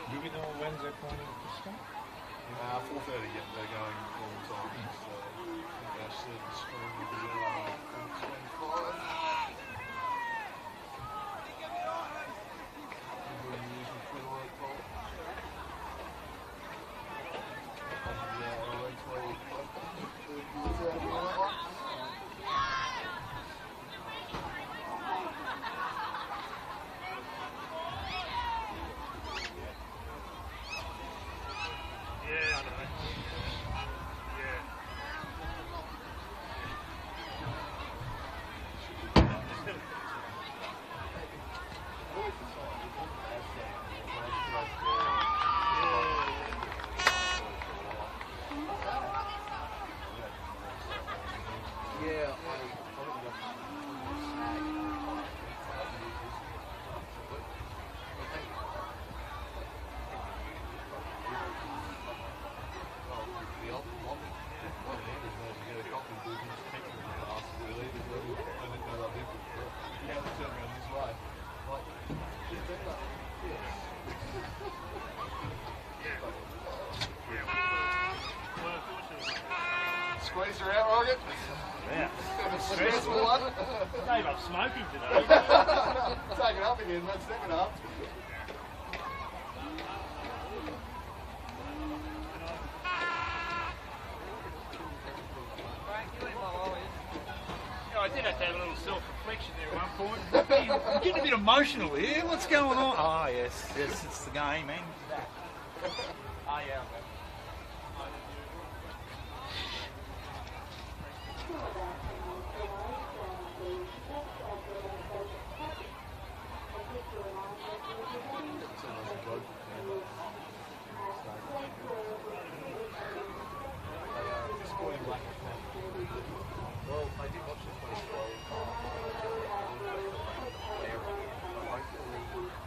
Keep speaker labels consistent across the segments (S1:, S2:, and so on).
S1: Do we know when they're planning to start?
S2: 4:30, yeah, they're going all the time. So I said the screen will be 4:25. Squeeze her out, Rocket.
S1: Yeah.
S2: Stressful one.
S1: Gave up smoking today.
S2: Take it up again, let's step it up.
S1: I did have to have a little self-reflection there at one point. I'm getting a bit emotional here. What's going on? Oh, yes, it's the game, man. Oh, yeah.
S2: Well, I did watch the 2012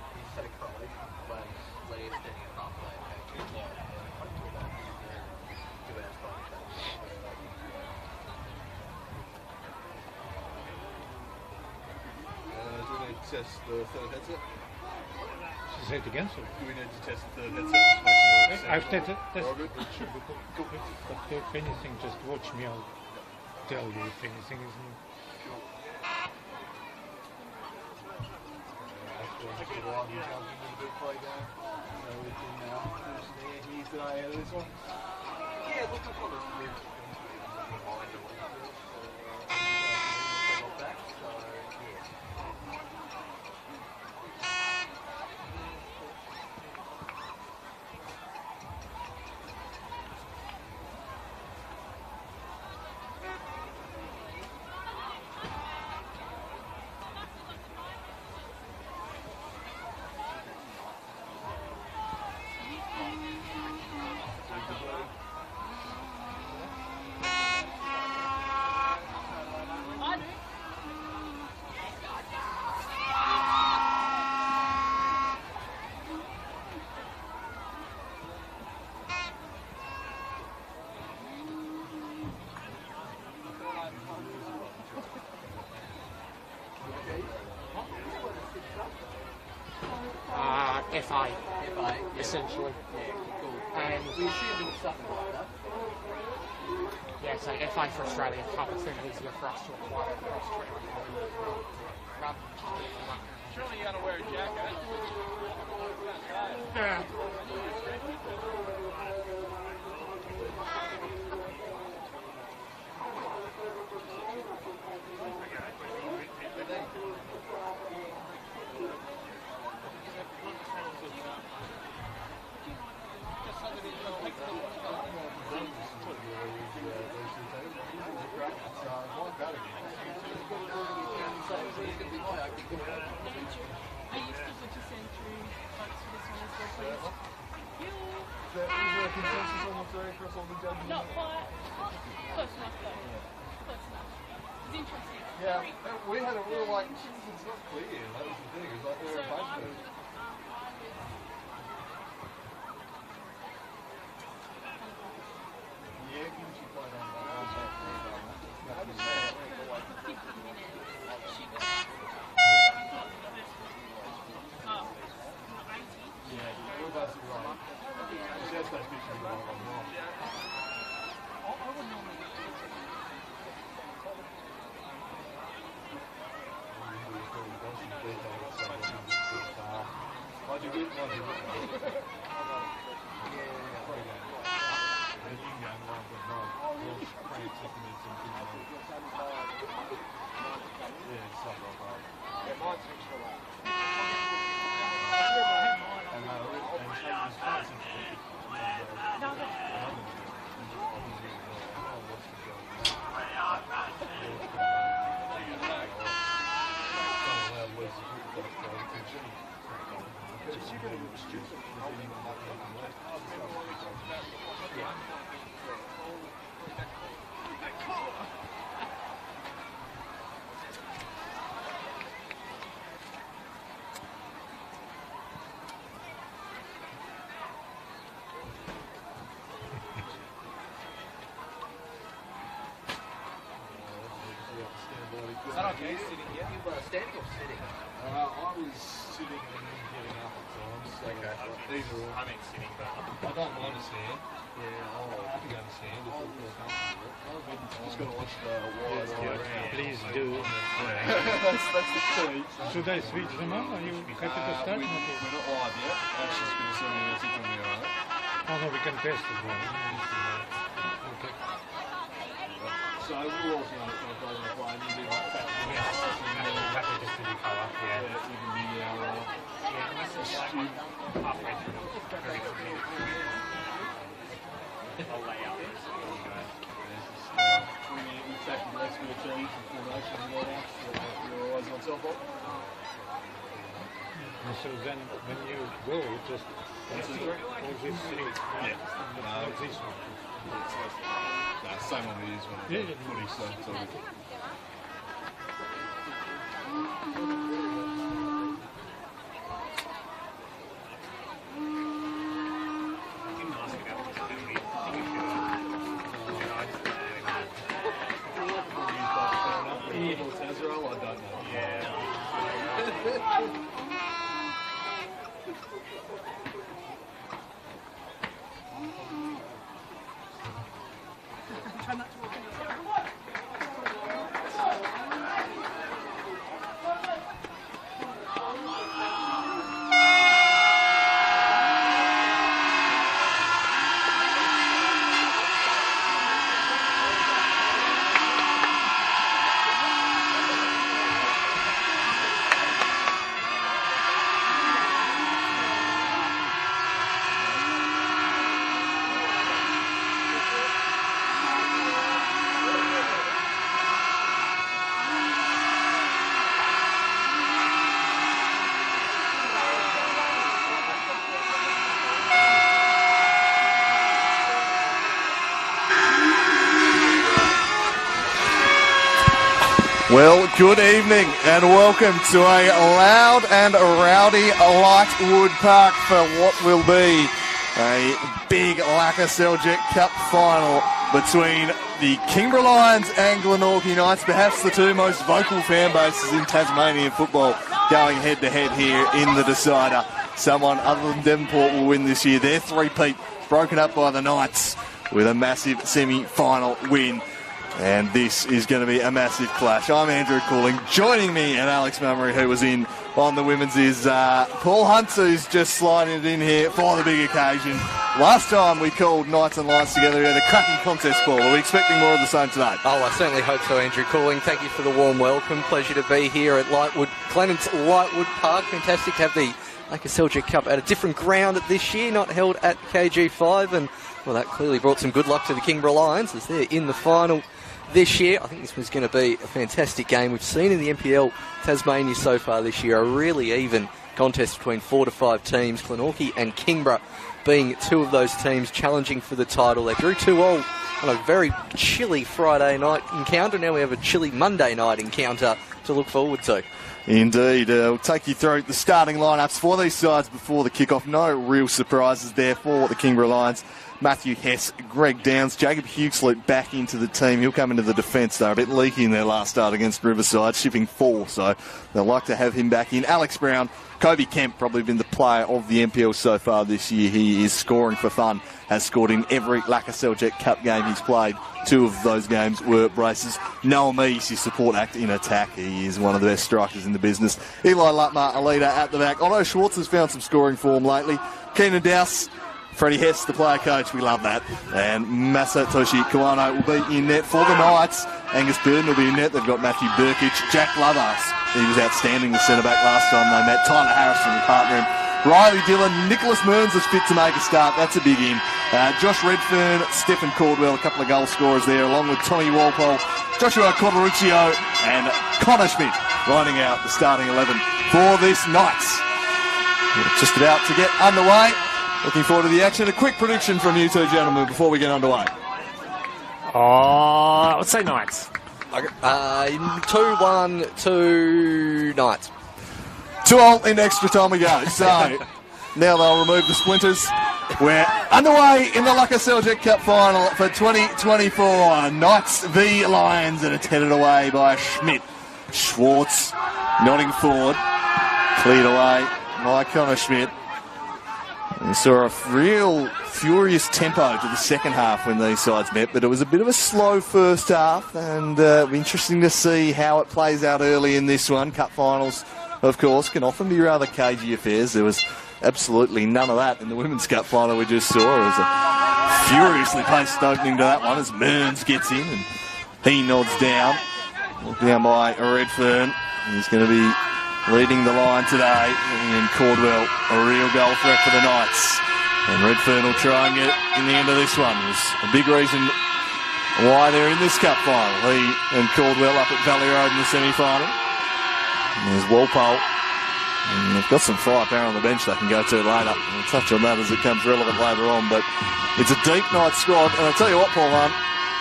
S2: he set a correlation when Lee's getting a halfway do we need to test the third headset?
S1: Say it again, sir.
S2: Do we need to test the third headset?
S1: I've tested.
S2: All good?
S1: It should be good. But if anything, just watch me. I'll tell you if anything is new.
S2: Yeah, look, I've got
S3: FI, essentially. And
S2: we assumed it was something like that.
S3: Yeah, so FI for Australia, 100% easier for us to acquire across Australia. Rather than just do it for one.
S1: Surely you got to wear a jacket.
S3: Yeah.
S4: Not quite. Close enough though. Close enough. It's interesting.
S2: Yeah, we had a real like, it's not clear, that was the thing, it was like there were a bunch of yeah, can she play on that? Yeah, we're basically take pictures of it online. How'd you get one?
S1: Is that okay, sitting here?
S5: You stand or sitting?
S2: I was sitting and then getting up at times. So either or.
S1: I mean sitting, but
S2: I don't mind a stand. Yeah, I can understand if you feel comfortable. Just got to watch the wires around.
S6: Please do.
S2: That's the key.
S6: Should I switch them up? Are you happy to start?
S2: We're not live yet. Ashley's going to send me a message when we are.
S6: Oh no, we can test it. Okay.
S2: So we'll also know it's going to play and you do like that.
S3: Just to be colour, yeah.
S2: Yeah,
S3: Unless it's like halfway through the very good minute. I'll lay out this.
S2: We take the rest of the teams and formation and all that, so you're always on top of.
S6: And so then when you go, just all this thing.
S2: Yeah.
S6: Not this one.
S2: Same one we use when
S6: Yeah, yeah.
S2: footy, so it's all good. I don't know.
S1: yeah.
S7: Well, good evening and welcome to a loud and rowdy Lightwood Park for what will be a big Lakoseljac Cup final between the Kingborough Lions and Glenorchy Knights, perhaps the two most vocal fan bases in Tasmanian football, going head to head here in the decider. Someone other than Devonport will win this year. Their three-peat broken up by the Knights with a massive semi-final win. And this is going to be a massive clash. I'm Andrew Cooling. Joining me and Alex Mummery, who was in on the women's, is Paul Hunt, who's just sliding it in here for the big occasion. Last time we called Knights and Lions together, we had a cracking contest, Paul. Are we expecting more of the same today?
S5: Oh, I certainly hope so, Andrew Cooling. Thank you for the warm welcome. Pleasure to be here at Glenon's Lightwood Park. Fantastic to have the Lakoseljac Cup at a different ground this year, not held at KG5. And, well, that clearly brought some good luck to the Kingborough Lions as they're in the final this year. I think this was going to be a fantastic game. We've seen in the NPL Tasmania so far this year a really even contest between 4 to 5 teams, Glenorchy and Kingborough being two of those teams challenging for the title. They drew 2-2 on a very chilly Friday night encounter. Now we have a chilly Monday night encounter to look forward to.
S7: Indeed. We'll take you through the starting lineups for these sides before the kickoff. No real surprises there for the Kingborough Lions. Matthew Hess, Greg Downs, Jacob Huxley back into the team. He'll come into the defence. They're a bit leaky in their last start against Riverside, shipping 4, so they'll like to have him back in. Alex Brown, Kobe Kemp, probably been the player of the NPL so far this year. He is scoring for fun, has scored in every Lakoseljac Cup game he's played. 2 of those games were braces. Noah Mees, his support act in attack. He is one of the best strikers in the business. Eli Lutmar, a leader at the back. Otto Schwartz has found some scoring form lately. Keenan Dowse, Freddie Hess, the player coach, we love that. And Masatoshi Kawano will be in net for the Knights. Angus Burden will be in net. They've got Matthew Burkic, Jack Lovers. He was outstanding, the centre-back last time they met. Tyler Harrison will partner him. Riley Dillon, Nicholas Mearns is fit to make a start. That's a big in. Josh Redfern, Stephen Caldwell, a couple of goal scorers there, along with Tommy Walpole, Joshua Corderuccio and Connor Schmidt lining out the starting 11 for this Knights. We're just about to get underway. Looking forward to the action. A quick prediction from you two gentlemen before we get underway.
S3: Let's say Knights.
S5: 2-1 to Knights.
S7: 2-0 in extra time we go. So now they'll remove the splinters. We're underway in the Lakoseljac Cup final for 2024. Knights v Lions, and it's headed away by Schmidt. Schwartz nodding forward. Cleared away by Connor Schmidt. We saw a real furious tempo to the second half when these sides met, but it was a bit of a slow first half, and it'll be interesting to see how it plays out early in this one. Cup finals, of course, can often be rather cagey affairs. There was absolutely none of that in the Women's Cup final we just saw. It was a furiously paced opening to that one as Mearns gets in and he nods down. Looked down by Redfern. He's going to be leading the line today. And Caldwell, a real goal threat for the Knights. And Redfern will try and get in the end of this one. It was a big reason why they're in this cup final. He and Caldwell up at Valley Road in the semi-final. And there's Walpole. And they've got some firepower on the bench they can go to later. We'll touch on that as it comes relevant later on. But it's a deep Knights squad. And I'll tell you what, Paul Hunt,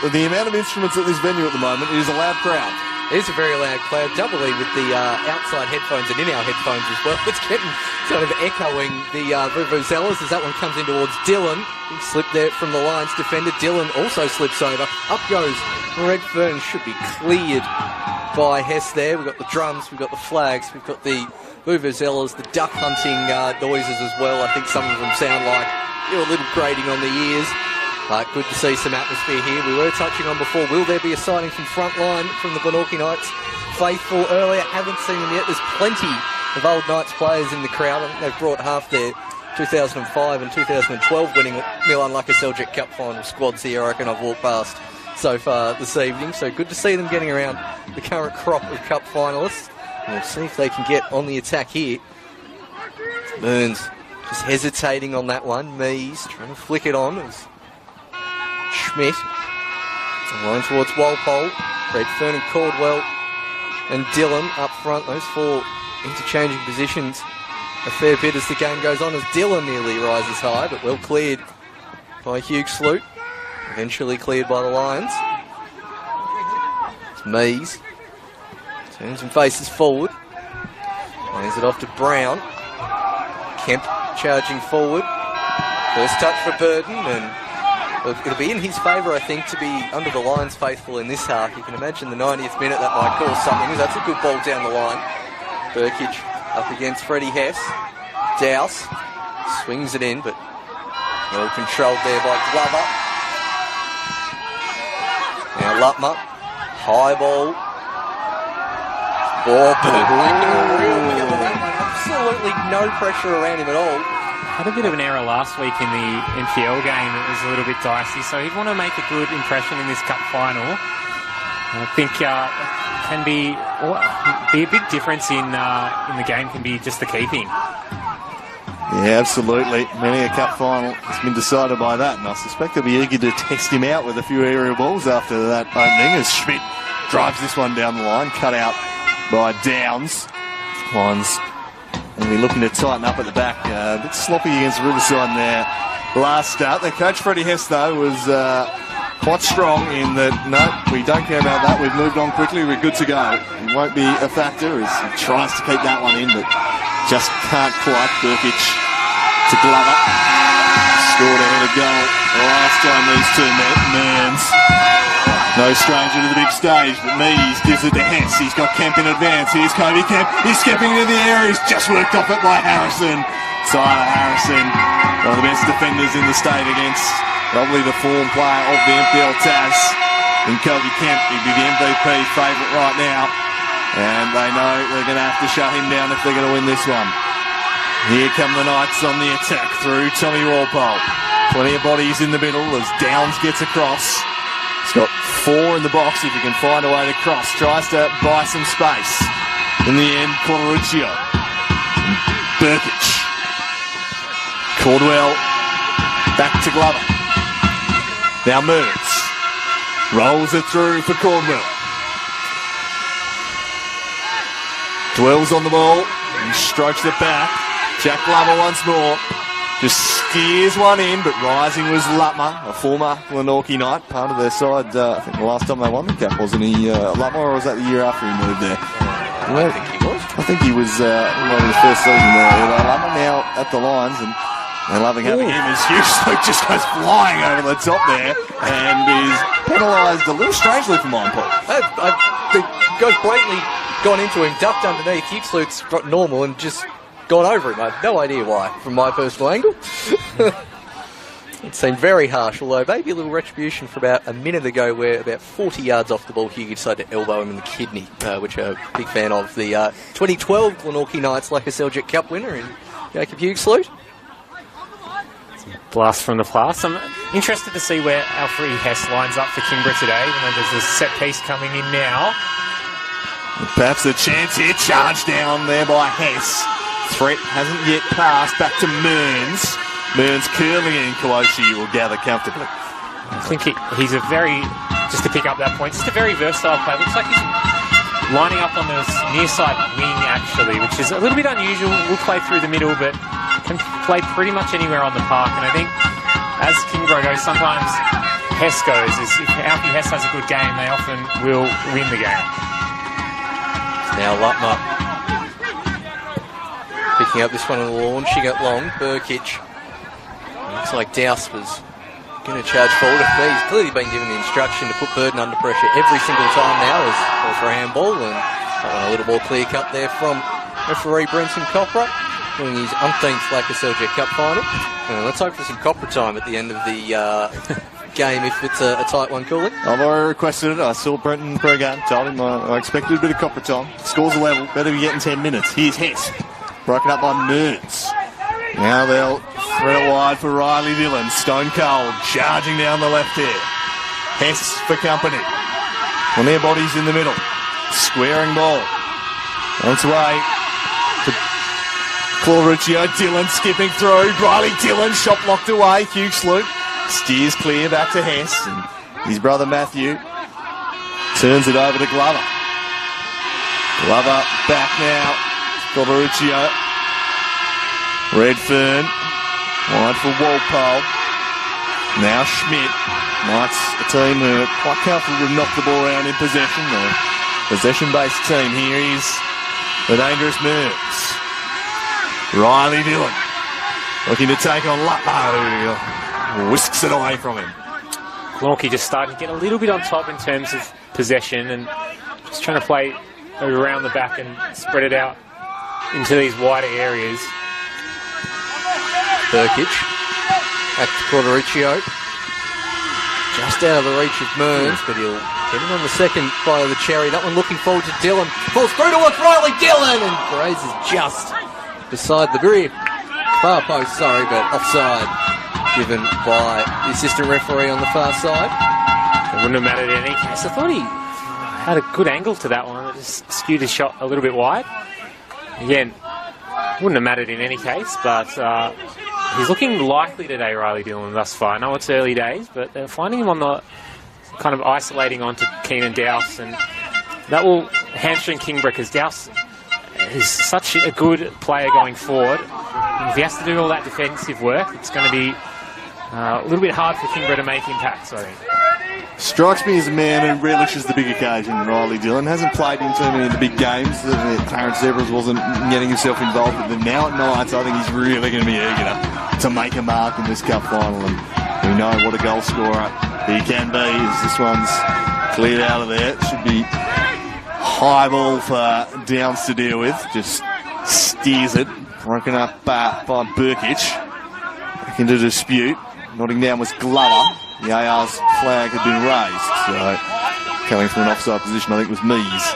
S7: the amount of instruments at this venue at the moment, it is a loud crowd.
S5: It is a very loud crowd, doubly with the outside headphones and in our headphones as well. It's getting sort of echoing the Vuvuzelas as that one comes in towards Dillon. He slipped there from the Lions defender. Dillon also slips over. Up goes Redfern, should be cleared by Hess there. We've got the drums, we've got the flags, we've got the Vuvuzelas, the duck hunting noises as well. I think some of them sound like a little grating on the ears. Good to see some atmosphere here. We were touching on before, will there be a sighting from front line from the Glenorchy Knights faithful earlier? Haven't seen them yet. There's plenty of old Knights players in the crowd. I think they've brought half their 2005 and 2012 winning Milan Lakoseljac Cup final squads here. I reckon I've walked past so far this evening. So good to see them getting around the current crop of Cup finalists. And we'll see if they can get on the attack here. Mearns just hesitating on that one. Mees trying to flick it on. Schmidt, going towards Walpole, Redfern and Caldwell and Dillon up front. Those four interchanging positions a fair bit as the game goes on, as Dillon nearly rises high, but well cleared by Huxley. Eventually cleared by the Lions. It's Mees. Turns and faces forward. Plays it off to Brown. Kemp charging forward. First touch for Burden, and it'll be in his favour, I think, to be under the Lions faithful in this half. You can imagine the 90th minute that might cause something. That's a good ball down the line. Burkic up against Freddie Hess. Dowse swings it in, but well controlled there by Glover. Now Lutmar, high ball. Absolutely no pressure around him at all.
S3: Had a bit of an error last week in the NPL game. It was a little bit dicey, so he'd want to make a good impression in this cup final. I think can be a big difference in the game. Can be just the keeping.
S7: Yeah, absolutely. Many a cup final has been decided by that, and I suspect they'll be eager to test him out with a few aerial balls after that opening, as Schmidt drives this one down the line, cut out by Downs. Lions and we're looking to tighten up at the back. A bit sloppy against Riverside in their last start. Their coach, Freddie Hess, though, was quite strong in that, no, we don't care about that. We've moved on quickly. We're good to go. It won't be a factor as he tries to keep that one in, but just can't quite. Burkic to Glover. scored ahead of goal last time these two met. Mearns, no stranger to the big stage, but Mees gives it to Hess. He's got Kemp in advance. Here's Kobe Kemp. He's stepping into the area. He's just worked off it by Harrison. Tyler Harrison, one of the best defenders in the state against probably the form player of the MPL Taz. And Kobe Kemp, he'd be the MVP favourite right now. And they know they're going to have to shut him down if they're going to win this one. Here come the Knights on the attack through Tommy Walpole. Plenty of bodies in the middle as Downs gets across. He's got 4 in the box if he can find a way to cross. Tries to buy some space. In the end, Glenorchy. Burkic. Caldwell. Back to Glover. Now Mearns. Rolls it through for Caldwell. Dwells on the ball and strokes it back. Jack Glover once more. Just steers one in, but rising was Lutmer, a former Glenorchy Knight, part of their side. I think the last time they won the cap, wasn't he? Lutmer, or was that the year after he moved there?
S5: I think he was.
S7: I think he was one of his first season there. Lutmer now at the Lines, and they're loving having him as Hughes just goes flying over the top there and is penalised a little strangely for mine, Paul.
S5: The guy's blatantly gone into him, ducked underneath. Hughes Luke's got normal and just gone over him. I have no idea why, from my personal angle. It seemed very harsh, although maybe a little retribution for about a minute ago where about 40 yards off the ball, Hugh decided to elbow him in the kidney, which I'm a big fan of. The 2012 Glenorchy Knights Lakoseljac Cup winner in Jacob Hughes salute.
S3: Blast from the past. I'm interested to see where Alfred Hess lines up for Kingborough today, even though there's a set piece coming in now.
S7: Perhaps a chance here, charged down there by Hess. Threat hasn't yet passed, back to Mearns. Mearns curling in, Kawauchi will gather comfortably.
S3: I think he's a very, just to pick up that point, just a very versatile player. Looks like he's lining up on the near side wing actually, which is a little bit unusual. Will play through the middle, but can play pretty much anywhere on the park. And I think as Kingborough goes, sometimes Hess goes. If Alfie Hess has a good game, they often will win the game.
S5: Now Lutmer picking up this one on the launching it long. Burkic. Looks like Douse was going to charge forward. He's clearly been given the instruction to put Burden under pressure every single time now as called for a handball, and a little more clear cut there from referee Brenton Copra, winning his umpteenth Lakoseljac Cup final. Let's hope for some Copra time at the end of the game if it's a tight one, Cooley.
S7: I've already requested it. I saw Brenton pre-game, told him I expected a bit of Copra time. Scores a level, better be getting 10 minutes. Here's Hess, broken up by Mearns. Now they'll thread it wide for Riley Dillon. Stone cold, charging down the left here. Hess for company. On their bodies in the middle. Squaring ball. On its way to Glenorchy. Dillon skipping through. Riley Dillon, shot blocked away. Hugh Sloop steers clear back to Hess. And his brother Matthew turns it over to Glover. Glover back now. Glenorchy. Redfern, wide for Walpole. Now Schmidt. Knights, a team who are quite comfortable to knock the ball around in possession. The possession-based team here is the dangerous Mearns. Riley Dillon looking to take on Lutmo. Whisks it away from him.
S3: Glenorchy just starting to get a little bit on top in terms of possession and just trying to play around the back and spread it out into these wider areas.
S5: Burkic, back to Glenorchy. Just out of the reach of Mearns, but he'll get him on the second bite of the cherry. That one looking forward to Dillon. Falls through towards Riley Dillon, and grazes just beside the rear far post, but offside given by the assistant referee on the far side.
S3: It wouldn't have mattered in any case. I thought he had a good angle to that one. It just skewed his shot a little bit wide. Again, wouldn't have mattered in any case, but he's looking likely today, Riley Dillon, thus far. I know it's early days, but they're finding him on the kind of isolating onto Keenan Douse, and that will hamstring Kingborough because Douse is such a good player going forward. And if he has to do all that defensive work, it's going to be a little bit hard for Kingborough to make impacts, I think.
S7: Strikes me as a man who relishes the big occasion, Riley Dillon. Hasn't played in too many of the big games. Clarence Zebras wasn't getting himself involved with them. Now at Knights, I think he's really going to be eager to make a mark in this cup final. And we know what a goal scorer he can be, as this one's cleared out of there. It should be high ball for Downs to deal with. Just steers it. Broken up by Burkic. Back into dispute. Nodding down was Glover. The AR's flag had been raised, so coming from an offside position, I think it was Mees.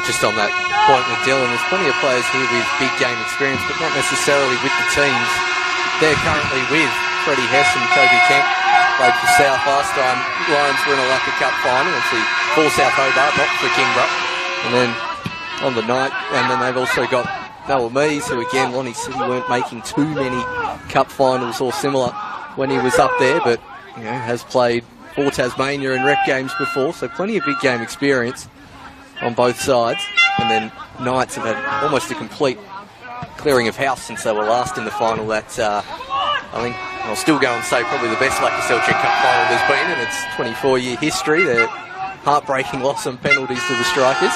S5: Just on that point with Dillon, there's plenty of players here with big game experience, but not necessarily with the teams. They're currently with Freddie Hess and Kobe Kemp. Played for South last time. Lions were in a Lacquer Cup final, obviously for South Hobart, not for Kingborough. And then on the night, and then they've also got Noel Mees, who again, Lonnie said he weren't making too many cup finals or similar when he was up there, but has played for Tasmania in rep games before, so plenty of big game experience on both sides. And then Knights have had almost a complete clearing of house since they were last in the final. That's, I think, I'll still go and say probably the best Lakoseljac Cup final there's been in its 24-year history. Their heartbreaking loss on penalties to the Strikers.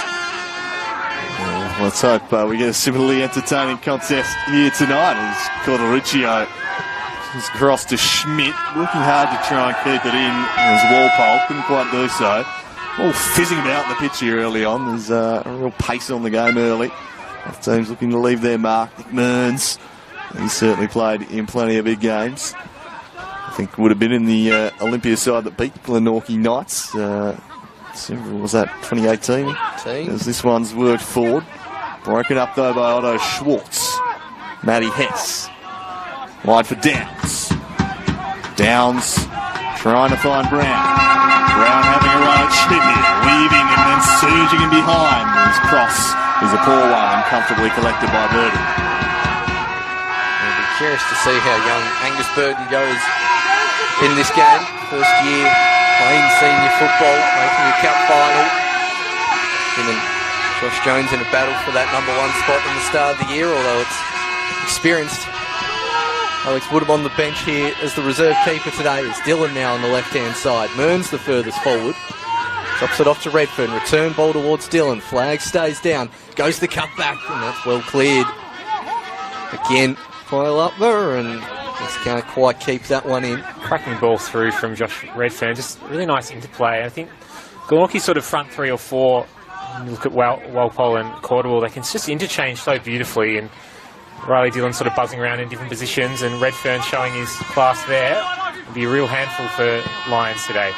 S7: Let's hope we get a similarly entertaining contest here tonight as Glenorchy is crossed to Schmidt, working hard to try and keep it in as Walpole, couldn't quite do so. All fizzing about the pitch here early on. There's a real pace on the game early. Both teams looking to leave their mark. Nick Mearns, he's certainly played in plenty of big games. I think would have been in the Olympia side that beat Glenorchy Knights. Was that 2018? As this one's worked forward. Broken up though by Otto Schwartz. Matty Hess. Wide for Downs. Downs trying to find Brown. Brown having a run at Schmidt here. Weaving and then surging in behind. His cross is a poor one and comfortably collected by Burden.
S5: I'll be curious to see how young Angus Burden goes in this game. First year playing senior football, making a cup final. Him and Josh Jones in a battle for that #1 spot in the start of the year, although it's experienced. Alex Woodham on the bench here as the reserve keeper today. It's Dillon now on the left-hand side. Mearns the furthest forward. Drops it off to Redfern. Return ball towards Dillon. Flag stays down. Goes the cut back, and that's well cleared. Again, pile up there, and just can't quite keep that one in.
S3: Cracking ball through from Josh Redfern. Just really nice interplay. I think Glenorchy's sort of front 3 or 4. You look at Walpole and Cordwell, they can just interchange so beautifully, and Riley Dillon sort of buzzing around in different positions, and Redfern showing his class there. It'll be a real handful for Lions today.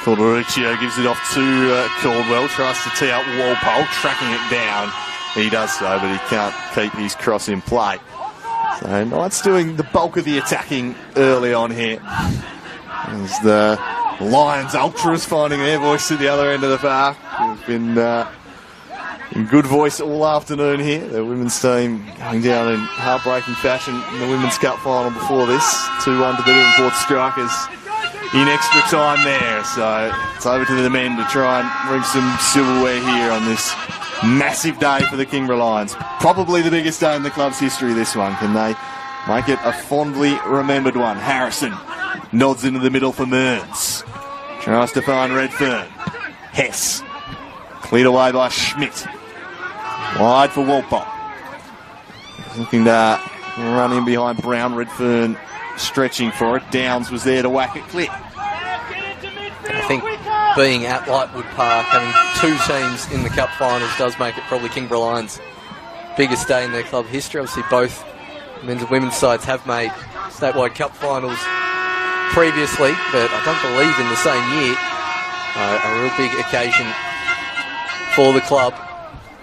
S7: Glenorchy gives it off to Caldwell, tries to tee up Walpole, tracking it down. He does so, but he can't keep his cross in play. So Knights doing the bulk of the attacking early on here. As the Lions Ultras finding their voice at the other end of the park. They've been in good voice all afternoon here. The women's team going down in heartbreaking fashion in the Women's Cup final before this. 2-1 to the Devonport Strikers in extra time there. So it's over to the men to try and bring some silverware here on this massive day for the Kingborough Lions. Probably the biggest day in the club's history, this one. Can they make it a fondly remembered one? Harrison nods into the middle for Mearns. Tries to find Redfern. Hess. Cleared away by Schmidt. Wide for Walpole. Looking to run in behind Brown. Redfern stretching for it. Downs was there to whack it clear.
S5: I think being at Lightwood Park, having 2 teams in the cup finals does make it probably Kingborough Lions' biggest day in their club history. Obviously both men's and women's sides have made statewide cup finals previously, but I don't believe in the same year. A real big occasion for the club,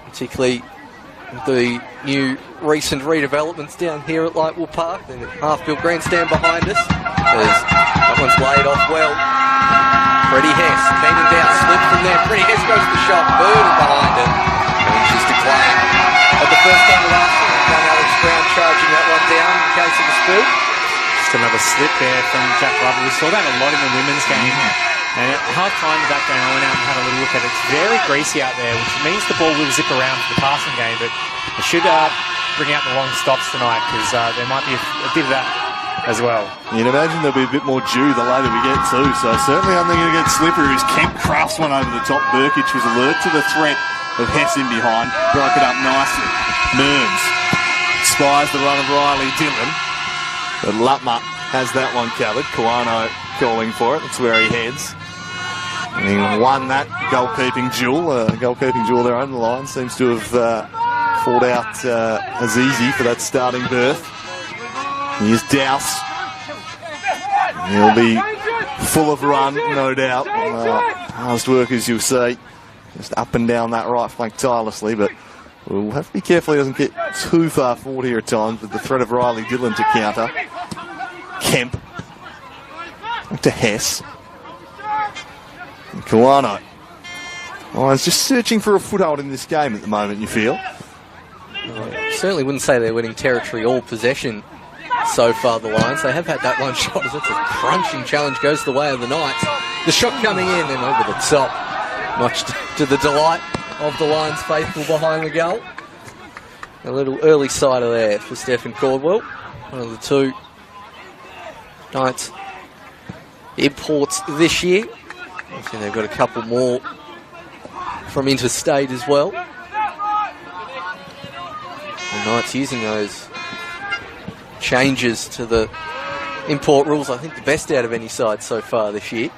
S5: particularly the new recent redevelopments down here at Lightwood Park. The half-built grandstand behind us. That one's laid off well. Freddie Hess, bending down, slipped from there. Freddie Hess goes to the shot, Burden behind it. Finishes to claim at the first time of last one. Alex Brown charging that one down in case of a spill.
S3: Just another slip there from Jack Glover. We saw that a lot in the women's game. And at half time of that game, I went out and had a little look at it. It's very greasy out there, which means the ball will zip around for the passing game. But they should bring out the long stops tonight, because there might be a bit of that as well.
S7: You'd imagine there'll be a bit more dew the later we get too, so certainly I'm thinking to get slippery as Kemp crafts one over the top. Burkic was alert to the threat of Hess in behind, broke it up nicely. Mearns spies the run of Riley Dillon, but Lutmer has that one covered. Kawano calling for it, that's where he heads. And he won that goalkeeping duel there on the line. Seems to have fought out as easy for that starting berth. Here's Douse. He'll be full of run, no doubt. Hard work, as you'll see. Just up and down that right flank tirelessly, but we'll have to be careful he doesn't get too far forward here at times with the threat of Riley Dillon to counter. Kemp. Back to Hess. And Kawano. It's just searching for a foothold in this game at the moment, you feel?
S5: Certainly wouldn't say they're winning territory all possession so far, the Lions. They have had that one shot as it's a crunching challenge, goes the way of the Knights. The shot coming in and over the top, much to the delight of the Lions faithful behind the goal. A little early sider there for Stephen Caldwell. One of the two Knights imports this year. I think they've got a couple more from interstate as well. The Knights using those changes to the import rules, I think the best out of any side so far this year.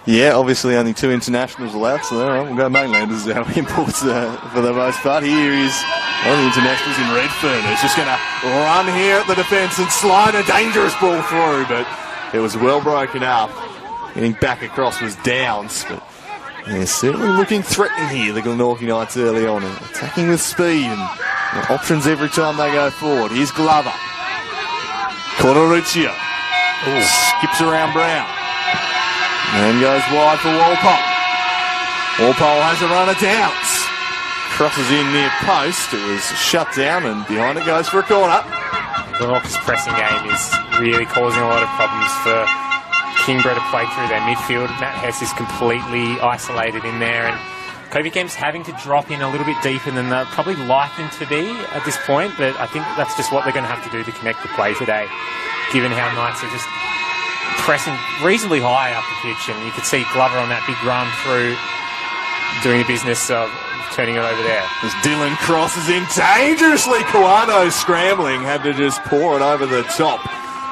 S7: Yeah, obviously only 2 internationals allowed, so all right, we'll go mainlanders as our imports for the most part. Here is one of the internationals in Redfern, who's just going to run here at the defence and slide a dangerous ball through, but it was well broken up. Getting back across was Downs, but they're certainly looking threatening here, the Glenorchy Knights early on, attacking with speed and options every time they go forward. Here's Glover. Corneruccio. Skips around Brown. And goes wide for Walpole. Walpole has a run of Downs. Crosses in near post. It was shut down and behind it goes for a corner.
S3: Glenorchy's pressing game is really causing a lot of problems for Kingborough to play through their midfield. Matt Hess is completely isolated in there, and Kobe Kemp's having to drop in a little bit deeper than they'd probably like them to be at this point, but I think that's just what they're going to have to do to connect the play today, given how Knights are just pressing reasonably high up the pitch, and you could see Glover on that big run through doing the business of turning it over there.
S7: As Dillon crosses in dangerously, Kawano scrambling, had to just pour it over the top.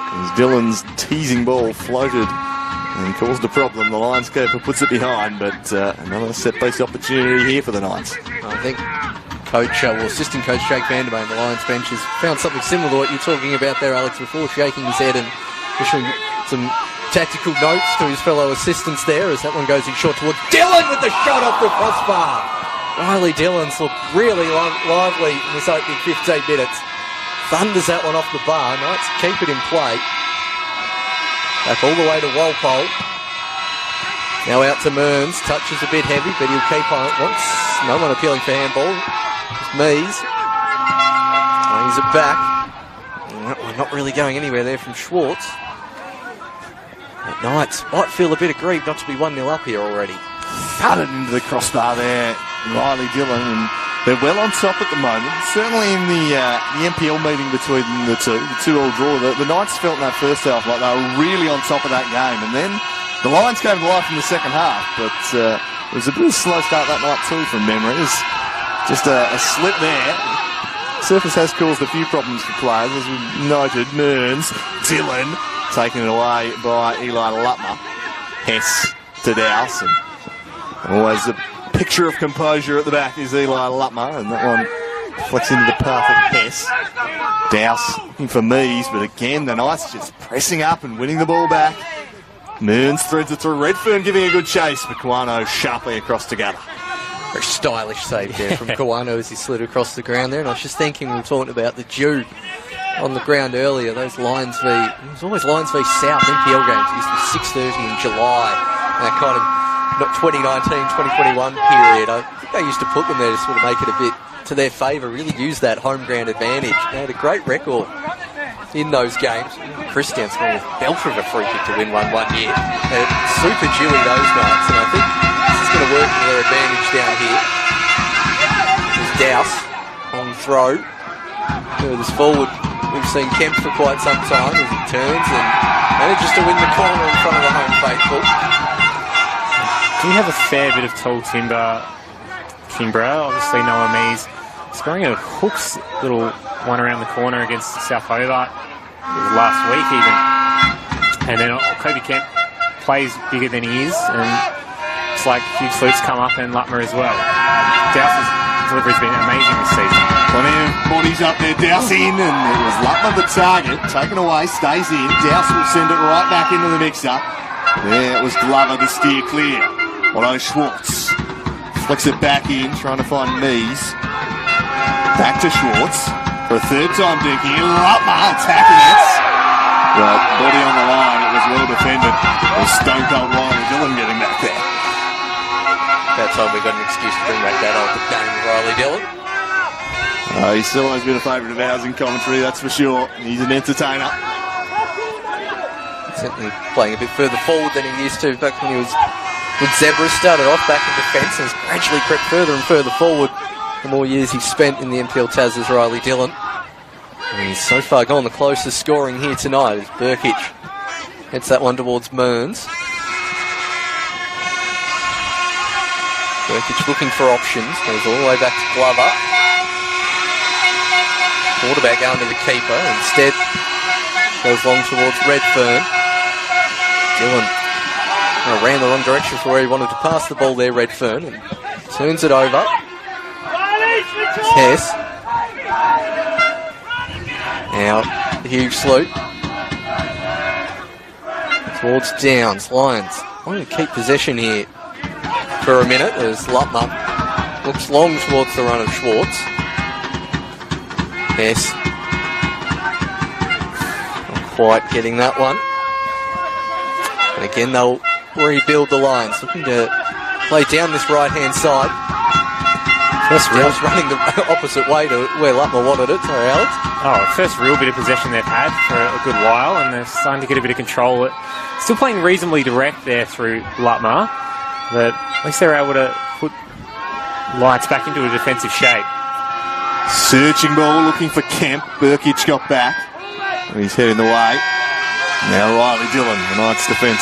S7: As Dillon's teasing ball floated and caused a problem. The Lions keeper puts it behind, but another set-piece opportunity here for the Knights.
S5: I think assistant coach Jake Vandermeer, the Lions bench, has found something similar to what you're talking about there, Alex, before, shaking his head and issuing some tactical notes to his fellow assistants there as that one goes in short towards Dillon with the shot off the crossbar. Riley Dillon's looked really lively in this opening 15 minutes. Thunders that one off the bar. Knights keep it in play. Back all the way to Walpole. Now out to Mearns. Touches a bit heavy, but he'll keep on it once. No one appealing for handball. It's Mees. Brings it back. We're not really going anywhere there from Schwartz. But Knights might feel a bit aggrieved not to be 1-0 up here already.
S7: Thudded into the crossbar there, Riley Dillon, and they're well on top at the moment. Certainly in the NPL meeting between the two-all draw, the Knights felt in that first half like they were really on top of that game, and then the Lions came to life in the second half, but it was a bit of a slow start that night too from memory. It was just a slip there. Surface has caused a few problems for players, as we noted. Mearns, Dillon, taken away by Eli Lutmer. Hess to Douse, and always a picture of composure at the back is Eli Lutmer, and that one flicks into the path of Hess. Douse looking for Mees, but again the Knights just pressing up and winning the ball back. Mearns threads it through. Redfern giving a good chase, but Kawano sharply across together.
S5: Very stylish save there from Kawano as he slid across the ground there. And I was just thinking, we were talking about the dew on the ground earlier. Those Lions v... It was always Lions v South NPL games. It used to be 6:30 in July. That kind of 2019-2021 period. I think they used to put them there to sort of make it a bit to their favour, really use that home ground advantage. They had a great record in those games. Christian scored a belter of a free kick to win one year. They're super dewy those nights, and I think this is going to work to their advantage down here. There's Douse on throw. Furthest forward, we've seen Kemp for quite some time as he turns and manages to win the corner in front of the home faithful.
S3: Do you have a fair bit of tall timber, Kingborough? Obviously Noah Mees scoring a hooks little one around the corner against South Hobart last week even. And then Kobe Kemp plays bigger than he is, and it's like huge sloops come up and Lutmer as well. Douse's delivery's been amazing this season.
S7: Plenty of bodies up there, Douse in, and it was Lutmer the target. Taken away, stays in. Douse will send it right back into the mixer. There it was Glover to steer clear. Although Schwartz flicks it back in, trying to find Mees. Back to Schwartz for a third time dinking in. Lutmer attacking it. Well, body on the line, it was well defended. It was Stone Cold Riley Dillon getting back there.
S5: That time we got an excuse to bring back that old game of Riley Dillon.
S7: He's still always been a favourite of ours in commentary, that's for sure. He's an entertainer.
S5: Certainly playing a bit further forward than he used to back when he was with Zebras. Started off back in defence and has gradually crept further and further forward the more years he's spent in the NPL Tas as Riley Dillon. And he's so far gone the closest scoring here tonight is Burkic. Heads that one towards Mearns. Burkic looking for options. Goes all the way back to Glover. Quarterback going to the keeper. Instead goes long towards Redfern. Dillon ran the wrong direction for where he wanted to pass the ball there, Redfern. And turns it over. Hess. Now, huge sloop. Towards Downs. Lions. I'm going to keep possession here for a minute as Lutmer looks long towards the run of Schwartz. Hess. Not quite getting that one. And again, they'll rebuild the Lions. Looking to play down this right-hand side. Downs running the opposite way to where Lutmer wanted it. Sorry, Alex.
S3: First real bit of possession they've had for a good while, and they're starting to get a bit of control. Still playing reasonably direct there through Lutmer, but at least they're able to put Lions back into a defensive shape.
S7: Searching ball, looking for Kemp. Burkic got back. He's heading the way. Now Riley Dillon, the Knights' defence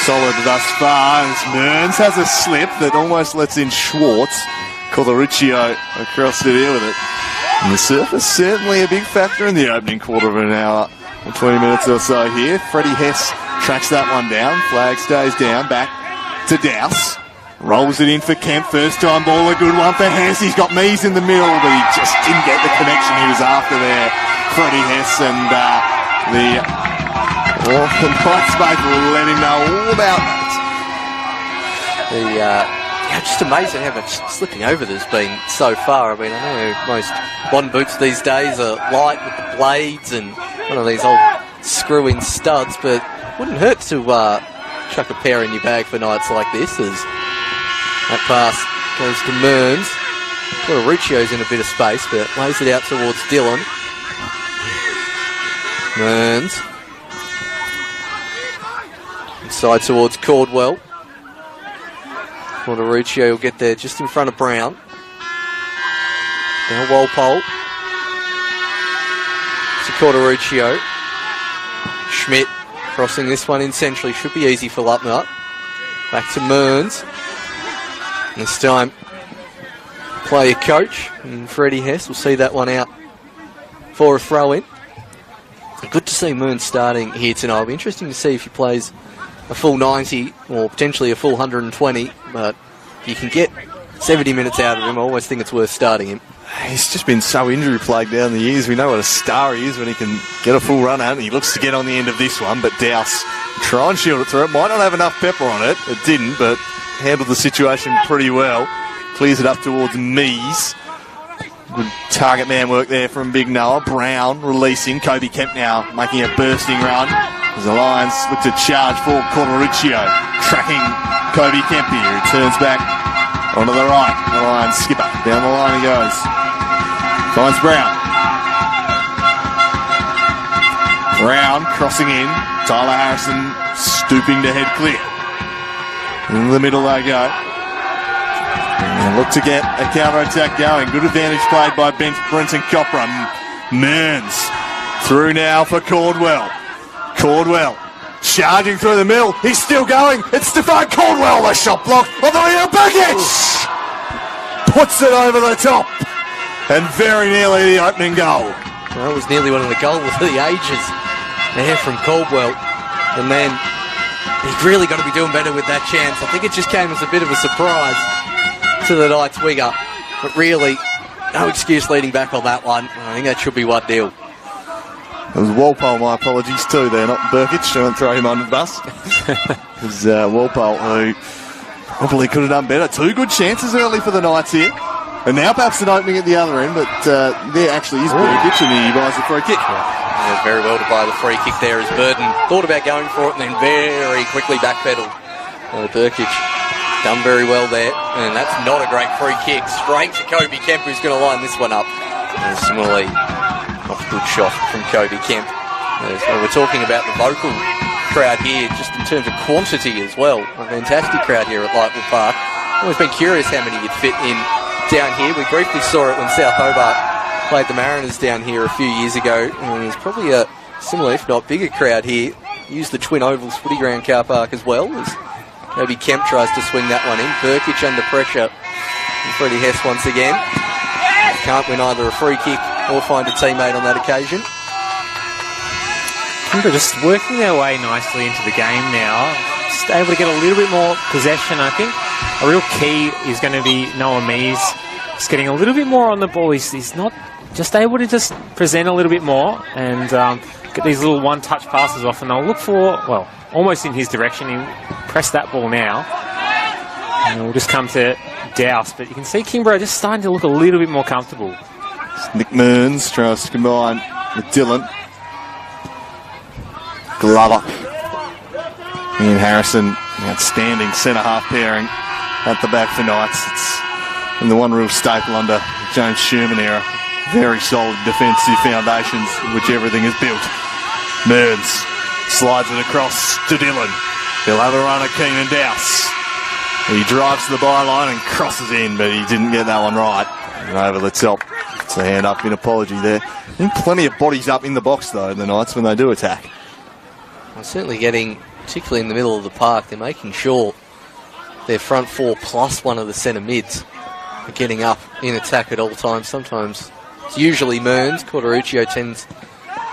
S7: solid thus far. As Mearns has a slip that almost lets in Schwartz. Collaruccio across the deal with it. And the surface certainly a big factor in the opening quarter of an hour or 20 minutes or so here. Freddie Hess tracks that one down. Flag stays down. Back to Douse. Rolls it in for Kemp. First time ball, a good one for Hess. He's got Mees in the middle, but he just didn't get the connection he was after there. Freddie Hess and the Knights both will let him know all about that.
S5: Just amazing how much slipping over there's been so far. I mean, I know most modern boots these days are light with the blades and one of these old screw-in studs, but wouldn't hurt to chuck a pair in your bag for nights like this as that pass goes to Mearns. Collaruccio's in a bit of space, but lays it out towards Dillon. Mearns. Inside towards Caldwell. Collaruccio will get there just in front of Brown. Now Walpole. To Collaruccio. Schmidt crossing this one in centrally. Should be easy for Lutmer. Back to Mearns. This time, player coach and Freddie Hess will see that one out for a throw-in. Good to see Mearns starting here tonight. It'll be interesting to see if he plays a full 90 or potentially a full 120, but if you can get 70 minutes out of him, I always think it's worth starting him.
S7: He's just been so injury plagued down the years. We know what a star he is when he can get a full run out, and he looks to get on the end of this one, but Douse try and shield it through it. Might not have enough pepper on it. It didn't, but handled the situation pretty well. Clears it up towards Mees. Good target man work there from Big Noah. Brown releasing. Kobe Kemp now making a bursting run. As the Lions look to charge for Collaruccio. Tracking Kobe Kemp here. He turns back onto the right. The Lions skipper. Down the line he goes. Finds Brown. Brown crossing in. Tyler Harrison stooping to head clear. In the middle they go. And look to get a counter-attack going. Good advantage played by Brenton Coppram. Mearns through now for Caldwell. Caldwell charging through the middle. He's still going. It's Stefan Caldwell. The shot block on the way to Burkic. Puts it over the top. And very nearly the opening goal.
S5: That was nearly one of the goals of the ages there from Caldwell. And then he's really got to be doing better with that chance. I think it just came as a bit of a surprise to the Knights winger. But really, no excuse leading back on that one. I think that should be 1-0.
S7: It was Walpole, my apologies too there, not Burkic. Don't throw him under the bus. It was Walpole who probably could have done better. 2 good chances early for the Knights here. And now perhaps an opening at the other end, but there actually is Burkic and he buys the free kick.
S5: Yeah, very well to buy the free kick there as Burden thought about going for it and then very quickly backpedaled. Burkic done very well there, and that's not a great free kick. Straight to Kobe Kemp, who's going to line this one up. And similarly, off a good shot from Kobe Kemp. So we're talking about the vocal crowd here, just in terms of quantity as well. A fantastic crowd here at Lightwood Park. Always been curious how many you'd fit in down here. We briefly saw it when South Hobart played the Mariners down here a few years ago, and there's probably a similar, if not bigger, crowd here. Use the Twin Ovals footy ground car park as well, as Kobe Kemp tries to swing that one in. Burkic under pressure. And Freddie Hess once again. Can't win either a free kick or find a teammate on that occasion.
S3: Kingborough just working their way nicely into the game now. Just able to get a little bit more possession, I think. A real key is going to be Noah Mees. Just getting a little bit more on the ball. He's not just able to just present a little bit more and get these little one-touch passes off, and they'll look for, well, almost in his direction. He'll press that ball now. And we'll just come to Douse, but you can see Kingborough just starting to look a little bit more comfortable.
S7: Nick Mearns tries to combine with Dylan. Glover. Ian Harrison, outstanding centre-half pairing at the back for Knights. It's in the one real staple under James Sherman era. Very solid defensive foundations in which everything is built. Mearns slides it across to Dylan. He'll have a run at Keenan Douse. He drives to the byline and crosses in, but he didn't get that one right. And over the top. It's a hand up in apology there. I think plenty of bodies up in the box, though, the Knights, when they do attack.
S5: Well, certainly getting, particularly in the middle of the park, they're making sure their front four plus one of the centre mids are getting up in attack at all times. Sometimes it's usually Mearns. Corderuccio tends to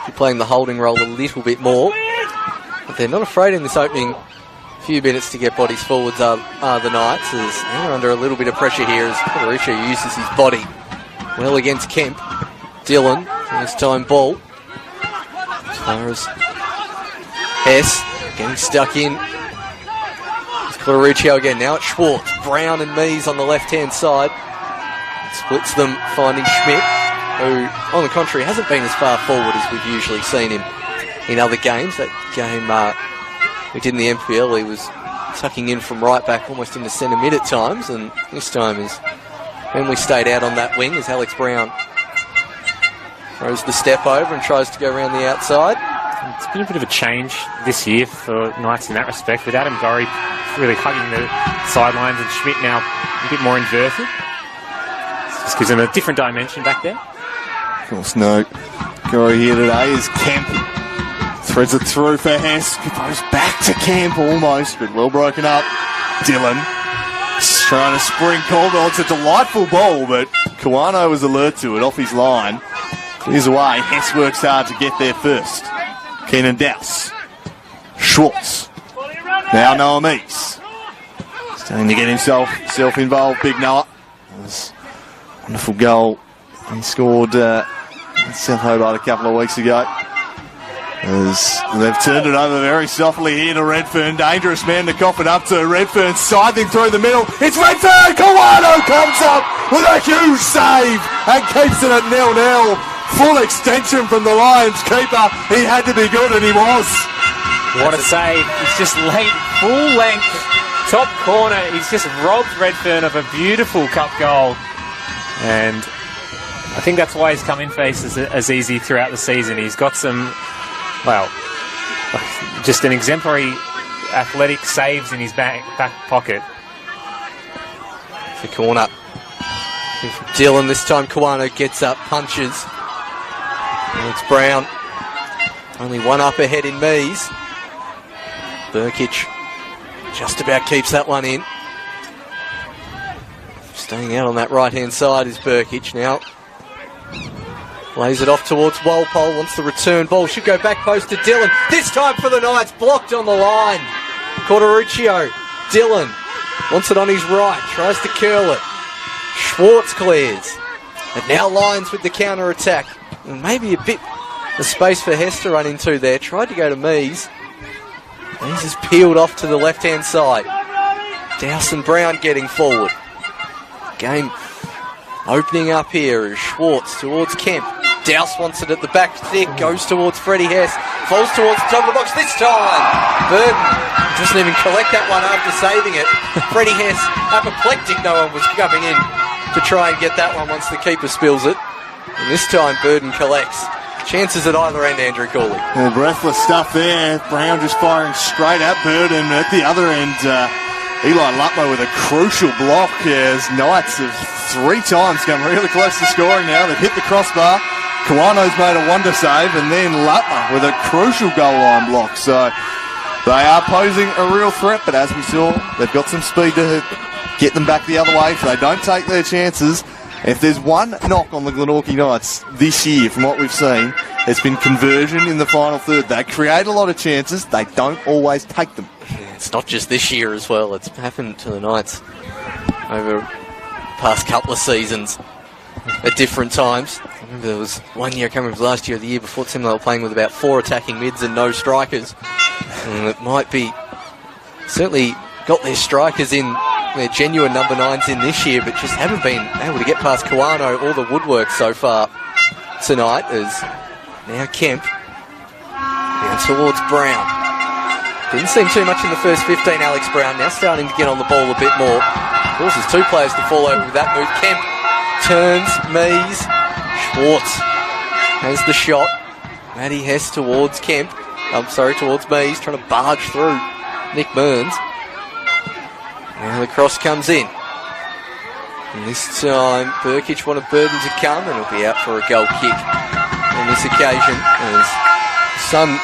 S5: be playing the holding role a little bit more. But they're not afraid in this opening few minutes to get bodies forwards are the Knights, as they're under a little bit of pressure here as Corderuccio uses his body well against Kemp. Dylan, this time ball. As far as Hess getting stuck in. It's Corderuccio again. Now it's Schwartz, Brown and Mees on the left-hand side. It splits them, finding Schmidt, who, on the contrary, hasn't been as far forward as we've usually seen him in other games. That game we did in the NPL, he was tucking in from right back almost into centre mid at times, and this time is when we stayed out on that wing as Alex Brown throws the step over and tries to go around the outside.
S3: It's been a bit of a change this year for Knights in that respect, with Adam Gorry really hugging the sidelines and Schmidt now a bit more inverted. It just gives him a different dimension back there.
S7: Of course, no Gorry here today is Kemp. Threads it through for Hess. Goes back to Kemp almost, but well broken up. Dylan trying to spring Caldwell. It's a delightful ball, but Kawano was alert to it off his line. Clears away. Hess works hard to get there first. Keenan Douse. Schwartz. Now Noah Mees. Starting to get himself involved. Big Noah. Wonderful goal he scored in South Hobart a couple of weeks ago. As they've turned it over very softly here to Redfern. Dangerous man to cough it up to. Redfern scything through the middle. It's Redfern! Kawano comes up with a huge save and keeps it at 0-0. Full extension from the Lions keeper. He had to be good, and he was.
S3: What a save. He's just laid full length, top corner. He's just robbed Redfern of a beautiful cup goal. And I think that's why he's come in for as easy throughout the season. He's got some, well, just an exemplary athletic saves in his back pocket.
S5: The corner. Dylan this time. Kawano gets up, punches. Alex Brown, only one up ahead in Mees. Burkic just about keeps that one in. Staying out on that right-hand side is Burkic now. Lays it off towards Walpole, wants the return ball. Should go back post to Dillon. This time for the Knights, blocked on the line. Corderuccio, Dillon wants it on his right, tries to curl it. Schwartz clears. And now Lions with the counter-attack. And maybe a bit of space for Hess to run into there. Tried to go to Mees. Mees is peeled off to the left-hand side. Dowse and Brown getting forward. Game opening up here is Schwartz towards Kemp. Dowse wants it at the back stick, goes towards Freddie Hess, falls towards the top of the box this time. Burton doesn't even collect that one after saving it. Freddie Hess, apoplectic, no one was coming in to try and get that one once the keeper spills it. And this time Burton collects. Chances at either end, Andrew Cooley.
S7: Well, breathless stuff there. Brown just firing straight at Burton. At the other end, Eli Lutmo with a crucial block as Knights have 3 times come really close to scoring now. They've hit the crossbar. Kawano's made a wonder save, and then Lutmo with a crucial goal line block. So they are posing a real threat, but as we saw, they've got some speed to get them back the other way if they don't take their chances. If there's one knock on the Glenorchy Knights this year from what we've seen, it's been conversion in the final third. They create a lot of chances, they don't always take them.
S5: Yeah, it's not just this year as well, it's happened to the Knights over the past couple of seasons at different times. I remember there was one year, I can't remember if it was last year or the year before, they were playing with about 4 attacking mids and no strikers. And it might be, certainly got their strikers in, their genuine number 9s in this year, but just haven't been able to get past Kawano or the woodwork so far tonight. As now Kemp down towards Brown. Didn't seem too much in the first 15, Alex Brown. Now starting to get on the ball a bit more. Forces 2 players to fall over with that move. Kemp turns, Mees. Schwartz has the shot. Matty Hess towards Kemp. Towards Mees, trying to barge through Nick Burns. Now the cross comes in. And this time, Burkic wanted Burton to come, and he'll be out for a goal kick on this occasion. As sun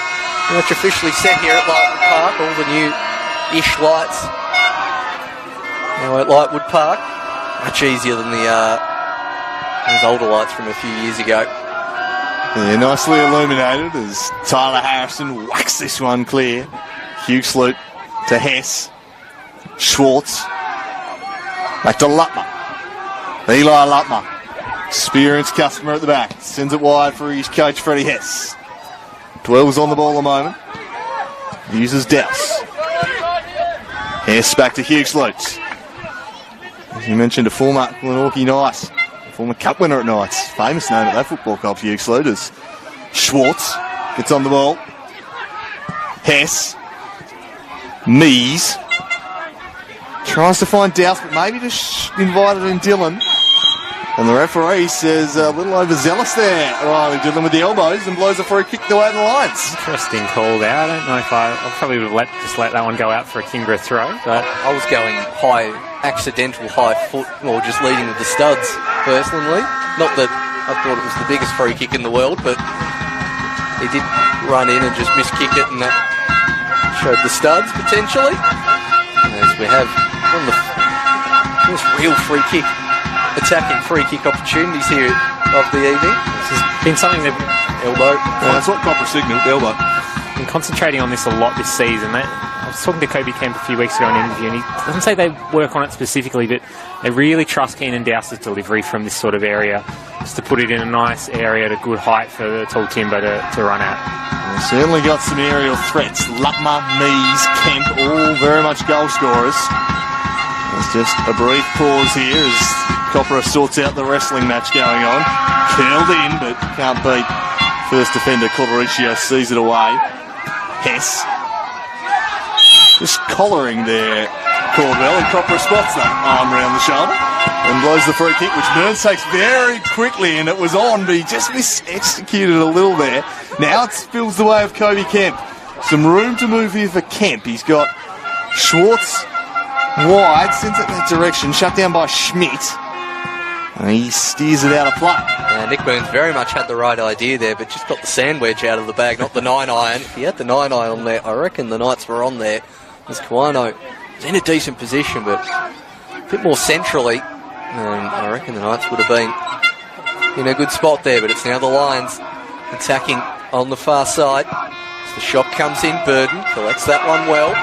S5: pretty much officially set here at Lightwood Park, all the new-ish lights now at Lightwood Park. Much easier than those older lights from a few years ago.
S7: Yeah, nicely illuminated as Tyler Harrison whacks this one clear. Hugh Sloot to Hess. Schwartz. Back to Lutmer. Eli Lutmer. Experienced customer at the back. Sends it wide for his coach, Freddie Hess. Dwells on the ball a moment. Uses Dowse. Hess back to Hugh Sloot. As you mentioned, a former Glenorchy Knight. A former cup winner at Knights. Famous name at that football club, Hugh Sloot. As Schwartz gets on the ball. Hess. Mees. Tries to find Dowse, but maybe just invited in Dillon. And the referee says a little overzealous there. Riley Dillon with the elbows and blows a free kick the way of the Lions.
S3: Interesting call there. I don't know if I probably would have just let that one go out for a Kingborough throw. But
S5: I was going high, accidental high foot, or just leading with the studs, personally. Not that I thought it was the biggest free kick in the world, but he did run in and just miskick it, and that showed the studs, potentially. As we have one of the first real free kick, attacking free kick opportunities here of the evening.
S3: This has been something that
S5: elbow.
S7: That's what Copper signalled, the elbow.
S3: been concentrating on this a lot this season. I was talking to Kobe Kemp a few weeks ago in an interview, and he doesn't say they work on it specifically, but they really trust Keenan Dowse's delivery from this sort of area, just to put it in a nice area at a good height for the tall timber to run at.
S7: Well, certainly got some aerial threats. Lutmer, Mees, Kemp, all very much goal scorers. There's just a brief pause here as Copper sorts out the wrestling match going on. Curled in, but can't beat first defender. Corderuccio sees it away. Hess just collaring there, Caldwell, and Copper spots that arm around the shoulder and blows the free kick, which Burns takes very quickly, and it was on, but he just mis-executed a little there. Now it spills the way of Kobe Kemp. Some room to move here for Kemp. He's got Schwartz wide, sends it in that direction, shut down by Schmidt. He steers it out of play.
S5: Nick Burns very much had the right idea there, but just got the sand wedge out of the bag, not the 9-iron. If he had the 9-iron on there, I reckon the Knights were on there. As Kawano was in a decent position, but a bit more centrally. I reckon the Knights would have been in a good spot there, but it's now the Lions attacking on the far side. As the shot comes in, Burden collects that one well.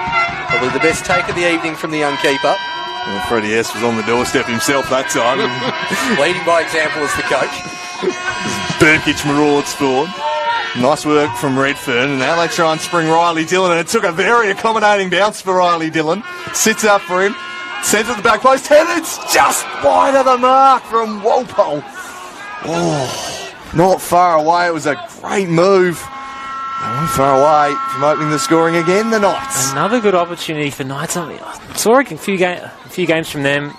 S5: Probably the best take of the evening from the young keeper.
S7: Well, Freddie S was on the doorstep himself that time.
S5: Leading by example as the coach.
S7: Burkic marauds forward. Nice work from Redfern, and now they try and spring Riley Dillon, and it took a very accommodating bounce for Riley Dillon. Sits up for him, sends it to the back post, headed just wide of the mark from Walpole. Oh, not far away. It was a great move. Not far away from opening the scoring again, the Knights.
S3: Another good opportunity for Knights. I saw a few games from them.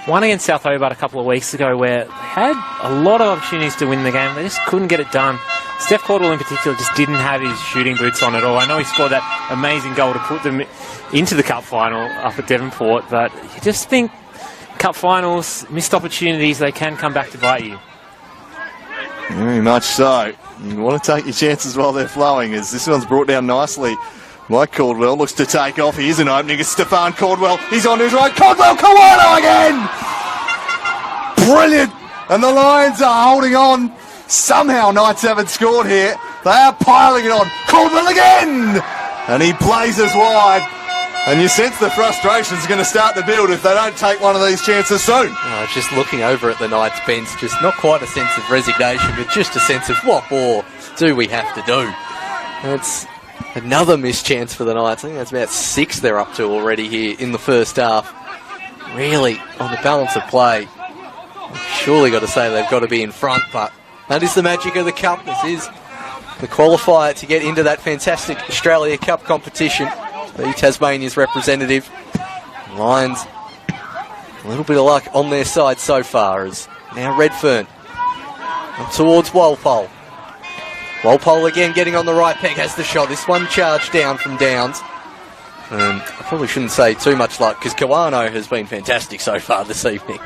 S3: One against South Hobart a couple of weeks ago where they had a lot of opportunities to win the game. They just couldn't get it done. Steph Caldwell in particular just didn't have his shooting boots on at all. I know he scored that amazing goal to put them into the cup final up at Devonport, but you just think cup finals, missed opportunities, they can come back to bite you.
S7: Very much so. You want to take your chances while they're flowing, as this one's brought down nicely. Mike Caldwell looks to take off. Here's an opening. It's Stefan Caldwell. He's on his right. Caldwell, Kawano again! Brilliant! And the Lions are holding on. Somehow Knights haven't scored here. They are piling it on. Caldwell again! And he blazes wide. And you sense the frustration's going to start to build if they don't take one of these chances soon.
S5: Just looking over at the Knights bench, just not quite a sense of resignation, but just a sense of what more do we have to do? It's another missed chance for the Knights. I think that's about 6 they're up to already here in the first half. Really, on the balance of play, surely got to say they've got to be in front, but that is the magic of the Cup. This is the qualifier to get into that fantastic Australia Cup competition. The Tasmania's representative. Lions, a little bit of luck on their side so far, as now Redfern up towards Walpole. Walpole again getting on the right peg, has the shot. This one charged down from Downs. I probably shouldn't say too much luck, because Kawano has been fantastic so far this evening.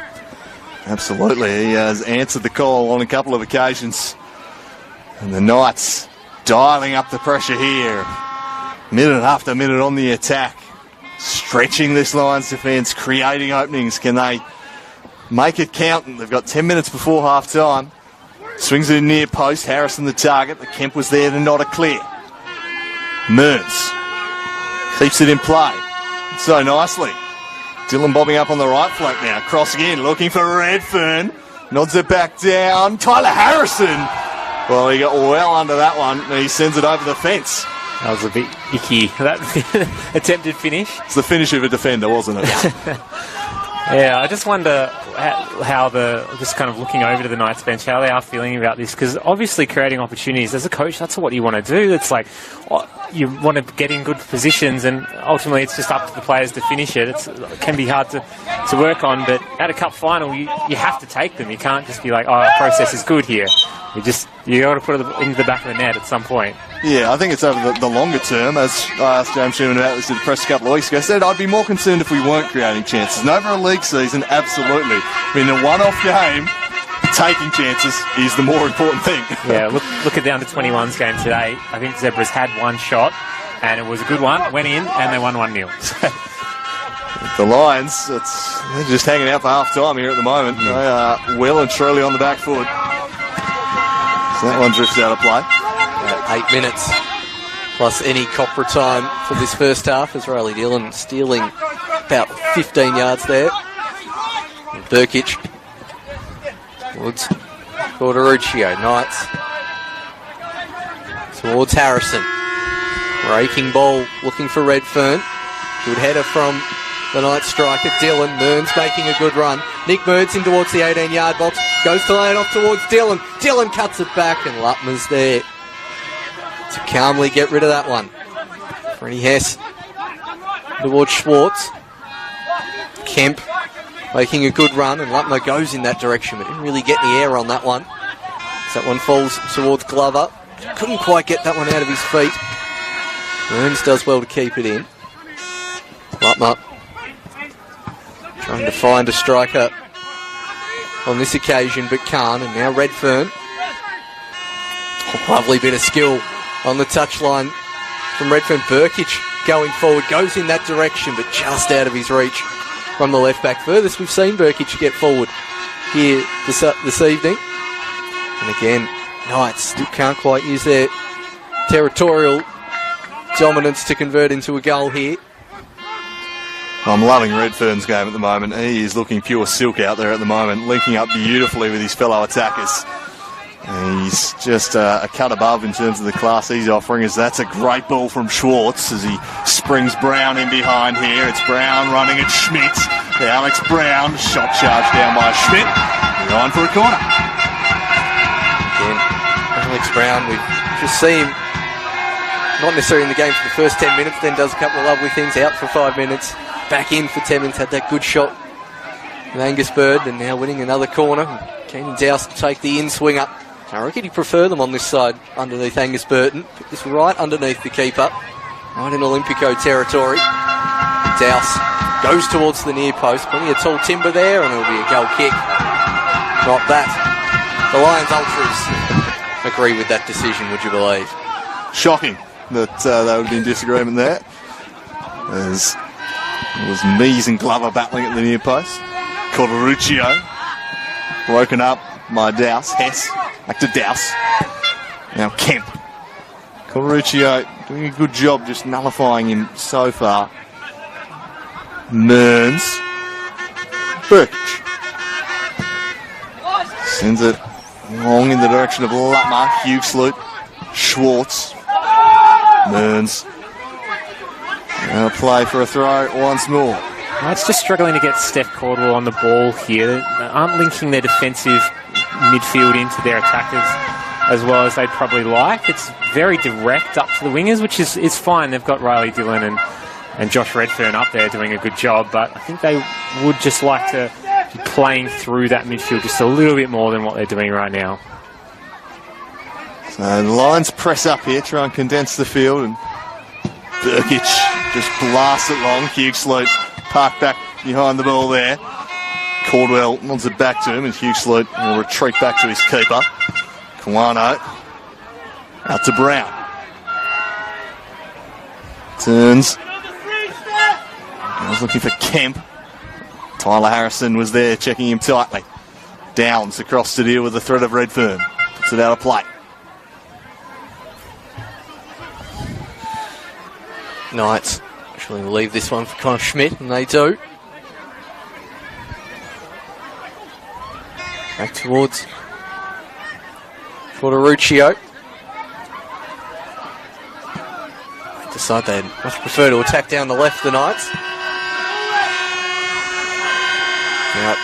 S7: Absolutely, he has answered the call on a couple of occasions. And the Knights dialing up the pressure here. Minute after minute on the attack. Stretching this Lions defence, creating openings. Can they make it count? They've got 10 minutes before half time. Swings it in near post. Harrison the target. The Kemp was there to nod a clear. Mearns keeps it in play so nicely. Dillon bobbing up on the right flank now. Cross again, looking for Redfern. Nods it back down. Tyler Harrison. Well, he got well under that one, and he sends it over the fence.
S3: That was a bit icky, that attempted finish.
S7: It's the finish of a defender, wasn't it?
S3: Yeah, I just wonder how just kind of looking over to the Knights bench, how they are feeling about this, because obviously creating opportunities, as a coach, that's what you want to do. It's like, you want to get in good positions, and ultimately it's just up to the players to finish it. It can be hard to work on, but at a cup final, you have to take them. You can't just be like, oh, our process is good here. You got to put it into the back of the net at some point.
S7: Yeah, I think it's over the longer term. As I asked James Sherman about this at the press a couple of weeks ago, I said I'd be more concerned if we weren't creating chances. And over a league season, absolutely. I mean, a one-off game, taking chances is the more important thing.
S3: Yeah, look at the under-21s game today. I think Zebras had one shot, and it was a good one. Went in, and they won 1-0.
S7: The Lions, they're just hanging out for half-time here at the moment. They are well and truly on the back foot. So that one drifts out of play.
S5: 8 minutes plus any copper time for this first half, as Riley Dillon stealing about 15 yards there. Burkic towards Glenorchy. Knights towards Harrison. Raking ball looking for Redfern. Good header from the Knights striker Dillon. Mearns making a good run. Nick Mearns in towards the 18-yard box. Goes to lay it off towards Dillon. Dillon cuts it back, and Lutman's there to calmly get rid of that one. Freddie Hess towards Schwartz. Kemp making a good run, and Lutmer goes in that direction, but didn't really get the air on that one. So that one falls towards Glover. Couldn't quite get that one out of his feet. Mearns does well to keep it in. Lutmer trying to find a striker on this occasion, but can't. And now Redfern. Lovely bit of skill on the touchline from Redfern. Burkic going forward, goes in that direction, but just out of his reach from the left back. Furthest we've seen Burkic get forward here this evening. And again, Knights still can't quite use their territorial dominance to convert into a goal here.
S7: I'm loving Redfern's game at the moment. He is looking pure silk out there at the moment, linking up beautifully with his fellow attackers. And he's just a cut above in terms of the class he's offering, as that's a great ball from Schwartz as he springs Brown in behind here. It's Brown running at Schmidt. Alex Brown, shot charged down by Schmidt. Behind for a corner.
S5: Again, Alex Brown, we've just seen him, not necessarily in the game for the first 10 minutes, then does a couple of lovely things, out for 5 minutes, back in for 10 minutes, had that good shot with Angus Bird, and now winning another corner. Keenan Dowse to take the in-swing up. I reckon he'd prefer them on this side underneath Angus Burton. Put this right underneath the keeper, right in Olympico territory. Dowse goes towards the near post, plenty of tall timber there, and it'll be a goal kick. Not that. The Lions Ultras agree with that decision, would you believe?
S7: Shocking that they would be in disagreement there. As it was Mees and Glover battling at the near post. Corderuccio broken up by Dowse. Hess back to Dowse. Now Kemp. Corderuccio doing a good job just nullifying him so far. Mearns. Burkic. Sends it long in the direction of Lutmer. Hugesloot. Schwartz. Mearns. Now play for a throw once more.
S3: It's just struggling to get Steph Caldwell on the ball here. They aren't linking their defensive midfield into their attackers as well as they'd probably like. It's very direct up to the wingers, which is fine. They've got Riley Dillon and Josh Redfern up there doing a good job, but I think they would just like to be playing through that midfield just a little bit more than what they're doing right now.
S7: So the Lions press up here, try and condense the field, and Burkic just blasts it long. Hugesloot parked back behind the ball there. Caldwell nods it back to him, and Hugesloot will retreat back to his keeper. Kawano out to Brown. Turns. I was looking for Kemp. Tyler Harrison was there checking him tightly. Downs across to deal with the threat of Redfern. Puts it out of play.
S5: Knights actually will leave this one for Connor Schmidt, and they do. Back towards Corderuccio. They decide they'd much prefer to attack down the left, the Knights. Out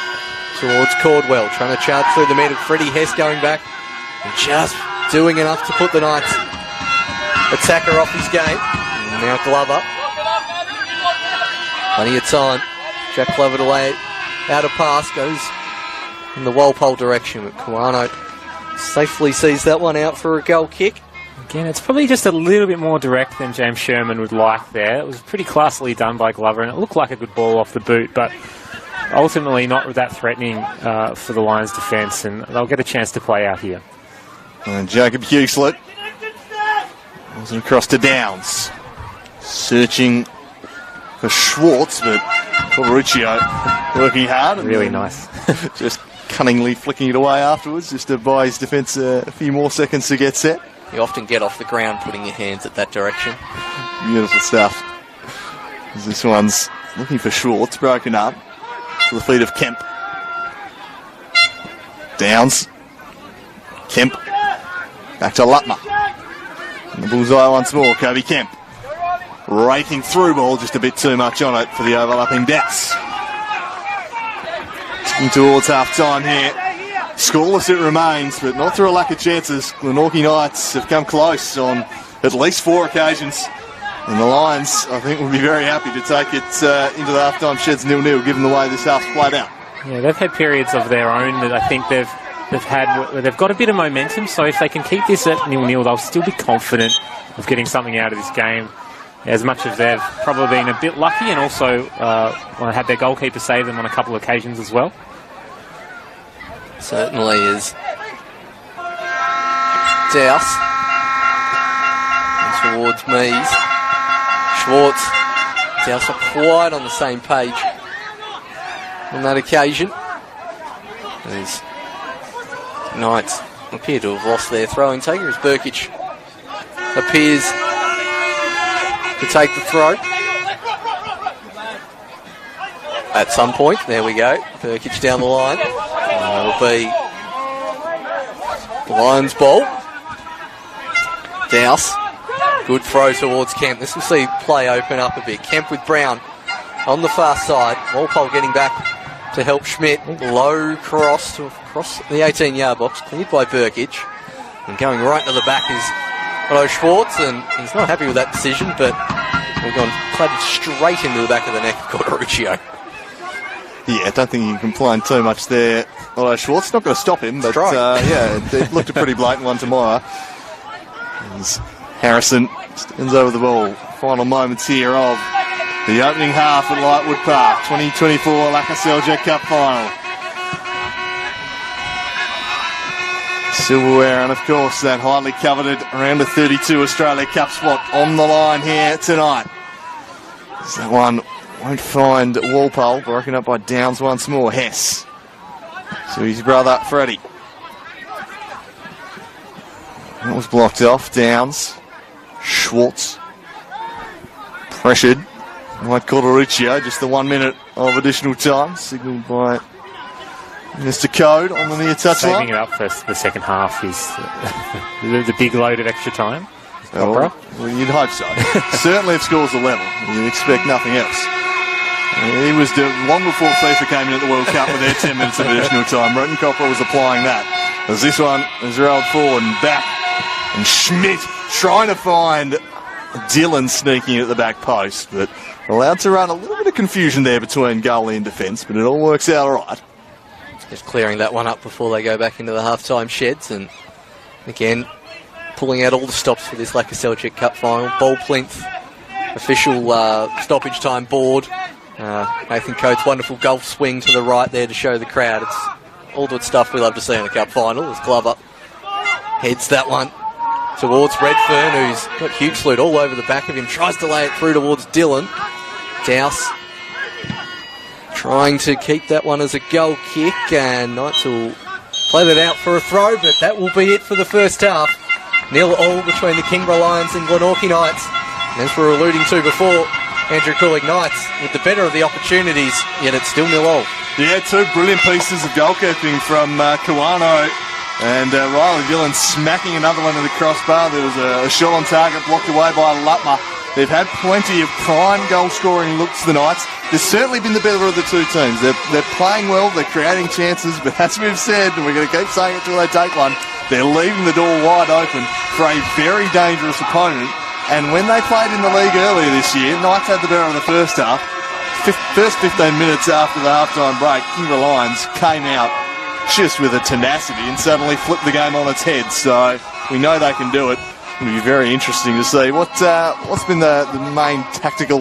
S5: towards Caldwell, trying to charge through the middle. Freddie Hess going back and just doing enough to put the Knights attacker off his game. And now Glover. Plenty of time. Jack Glover to lay out a pass, goes in the Walpole direction, but Kawano safely sees that one out for a goal kick.
S3: Again, it's probably just a little bit more direct than James Sherman would like there. It was pretty classily done by Glover, and it looked like a good ball off the boot, but ultimately not that threatening for the Lions' defence, and they'll get a chance to play out here.
S7: And Jacob Hugesloot was across to Downs. Searching for Schwartz, but Corderuccio working hard. And
S3: really nice.
S7: Just cunningly flicking it away afterwards, just to buy his defence a few more seconds to get set.
S5: You often get off the ground putting your hands at that direction.
S7: Beautiful stuff. This one's looking for Schwartz, broken up to the feet of Kemp. Downs. Kemp. Back to Lutmer. And the bullseye once more, Kobe Kemp. Raking through ball, just a bit too much on it for the overlapping Dowse. Ticking towards half time here. Scoreless it remains, but not through a lack of chances. Glenorchy Knights have come close on at least 4 occasions. And the Lions, I think, will be very happy to take it into the half-time sheds 0-0, given the way this half's played out.
S3: Yeah, they've had periods of their own that I think they've got a bit of momentum, so if they can keep this at 0-0, they'll still be confident of getting something out of this game. As much as they've probably been a bit lucky, and also had their goalkeeper save them on a couple of occasions as well.
S5: certainly is Douse. And towards Mees. Schwartz. Douse not quite on the same page on that occasion. As Knights appear to have lost their throwing taker as Burkic appears to take the throw. At some point, there we go. Burkic down the line. It'll be the Lions ball. Douse. Good throw towards Kemp. This will see play open up a bit. Kemp with Brown on the far side. Walpole getting back to help Schmidt. Low cross to across the 18-yard box. Cleared by Burkic. And going right to the back is Otto Schwartz. And he's not happy with that decision, but we've gone clapped straight into the back of the neck of Glenorchy.
S7: Yeah, I don't think you can complain too much there. Although Schwartz not going to stop him, but it looked a pretty blatant one tomorrow. As Harrison stands over the ball. Final moments here of the opening half at Lightwood Park, 2024 Lakoseljac Cup Final. Silverware and of course that highly coveted around the 32 Australia Cup spot on the line here tonight. So that one won't find Walpole, broken up by Downs once more. Hess to his brother Freddie. That was blocked off. Downs. Schwartz. Pressured. White Glenorchy, just the 1 minute of additional time, signalled by Mr. Code on the near touch line.
S3: Saving it up for the second half is the big load of extra time.
S7: Well, you'd hope so. Certainly if scores the level, you'd expect nothing else. He was long before FIFA came in at the World Cup with their 10 minutes of additional time. Roten Copper was applying that. As this one is rolled forward and back, and Schmidt trying to find Dillon sneaking at the back post, but allowed to run a little bit of confusion there between goalie and defence, but it all works out all right.
S5: Just clearing that one up before they go back into the half-time sheds, and again pulling out all the stops for this Lakoseljac Cup final. Ball plinth, official stoppage time board. Nathan Coates' wonderful golf swing to the right there to show the crowd. It's all the stuff we love to see in a cup final. As Glover heads that one towards Redfern, who's got Hughes all over the back of him. Tries to lay it through towards Dillon. Douse trying to keep that one as a goal kick, and Knights will play that out for a throw, but that will be it for the first half. 0-0 between the Kingborough Lions and Glenorchy Knights. And as we were alluding to before, Andrew Cooling, Knights with the better of the opportunities, yet it's still 0-0.
S7: Yeah, two brilliant pieces of goalkeeping from Kawano and Riley Dillon smacking another one to the crossbar. There was a shot on target blocked away by Lutmer. They've had plenty of prime goal-scoring looks, the Knights. There's certainly been the better of the two teams. They're playing well, they're creating chances, but as we've said, and we're going to keep saying it till they take one, they're leaving the door wide open for a very dangerous opponent. And when they played in the league earlier this year, Knights had the better of the first half. First 15 minutes after the half-time break, Kingborough Lions came out just with a tenacity and suddenly flipped the game on its head. So we know they can do it. It'll be very interesting to see. What's been the main tactical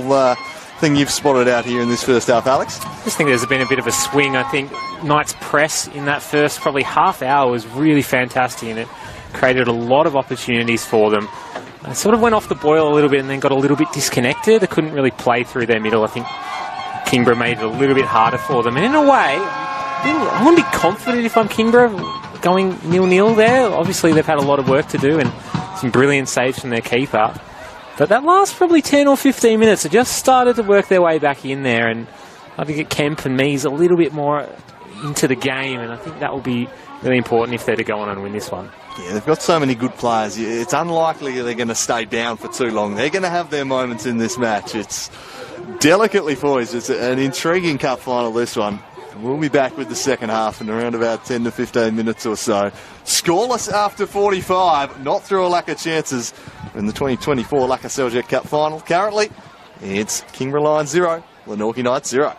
S7: thing you've spotted out here in this first half, Alex?
S3: I just think there's been a bit of a swing. I think Knights' press in that first probably half hour was really fantastic, and it created a lot of opportunities for them. It sort of went off the boil a little bit and then got a little bit disconnected. They couldn't really play through their middle. I think Kingborough made it a little bit harder for them. And in a way, I wouldn't be confident if I'm Kingborough going 0-0 there. Obviously, they've had a lot of work to do and some brilliant saves from their keeper. But that last probably 10 or 15 minutes, they just started to work their way back in there. And I think get Kemp and Mees a little bit more into the game. And I think that will be really important if they're to go on and win this one.
S7: Yeah, they've got so many good players. It's unlikely they're going to stay down for too long. They're going to have their moments in this match. It's delicately poised. It's an intriguing cup final, this one. We'll be back with the second half in around about 10 to 15 minutes or so. Scoreless after 45, not through a lack of chances in the 2024 Lakoseljac Cup final. Currently, it's Kingborough Lions 0, Glenorchy Knights 0.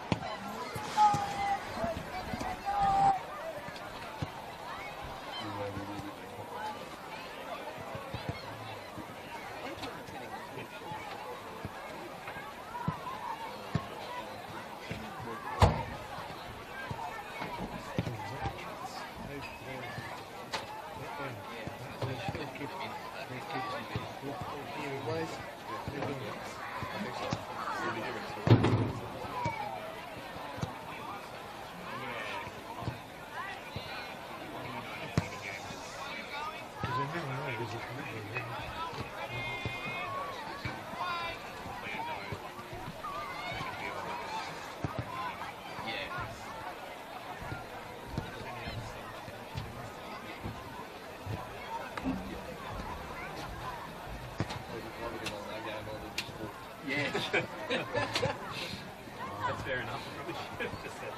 S5: anyways.
S1: That's fair enough. I probably should have just said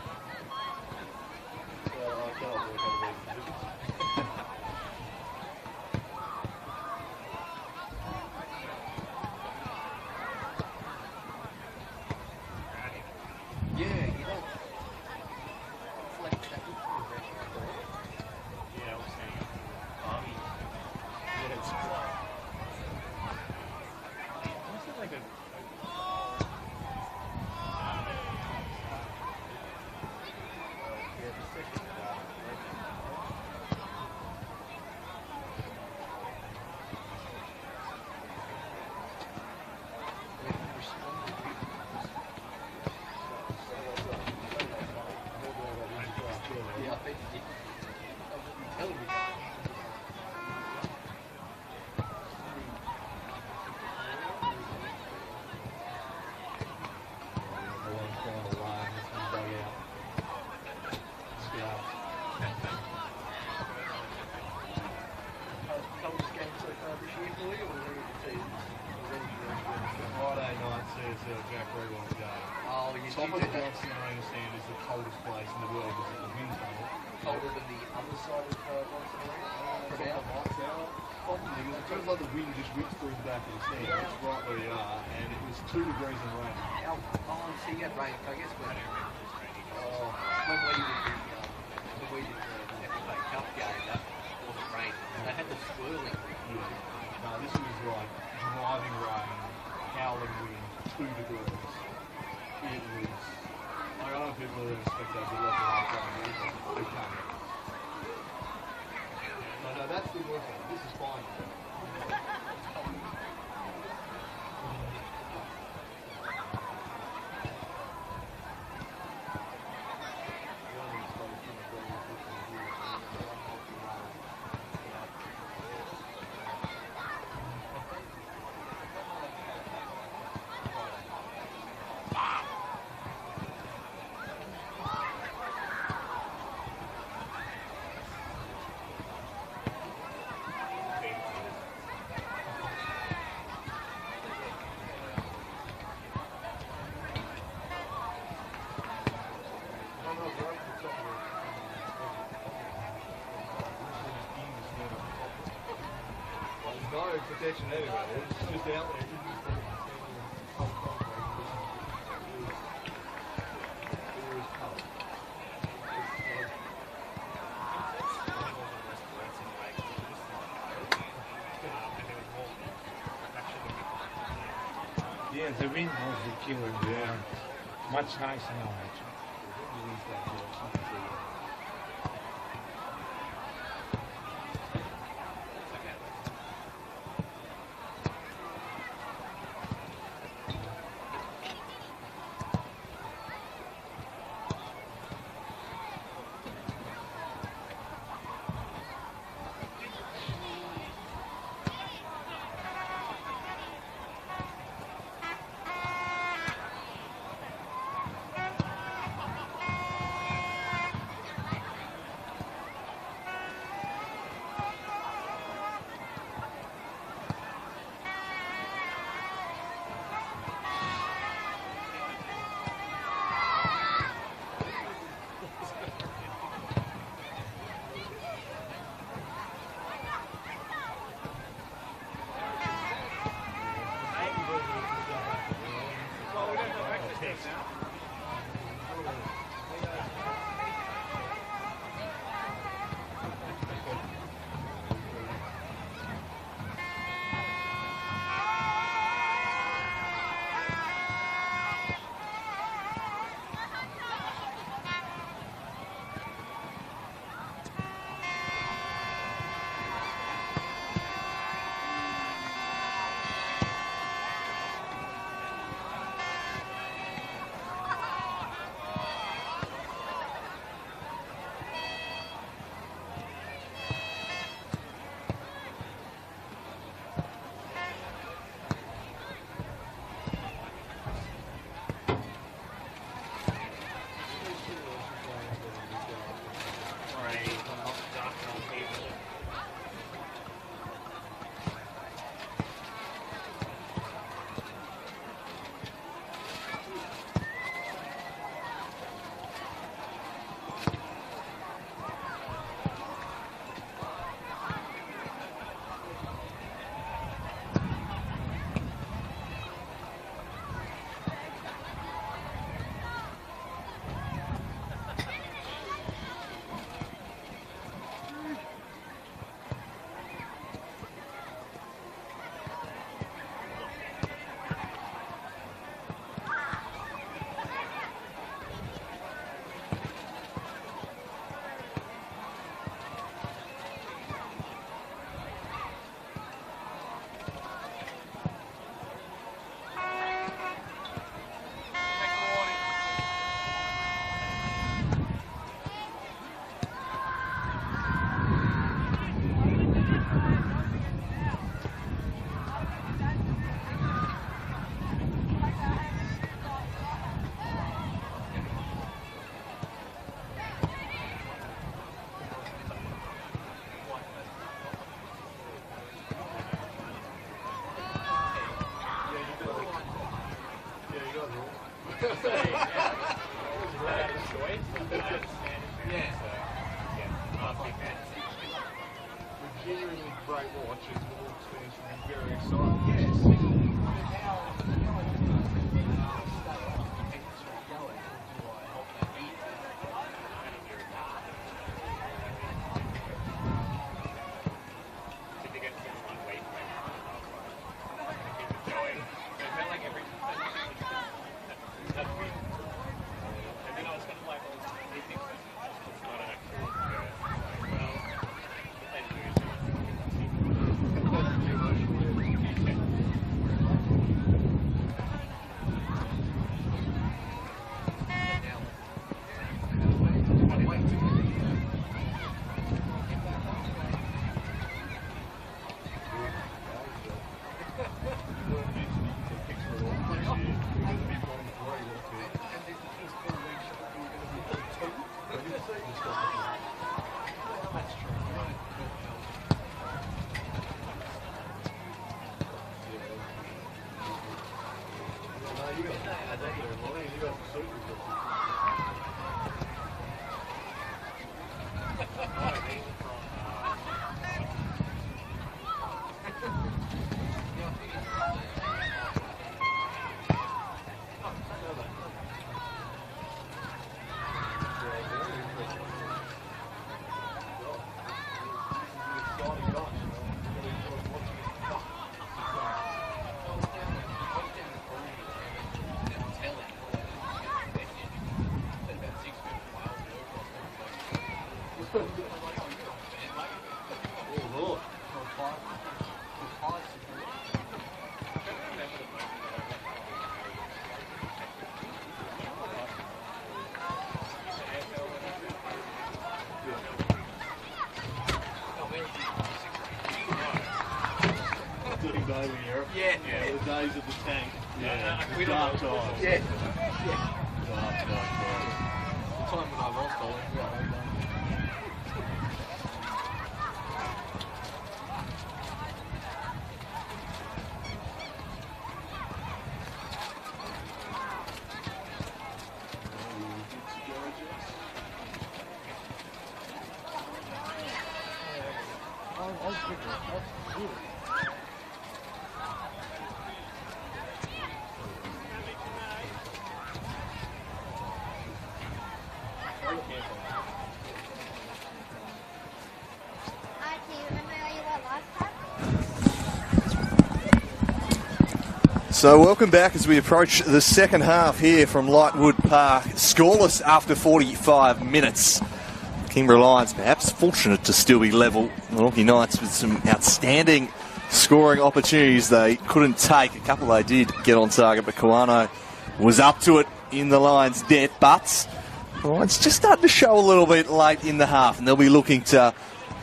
S2: Friday night Jack Rewell's game.
S5: Oh, you
S2: Top of
S5: did that.
S2: Johnson, I understand, is the coldest place in the world because of the wind tunnel.
S5: Colder than the other side of Johnson
S2: Probably, it feels like the wind just whips through the back of the stand. That's right where you are, and it was 2 degrees and rain.
S5: so you had rain, I guess, when we did the FA Cup game, that wasn't rain. They had the swirling.
S2: No, this was like driving rain, howling wind, 2 degrees. It was. I don't know if people are expecting to let the half rain. They can't. No, that's the worst thing. This is fine. No protection anyway. It's just out there.
S6: Yeah, the wind was the killer. Yeah. Much nicer now, actually.
S2: Genuinely great watch as the Hawks fans will be very excited. Yeah. The days of the tank. Yeah. The dark times.
S5: Yeah.
S2: Dark times. The time when I lost all
S7: So welcome back as we approach the second half here from Lightwood Park. Scoreless after 45 minutes. Kingborough Lions perhaps fortunate to still be level. The Glenorchy Knights with some outstanding scoring opportunities they couldn't take. A couple they did get on target, but Kawano was up to it in the Lions' net. But the Lions just starting to show a little bit late in the half, and they'll be looking to,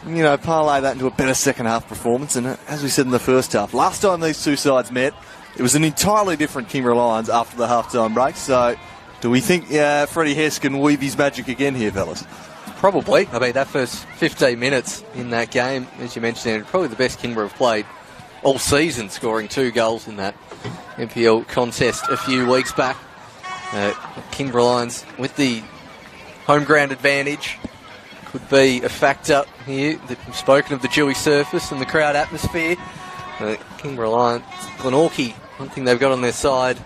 S7: you know, parlay that into a better second half performance. And as we said in the first half, last time these two sides met, it was an entirely different Kingborough Lions after the half-time break. So do we think Freddie Hess can weave his magic again here, fellas?
S5: Probably. I mean, that first 15 minutes in that game, as you mentioned, Andrew, probably the best Kingborough have played all season, scoring 2 goals in that NPL contest a few weeks back. Kingborough Lions with the home ground advantage could be a factor here. We've spoken of the dewy surface and the crowd atmosphere. Kingborough Lions, Glenorchy, one thing they've got on their side,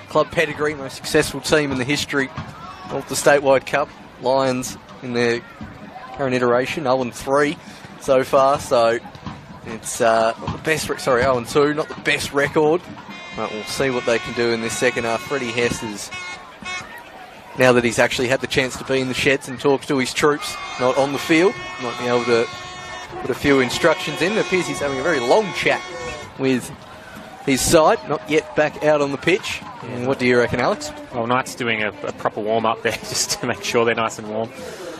S5: club pedigree, most successful team in the history of the statewide cup. Lions in their current iteration, 0-3 so far, so it's not the best, 0-2, not the best record, but we'll see what they can do in this second half. Freddie Hess is, now that he's actually had the chance to be in the sheds and talk to his troops, not on the field, might be able to put a few instructions in. It appears he's having a very long chat with his side, not yet back out on the pitch. And what do you reckon, Alex?
S3: Well, Knight's doing a proper warm-up there just to make sure they're nice and warm.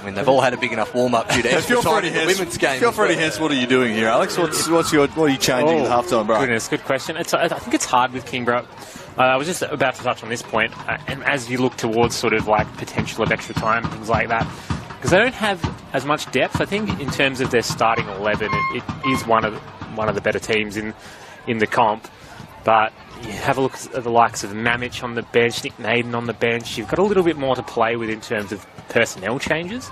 S5: I mean, they've all had a big enough warm-up due to extra time in the women's game.
S7: Feel Freddie Hess, what are you doing here, Alex? What are you changing in the half-time break?
S3: Goodness, good question. I think it's hard with Kingborough. I was just about to touch on this point, and as you look towards sort of like potential of extra time, things like that, because they don't have as much depth. I think in terms of their starting 11, it is one of the better teams in the comp. But you have a look at the likes of Mamich on the bench, Nick Naden on the bench. You've got a little bit more to play with in terms of personnel changes.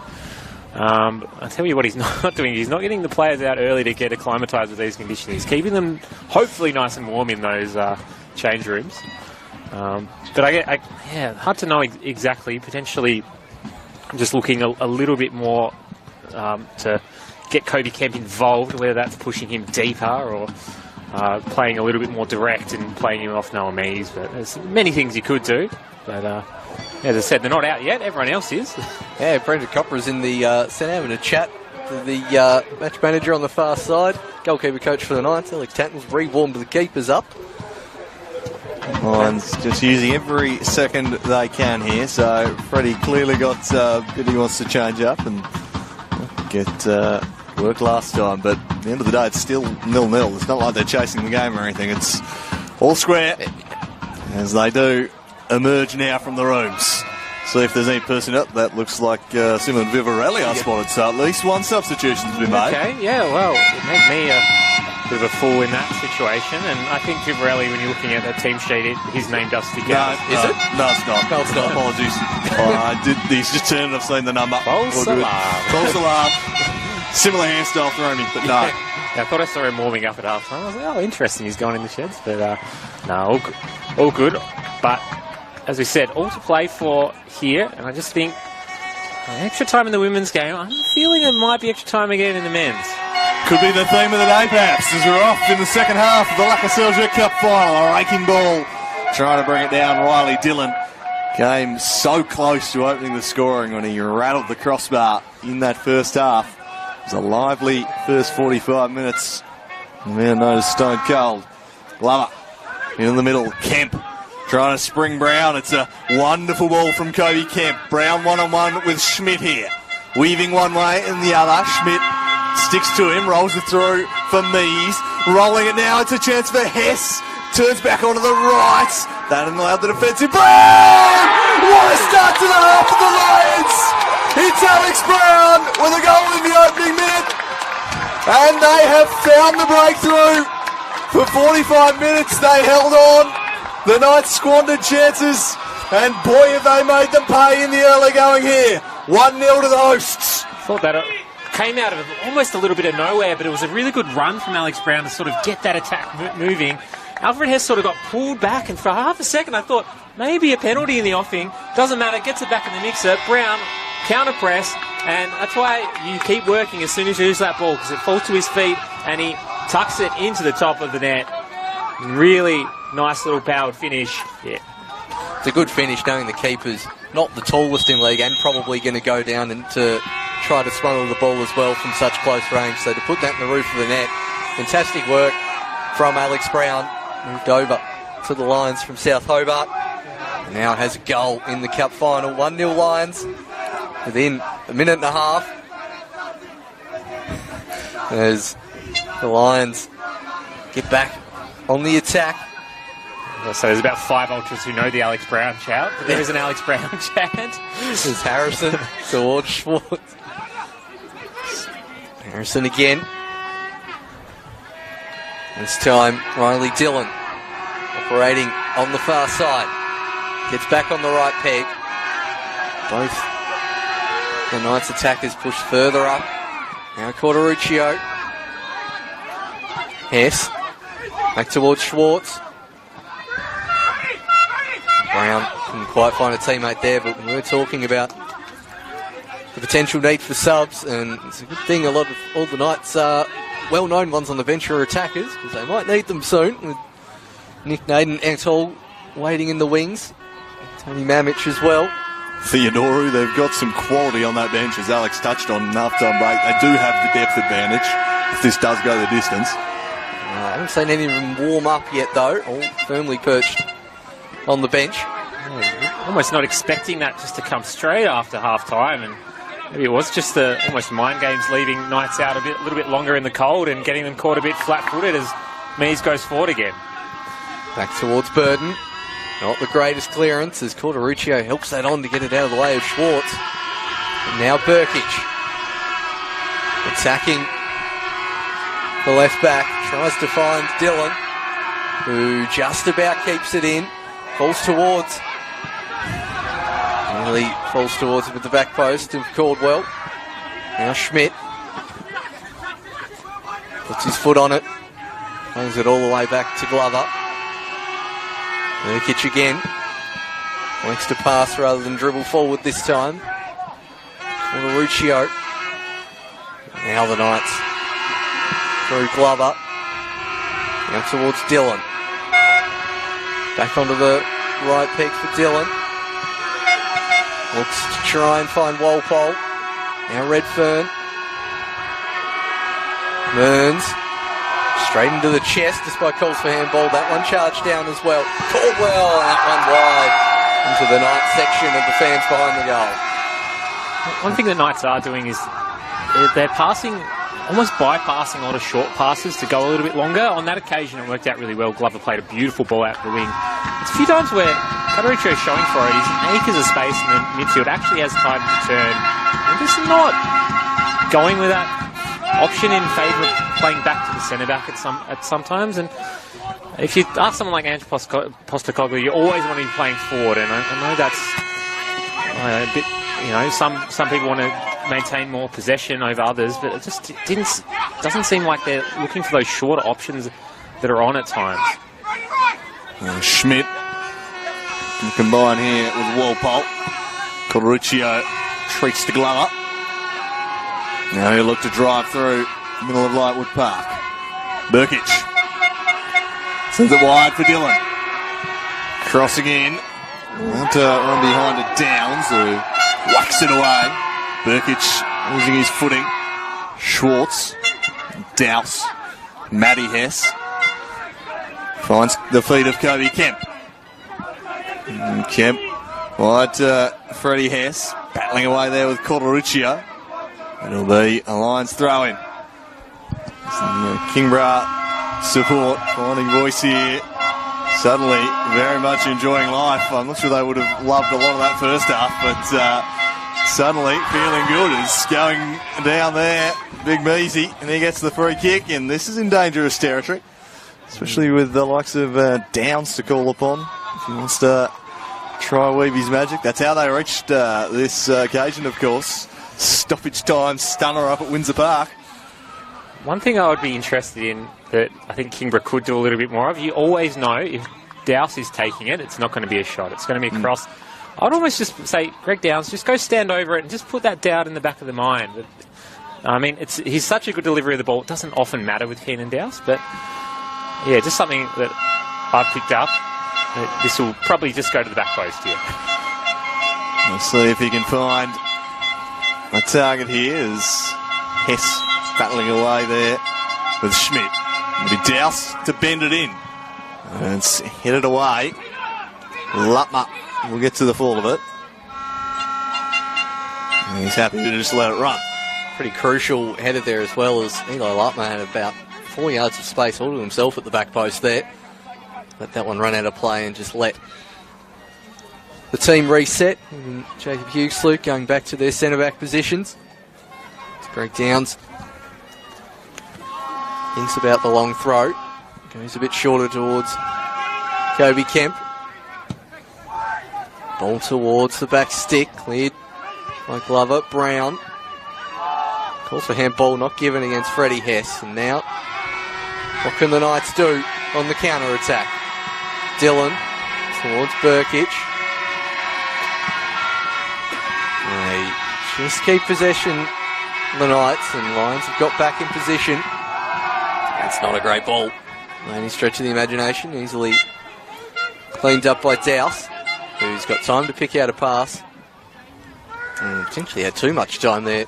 S3: I'll tell you what he's not doing. He's not getting the players out early to get acclimatised with these conditions. He's keeping them hopefully nice and warm in those change rooms. But hard to know exactly. Potentially just looking a little bit more to get Kobe Kemp involved, whether that's pushing him deeper or playing a little bit more direct and playing him off Noah Mees. But there's many things you could do. But as I said, they're not out yet. Everyone else is.
S5: Yeah, Brendan Copper's in the centre having a chat to the match manager on the far side. Goalkeeper coach for the Knights, Alex Tatten's re-warmed the keepers up.
S7: Lions just using every second they can here. So Freddie clearly got a bit he wants to change up and get work last time. But at the end of the day, it's still 0-0. It's not like they're chasing the game or anything. It's all square as they do emerge now from the rooms. See if there's any person up. That looks like Simon Vivarelli I spotted. So at least one substitution's been made.
S3: Okay, yeah, well, it made me a bit of a fool in that situation, and I think Vivarelli, when you're looking at that team sheet, his name does stick out.
S5: Is it?
S7: No, it's not.
S5: No, it's not.
S7: Apologies. He's just turned. I've seen the number.
S3: False alarm.
S7: False alarm. Similar hairstyle throw me, but no.
S3: I thought I saw him warming up at half time. I was like, oh, interesting, he's gone in the sheds. But no, all good. But as we said, all to play for here, and I just think extra time in the women's game. I'm feeling it might be extra time again in the men's.
S7: Could be the theme of the day, perhaps, as we're off in the second half of the Lakoseljac Cup final. A raking ball, trying to bring it down. Riley Dillon came so close to opening the scoring when he rattled the crossbar in that first half. It was a lively first 45 minutes. The man known as Stone Cold. Glover in the middle. Kemp trying to spring Brown. It's a wonderful ball from Kobe Kemp. Brown one-on-one with Schmidt here. Weaving one way and the other. Schmidt sticks to him, rolls it through for Mees. Rolling it now, it's a chance for Hess. Turns back onto the right. That allowed the defensive. Brown! What a start to the half of the Lions! It's Alex Brown with a goal in the opening minute. And they have found the breakthrough. For 45 minutes they held on. The Knights squandered chances. And boy have they made them pay in the early going here. 1-0 to the hosts.
S3: Thought that came out of almost a little bit of nowhere, but it was a really good run from Alex Brown to sort of get that attack moving. Alfred Hess sort of got pulled back, and for half a second I thought maybe a penalty in the offing. Doesn't matter, gets it back in the mixer. Brown, counter press, and that's why you keep working as soon as you lose that ball, because it falls to his feet and he tucks it into the top of the net. Really nice little powered finish. Yeah.
S5: It's a good finish, knowing the keeper's not the tallest in league and probably going to go down and to try to smother the ball as well from such close range. So to put that in the roof of the net, fantastic work from Alex Brown. Moved over to the Lions from South Hobart. And now has a goal in the cup final. 1-0 Lions within a minute and a half. As the Lions get back on the attack.
S3: So there's about 5 ultras who know the Alex Brown shout, but there is an Alex Brown chant.
S5: There's Harrison towards Schwartz. Harrison again. This time, Riley Dillon operating on the far side. Gets back on the right peg. Both the Knights attackers push further up. Now Corderuccio. Hess. Back towards Schwartz. Brown couldn't quite find a teammate there, but we were talking about the potential need for subs, and it's a good thing a lot of all the Knights well-known ones on the bench are attackers, because they might need them soon, with Nick Naden and Eto'o waiting in the wings. Tony Mamich as well.
S7: Theodoru, they've got some quality on that bench, as Alex touched on in half-time break. They do have the depth advantage if this does go the distance.
S5: I haven't seen any of them warm up yet, though, all firmly perched on the bench.
S3: Yeah, almost not expecting that just to come straight after half-time, and maybe it was just the almost mind games leaving Knights out a little bit longer in the cold and getting them caught a bit flat-footed as Mees goes forward again.
S5: Back towards Burton. Not the greatest clearance as Corderuccio helps that on to get it out of the way of Schwartz. And now Burkic. Attacking the left back. Tries to find Dillon. who just about keeps it in. Falls towards. Nearly falls towards it with the back post of Caldwell. Now Schmidt. Puts his foot on it. Holds it all the way back to Glover. Nurkic again. Likes to pass rather than dribble forward this time. Corneruccio. Now the Knights. Through Glover. Now towards Dillon. Back onto the right peak for Dillon. Looks to try and find Walpole. Now Redfern. Mearns. Straight into the chest despite calls for handball. That one charged down as well. Caldwell, that one wide into the Knights section of the fans behind the goal.
S3: One thing the Knights are doing is they're passing, almost bypassing a lot of short passes to go a little bit longer. On that occasion, it worked out really well. Glover played a beautiful ball out the wing. It's a few times where Corneruccio is showing for it. He's acres of space in the midfield, actually has time to turn. And just not going with that option in favour of playing back to the centre-back at sometimes. And if you ask someone like Andrew Postecoglou, you always want to be playing forward. And I know that's a bit, some people want to maintain more possession over others, but it just doesn't seem like they're looking for those shorter options that are on at times.
S7: Schmidt can combine here with Walpole. Corneruccio treats to Glover. Now he'll look to drive through middle of Lightwood Park. Burkic sends it wide for Dillon. Crossing in. Want to run behind it Downs, who whacks it away. Burkic losing his footing. Schwartz. Douse. Matty Hess. Finds the feet of Kobe Kemp. And Kemp wide to Freddie Hess. Battling away there with Corneruccio. It'll be a Lions throw-in. Some Kingborough support, finding voice here. Suddenly, very much enjoying life. I'm not sure they would have loved a lot of that first half, but suddenly feeling good is going down there. Big Measy, and he gets the free kick, and this is in dangerous territory, especially with the likes of Downs to call upon. If he wants to try Weeby's magic, that's how they reached this occasion, of course. Stoppage time stunner up at Windsor Park.
S3: One thing I would be interested in that I think Kingborough could do a little bit more of, you always know if Dowse is taking it, it's not going to be a shot. It's going to be a cross. I'd almost just say, Greg Downs, just go stand over it and just put that doubt in the back of the mind. But, I mean, he's such a good delivery of the ball. It doesn't often matter with Keenan Dowse, but yeah, just something that I've picked up. This will probably just go to the back post here.
S7: We'll see if he can find a target here as Hess battling away there with Schmidt. It'll be Dowse to bend it in. And it's headed away. Lutmer will get to the fall of it. And he's happy to just let it run.
S5: Pretty crucial header there as well, as Eli Lutmer had about 4 yards of space all to himself at the back post there. Let that one run out of play and just let the team reset. And Jacob Hughes-Luke going back to their centre-back positions. It's Greg Downs. Thinks about the long throw. Goes a bit shorter towards Kobe Kemp. Ball towards the back stick. Cleared by Glover. Brown. Calls for handball, not given against Freddie Hess. And now, what can the Knights do on the counter-attack? Dillon towards Burkic. They just keep possession, the Knights, and Lions have got back in position. That's not a great ball. Any stretch of the imagination, easily cleaned up by Dowse, who's got time to pick out a pass. And potentially had too much time there.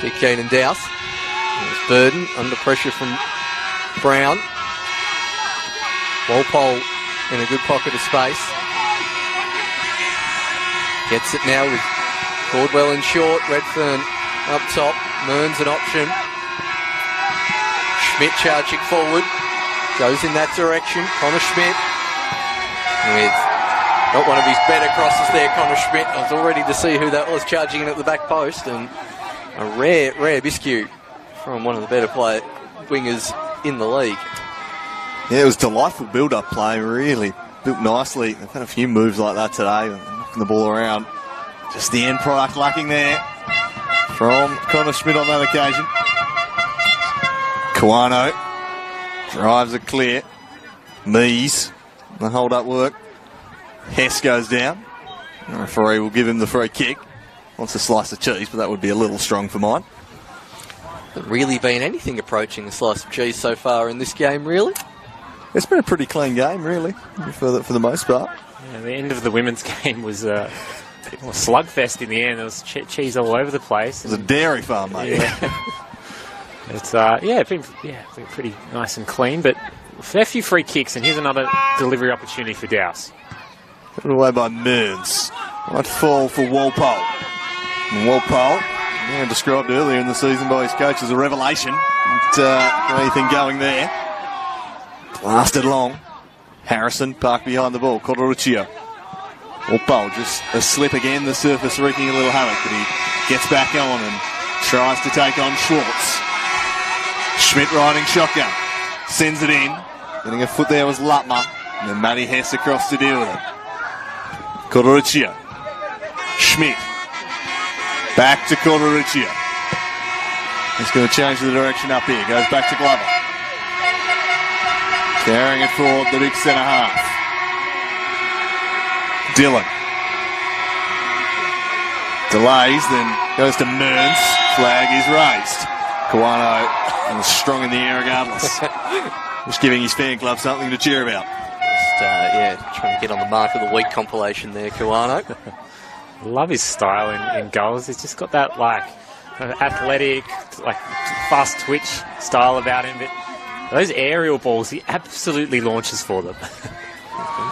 S5: Dick Keenan Dowse. There's Burden under pressure from Brown. Walpole in a good pocket of space. Gets it now with Caldwell in short. Redfern up top. Mearns an option. Schmidt charging forward. Goes in that direction. Connor Schmidt with not one of his better crosses there, Connor Schmidt. I was all ready to see who that was charging in at the back post, and a rare biscuit from one of the better wingers in the league.
S7: Yeah, it was delightful build-up play, really built nicely. They've had a few moves like that today, knocking the ball around. Just the end product lacking there from Connor Schmidt on that occasion. Kawano drives it clear. Mees, the hold-up work. Hess goes down. The referee will give him the free kick. Wants a slice of cheese, but that would be a little strong for mine.
S5: Hasn't really been anything approaching a slice of cheese so far in this game, really.
S7: It's been a pretty clean game, really, for the most part.
S3: Yeah, the end of the women's game was a slugfest in the end. There was cheese all over the place.
S7: It was a dairy farm, mate.
S3: Yeah. It's been pretty nice and clean, but a fair few free kicks, and here's another delivery opportunity for Douse.
S7: Put away by Mearns. Might fall for Walpole. And Walpole, described earlier in the season by his coach as a revelation. Not anything going there. Blasted long. Harrison parked behind the ball. Codoruccio. Walpole just a slip again. The surface wreaking a little havoc, but he gets back on and tries to take on Schwartz. Schmidt riding shotgun. Sends it in. Getting a foot there was Lutmer. And then Matty Hess across to deal with it. Codoruccio. Schmidt. Back to Codoruccio. He's going to change the direction up here. Goes back to Glover. Carrying it forward, the big centre half. Dillon. Delays, then goes to Mearns. Flag is raised. Kawano is strong in the air regardless. Just giving his fan club something to cheer about.
S5: Trying to get on the mark of the week compilation there, Kawano.
S3: Love his style in goals. He's just got that athletic, fast twitch style about him. But those aerial balls, he absolutely launches for them.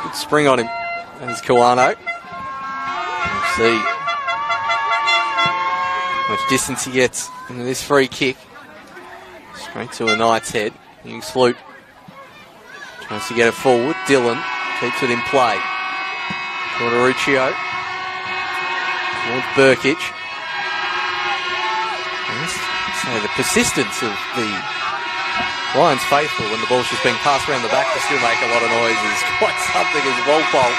S5: Good spring on him. There's Kawano. We'll see how much distance he gets into this free kick. Straight to a Knight's head. Hughes Flute tries to get it forward. Dillon keeps it in play. Codoruccio towards Burkic. So the persistence of the Lions faithful when the ball's just being passed around the back to still make a lot of noise is quite something as Walpole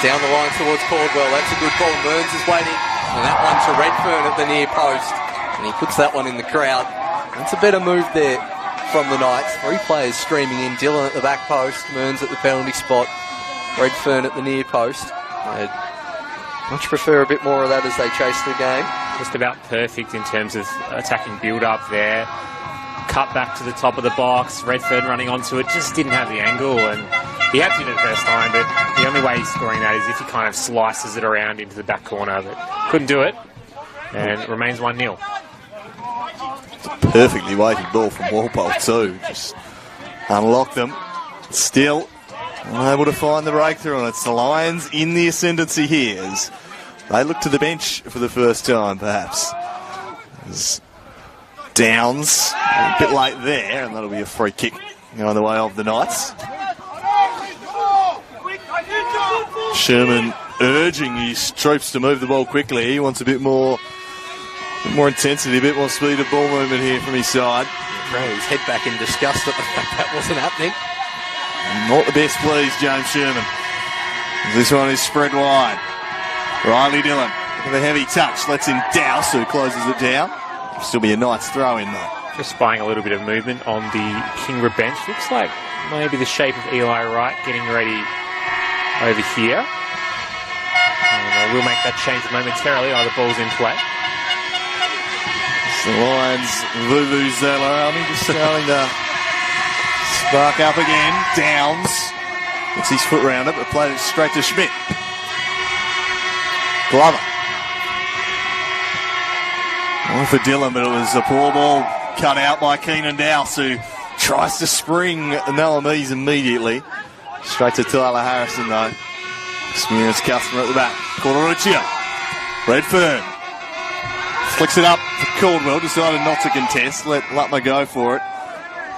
S5: down the line towards Caldwell. That's a good ball. Mearns is waiting. And that one to Redfern at the near post. And he puts that one in the crowd. That's a better move there from the Knights. 3 players streaming in. Dillon at the back post. Mearns at the penalty spot. Redfern at the near post. I'd much prefer a bit more of that as they chase the game.
S3: Just about perfect in terms of attacking build-up there. Cut back to the top of the box. Redfern running onto it. Just didn't have the angle, and he had to do it the first time, but the only way he's scoring that is if he kind of slices it around into the back corner, but couldn't do it, and it remains 1-0.
S7: Perfectly weighted ball from Walpole too. Just unlock them. Still unable to find the breakthrough, and it's the Lions in the ascendancy here as they look to the bench for the first time, perhaps. As Downs a bit late there, and that'll be a free kick going the way of the Knights. Sherman urging his troops to move the ball quickly. He wants a bit more intensity, a bit more speed of ball movement here from his side.
S5: Throw his head back in disgust at the fact that wasn't happening.
S7: Not the best pleased, James Sherman. This one is spread wide. Riley Dillon with a heavy touch. Lets in Douse, who closes it down. It'll still be a Knights throw in though.
S3: Just spying a little bit of movement on the Kingborough bench. Looks like maybe the shape of Eli Wright getting ready over here. And we'll make that change momentarily. The ball's in play.
S7: The Lions, Vuvuzela Army just starting to spark up again. Downs gets his foot round it, but played it straight to Schmidt. Glover. One for Dillon, but it was a poor ball cut out by Keenan Dowse, who tries to spring Noah Mees immediately. Straight to Tyler Harrison, though. Experienced customer at the back. Codoruccio. Redfern. Flicks it up for Caldwell. Decided not to contest. Let Lutmer go for it.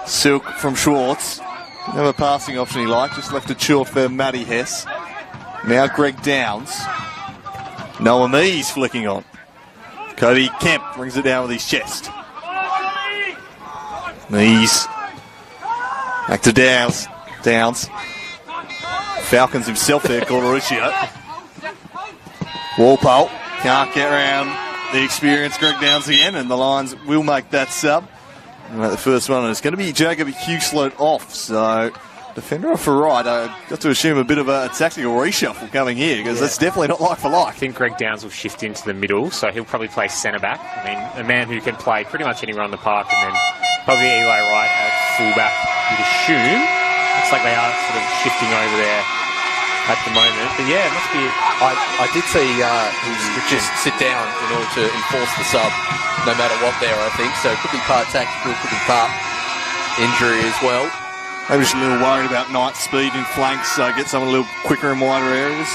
S7: Silk from Schwartz. Didn't have a passing option he liked. Just left it short for Matty Hess. Now Greg Downs. Noah Mees flicking on. Cody Kemp brings it down with his chest. Mees Back to Downs. Falcons himself there, Glenorchy. Walpole can't get around the experienced Greg Downs again, and the Lions will make that sub. The first one is going to be Jacob Hughesloat off, so defender off for right. I got to assume a bit of a tactical reshuffle coming here, because that's definitely not like for like.
S3: I think Greg Downs will shift into the middle, so he'll probably play centre back. I mean, a man who can play pretty much anywhere on the park, and then probably Eli Wright at fullback, you'd assume. Looks like they are sort of shifting over there at the moment. But yeah, it must be...
S5: I did see he just sit down in order to enforce the sub, no matter what there, I think. So it could be part tactical, could be part injury as well.
S7: Maybe just a little worried about Knight's speed in flanks, so get someone a little quicker in wider areas.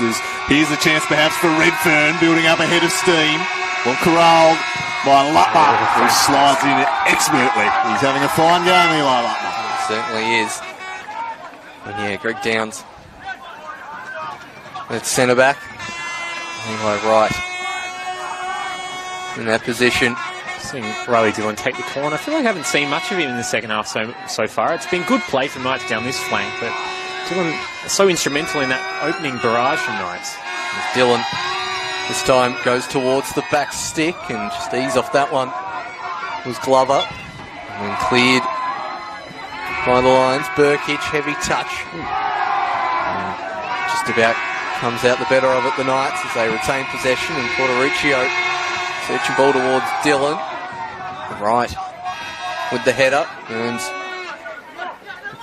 S7: Here's a chance perhaps for Redfern, building up ahead of steam. Well corralled by Lutmer, who slides in expertly. He's having a fine game, Eli Lutmer.
S5: He certainly is. And yeah, Greg Downs. That's centre back. Eli Wright in that position.
S3: Seeing Riley Dillon take the corner. I feel like I haven't seen much of him in the second half so far. It's been good play from Knights down this flank, but Dillon so instrumental in that opening barrage from Knights.
S5: Dillon this time goes towards the back stick and just ease off that one. Was Glover and cleared by the Lions. Burkich, heavy touch. Just about comes out the better of it, the Knights, as they retain possession, and Portoricchio searching ball towards Dillon. Right with the header, and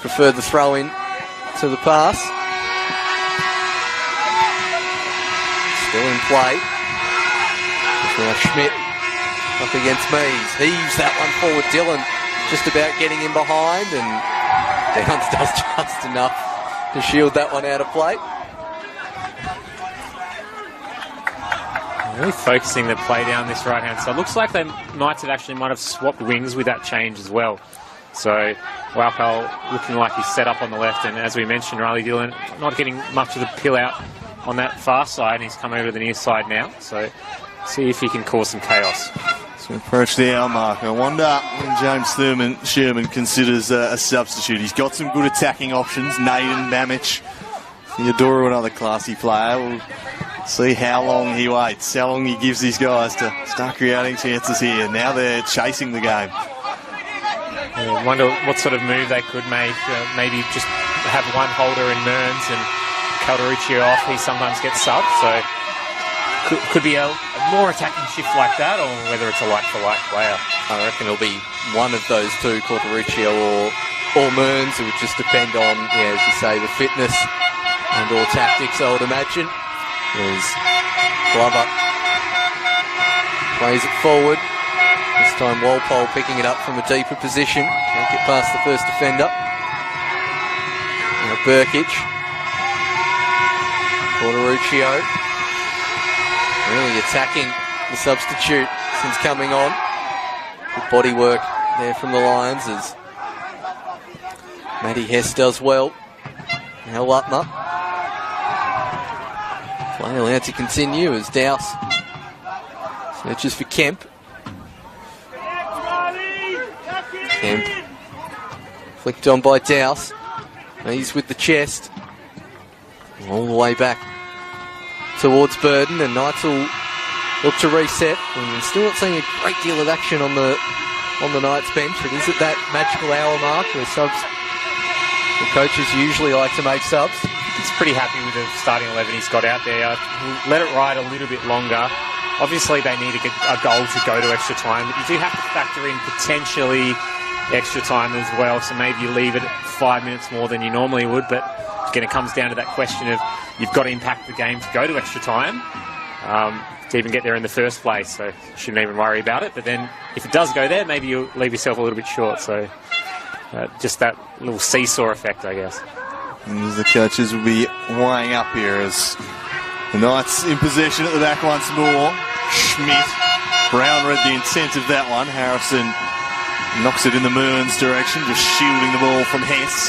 S5: preferred the throw in to the pass. Still in play. Now Schmidt up against Mees. Heaves that one forward. Dillon just about getting in behind, and Downs does just enough to shield that one out of play.
S3: Really focusing the play down this right-hand side. Looks like the Knights might have swapped wings with that change as well. So Walpole looking like he's set up on the left, and as we mentioned, Riley Dillon not getting much of the pill out on that far side. He's come over to the near side now, so see if he can cause some chaos.
S7: So approach the hour mark. I wonder when James Sherman considers a substitute. He's got some good attacking options. Naden, Bamic, Theodoro, another classy player. We'll see how long he waits, how long he gives these guys to start creating chances here. Now they're chasing the game.
S3: I wonder what sort of move they could make. Maybe just have one holder in Mearns and Caldericchio off. He sometimes gets subbed, so could be a more attacking shift like that, or whether it's a like-for-like player.
S5: I reckon it'll be one of those two, Caldericchio or Mearns. It would just depend on, as you say, the fitness and or tactics, I would imagine. As Glover plays it forward. This time Walpole picking it up from a deeper position. Can't get past the first defender. Now Burkich. Portoricchio. Really attacking the substitute since coming on. Good body work there from the Lions as Matty Hess does well. Now Lutmer. Play allowed to continue as Dowse searches for Kemp. Kemp flicked on by Dowse. He's with the chest. All the way back towards Burden, and Knights will look to reset. And still not seeing a great deal of action on the Knights bench. It is at that magical hour mark where the coaches usually like to make subs.
S3: He's pretty happy with the starting 11 he's got out there. He'll let it ride a little bit longer. Obviously, they need a goal to go to extra time, but you do have to factor in potentially extra time as well, so maybe you leave it 5 minutes more than you normally would, but again, it comes down to that question of you've got to impact the game to go to extra time to even get there in the first place, so you shouldn't even worry about it. But then if it does go there, maybe you'll leave yourself a little bit short, so just that little seesaw effect, I guess.
S7: And the coaches will be weighing up here as the Knights in possession at the back once more. Schmidt. Brown read the intent of that one. Harrison knocks it in the Mearns direction, just shielding the ball from Hess.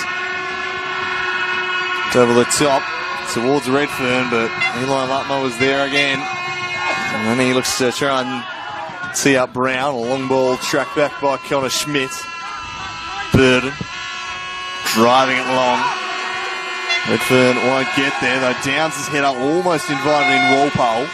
S7: It's over the top towards Redfern, but Eli Lutmer was there again. And then he looks to try and tee up Brown. A long ball tracked back by Connor Schmidt. Burden driving it long. Redfern won't get there, though Downs' head up almost invited in Walpole.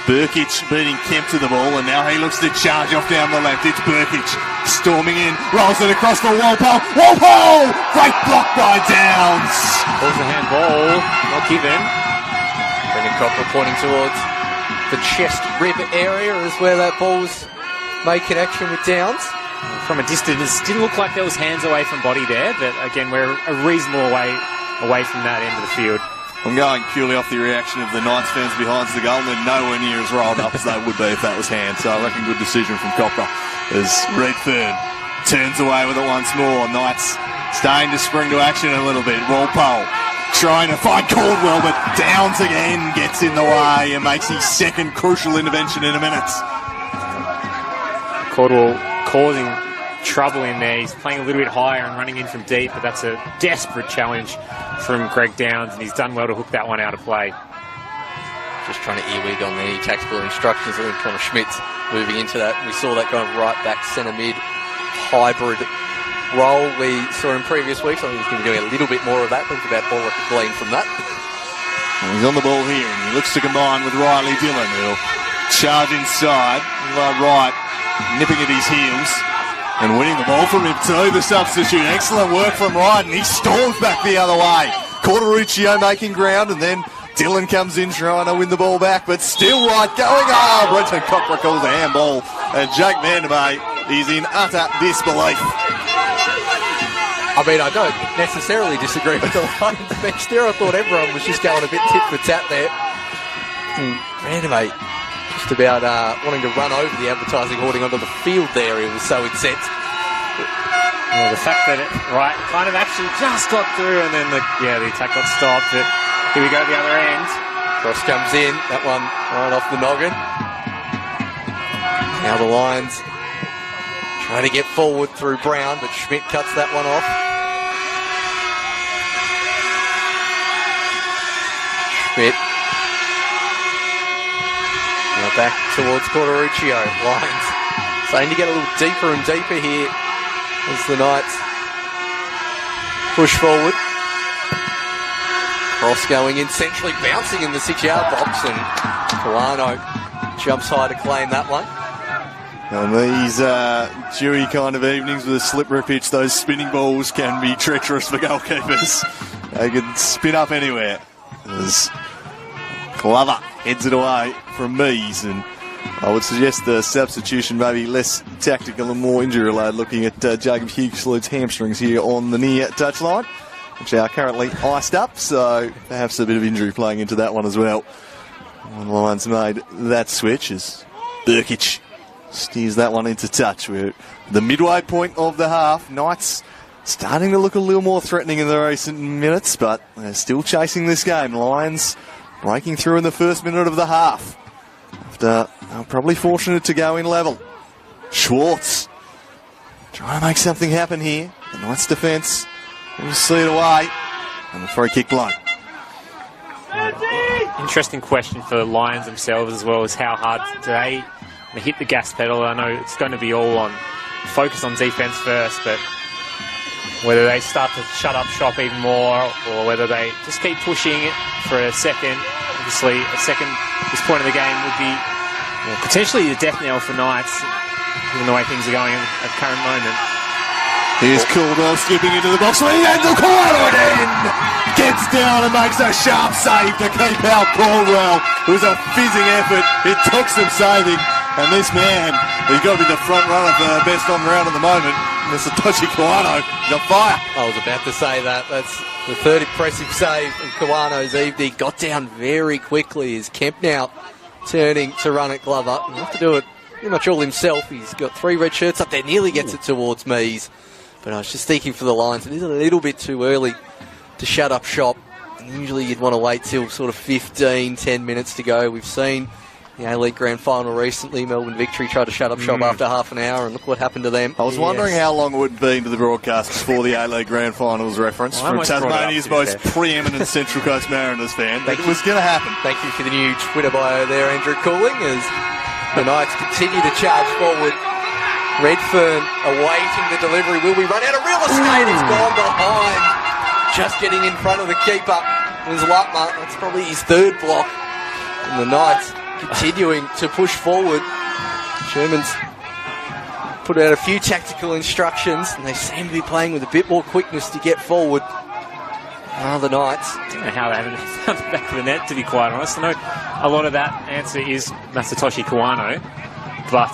S7: Burkic beating Kemp to the ball, and now he looks to charge off down the left. It's Burkic storming in, rolls it across for Walpole. Walpole! Great block by Downs.
S3: Ball's a handball, not given.
S5: Brendan Copper pointing towards the chest rib area is where that ball's made connection with Downs.
S3: From a distance, it didn't look like there was hands away from body there, but again, we're a reasonable way away from that end of the field.
S7: I'm going purely off the reaction of the Knights fans behind the goal. They're nowhere near as rolled up as they would be if that was hand. So I reckon good decision from Copper as Redfern turns away with it once more. Knights starting to spring to action a little bit. Walpole trying to find Caldwell, but Downs again gets in the way and makes his second crucial intervention in a minute.
S3: Caldwell causing trouble in there. He's playing a little bit higher and running in from deep, but that's a desperate challenge from Greg Downs, and he's done well to hook that one out of play.
S5: Just trying to earwig on the tactical instructions. I think Connor Schmidt's moving into that. We saw that kind of right back centre mid hybrid role we saw in previous weeks. I think he's going to be doing a little bit more of that. Think about all I could glean from that.
S7: Well, he's on the ball here, and he looks to combine with Riley Dillon, who'll charge inside. Right, nipping at his heels. And winning the ball from him too, the substitute. Excellent work from Wright, and he storms back the other way. Corderuccio making ground, and then Dillon comes in trying to win the ball back, but still Wright going. Brenton Cochran calls a handball, and Jake Vandermeer is in utter disbelief.
S5: I mean, I don't necessarily disagree with the Lions bench there. I thought everyone was just going a bit tit for tat there. Vandermeer just about wanting to run over the advertising hoarding onto the field there. He was so incensed.
S3: Yeah, the fact that it kind of actually just got through, and then the attack got stopped. But here we go, the other end.
S5: Cross comes in, that one right off the noggin. Now the Lions trying to get forward through Brown, but Schmidt cuts that one off. Schmidt. Now back towards Corderuccio. Lions starting to get a little deeper and deeper here as the Knights push forward. Cross going in centrally, bouncing in the 6-yard box, and Polano jumps high to claim that one.
S7: On these dewy kind of evenings with a slippery pitch, those spinning balls can be treacherous for goalkeepers. They can spin up anywhere. As Glover heads it away from Mees, and I would suggest the substitution maybe less tactical and more injury related, looking at Jacob Hughesloot's hamstrings here on the near touchline, which are currently iced up, so perhaps a bit of injury playing into that one as well. One Lions made that switch as Burkic steers that one into touch. We're at the midway point of the half. Knights starting to look a little more threatening in the recent minutes, but they're still chasing this game. Lions breaking through in the first minute of the half, after probably fortunate to go in level. Schwartz trying to make something happen here. The Knights defence will see it away, and the free kick blown.
S3: Interesting question for the Lions themselves as well, is how hard do they hit the gas pedal. I know it's going to be all on focus on defence first, but whether they start to shut up shop even more or whether they just keep pushing it for a second. Obviously, a second at this point of the game would be potentially the death knell for Knights, given the way things are going at the current moment.
S7: Here's Caldwell skipping into the box. Angle corner in! Gets down and makes a sharp save to keep out Caldwell. It was a fizzing effort. It took some saving. And this man, he's got to be the front runner for best on ground at the moment. And Satoshi Kawano is on fire.
S5: I was about to say that. That's the third impressive save of Kawano's evening. Got down very quickly. Is Kemp now turning to run at Glover? He'll have to do it pretty much all himself. He's got 3 red shirts up there. Nearly gets it towards Mees. But I was just thinking for the Lions, it is a little bit too early to shut up shop. Usually you'd want to wait till sort of 10 minutes to go. We've seen the A-League Grand Final recently. Melbourne Victory tried to shut up shop after half an hour, and look what happened to them.
S7: I was wondering how long it would be into the broadcast before the A-League Grand Finals reference from Tasmania's most preeminent Central Coast Mariners fan. But it was going to happen.
S5: Thank you for the new Twitter bio there, Andrew Cooling, as the Knights continue to charge forward. Redfern awaiting the delivery. Will we run out of real estate? He's gone behind just getting in front of the keeper. There's Lutmer. That's probably his third block. And the Knights continuing to push forward. Sherman's put out a few tactical instructions, and they seem to be playing with a bit more quickness to get forward. The Knights.
S3: I don't know how they haven't found the back of the net, to be quite honest. I know a lot of that answer is Masatoshi Kawano, but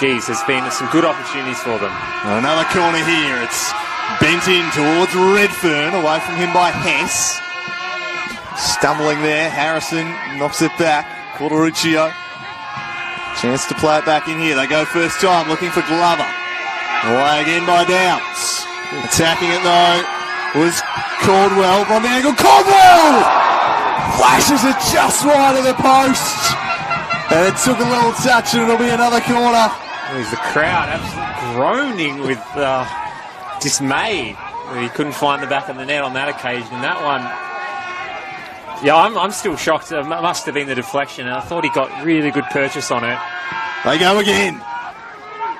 S3: geez, there's been some good opportunities for them.
S7: Another corner here. It's bent in towards Redfern, away from him by Hess. Stumbling there, Harrison knocks it back. Corderuccio. Chance to play it back in here. They go first time, looking for Glover. Away again by Downs. Attacking it though was Caldwell on the angle. Caldwell! Flashes it just wide of the post. And it took a little touch and it'll be another corner.
S3: There's the crowd absolutely groaning with dismay. He couldn't find the back of the net on that occasion. And that one, yeah, I'm still shocked. It must have been the deflection. And I thought he got really good purchase on it.
S7: They go again.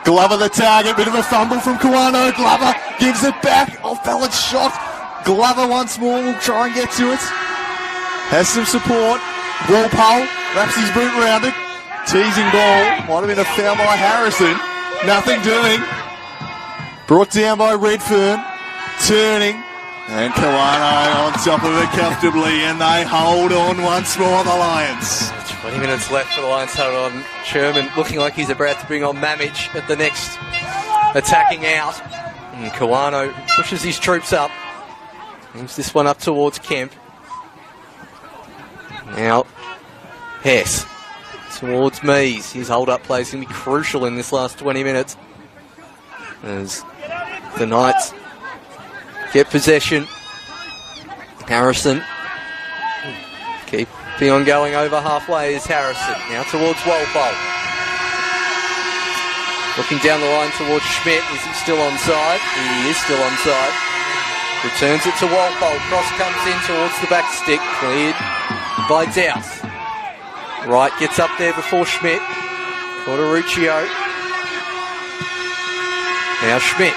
S7: Glover the target. Bit of a fumble from Kawano. Glover gives it back. Off-balance shot. Glover once more will try and get to it. Has some support. Walpole wraps his boot around it. Teasing ball. Might have been a foul by Harrison. Nothing doing. Brought down by Redfern. Turning. And Kawano on top of it comfortably. And they hold on once more, the Lions.
S5: 20 minutes left for the Lions. Hold on. Sherman looking like he's about to bring on Mamich at the next attacking out. And Kawano pushes his troops up. Moves this one up towards Kemp. Now, Hess towards Mees. His hold-up play is going to be crucial in this last 20 minutes. As the Knights get possession. Harrison. Keeping on going over halfway is Harrison. Now towards Walpole. Looking down the line towards Schmidt. Is he still onside? He is still onside. Returns it to Walpole. Cross comes in towards the back stick. Cleared by Douse. Wright gets up there before Schmidt. Corderuccio. Now Schmidt.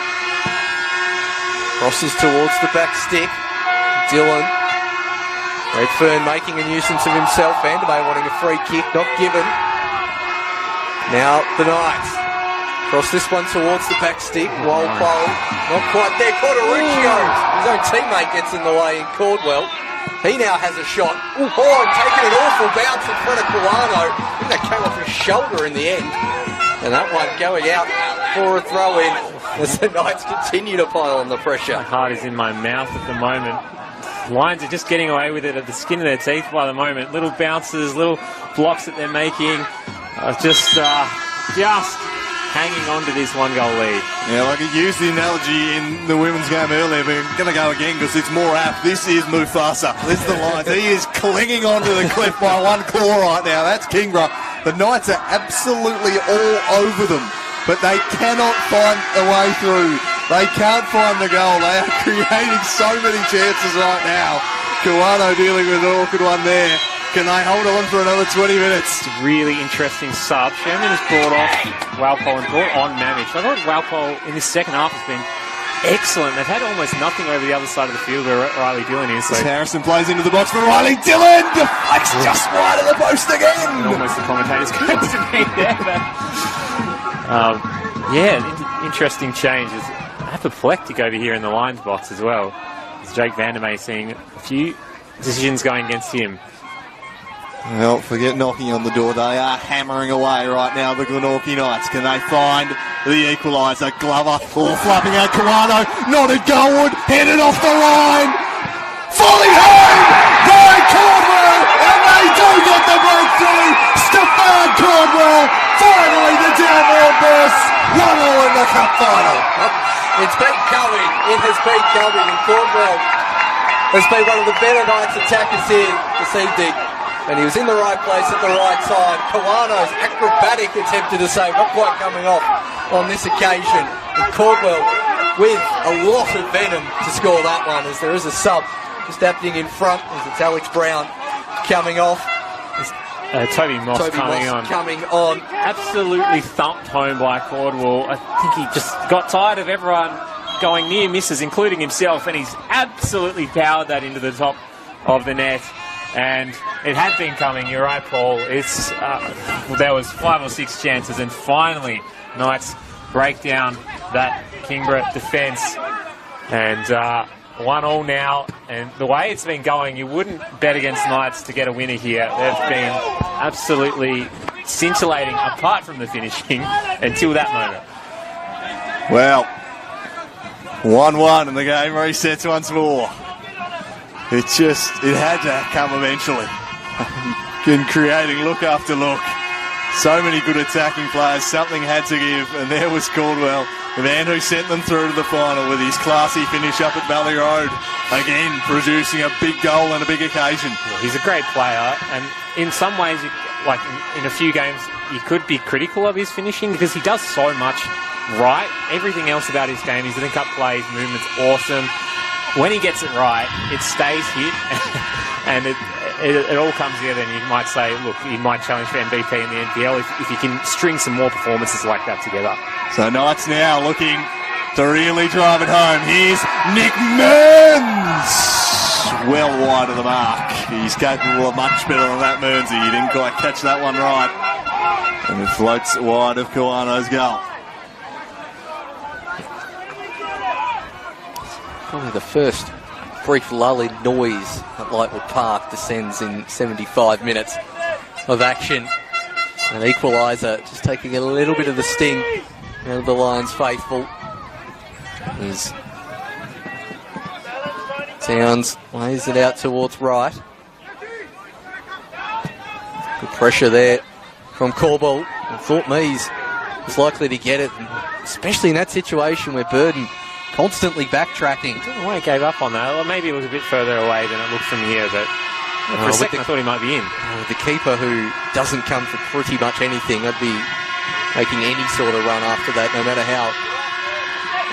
S5: Crosses towards the back stick. Dillon. Redfern making a nuisance of himself. Vandermeer wanting a free kick. Not given. Now the Knights. Cross this one towards the back stick. Walpole. Not quite there. Corderuccio. His own teammate gets in the way in Caldwell. He now has a shot. Oh, taking an awful bounce in front of Kawano. I think that came off his shoulder in the end. And that one going out for a throw-in as the Knights continue to pile on the pressure.
S3: My heart is in my mouth at the moment. Lions are just getting away with it at the skin of their teeth by the moment. Little bounces, little blocks that they're making. Just hanging on to this one-goal lead.
S7: Yeah, like I used the analogy in the women's game earlier, but I'm going to go again because it's more apt. This is Mufasa. This is the Lions. He is clinging onto the cliff by one claw right now. That's Kingborough. The Knights are absolutely all over them, but they cannot find a way through. They can't find the goal. They are creating so many chances right now. Kawano dealing with an awkward one there. Can they hold on for another 20 minutes?
S3: It's a really interesting sub. Sherman has brought off Walpole and brought on Mamich. I thought Walpole in this second half has been excellent. They've had almost nothing over the other side of the field where Riley Dillon is. So.
S7: Harrison plays into the box for Riley Dillon. Deflects just wide of the post again.
S3: And almost the commentators going to be there. But, interesting changes. Apoplectic over here in the Lions box as well. As Jake Vandermeer seeing a few decisions going against him.
S7: Well, forget knocking on the door. They are hammering away right now, the Glenorchy Knights. Can they find the equalizer? Glover, flapping out Kawano. Not a goalward. Headed off the line. Falling home by Caldwell. And they do get the breakthrough. Stefan Caldwell. Finally the downward burst. 1-0 in the cup final.
S5: It's been coming. It has been coming. And Caldwell has been one of the better Knights attackers here this evening. And he was in the right place at the right time. Kawano's acrobatic attempt to save, not quite coming off on this occasion. And Caldwell with a lot of venom to score that one, as there is a sub just happening in front as it's Alex Brown coming off.
S3: Toby Moss coming on. Absolutely thumped home by Caldwell. I think he just got tired of everyone going near misses, including himself, and he's absolutely powered that into the top of the net. And it had been coming, you're right, Paul. There was 5 or 6 chances, and finally Knights break down that Kingborough defence. And 1-1 now, and the way it's been going, you wouldn't bet against Knights to get a winner here. They've been absolutely scintillating apart from the finishing until that moment.
S7: Well, 1-1 and the game resets once more. It had to come eventually. In creating look after look. So many good attacking players, something had to give, and there was Caldwell, the man who sent them through to the final with his classy finish up at Valley Road. Again, producing a big goal and a big occasion.
S3: Yeah, he's a great player, and in some ways, like in a few games, you could be critical of his finishing because he does so much right. Everything else about his game, his link-up play, his movement's awesome. When he gets it right, it stays hit, and it all comes together, and you might say, look, he might challenge for MVP in the NPL if you can string some more performances like that together.
S7: So Knights now looking to really drive it home. Here's Nick Mearns! Well wide of the mark. He's capable of much better than that, Mearnsy. He didn't quite catch that one right. And it floats wide of Kawano's goal.
S5: Probably the first brief lull in noise at Lightwood Park descends in 75 minutes of action. An equaliser just taking a little bit of the sting out of the Lions faithful. As Towns lays it out towards right. Good pressure there from Corbell. I thought Mees was likely to get it, especially in that situation where Burden constantly backtracking.
S3: I don't know why he gave up on that. Well, maybe it was a bit further away than it looked from here, but for a second I thought he might be in.
S5: The keeper who doesn't come for pretty much anything, I'd be making any sort of run after that, no matter how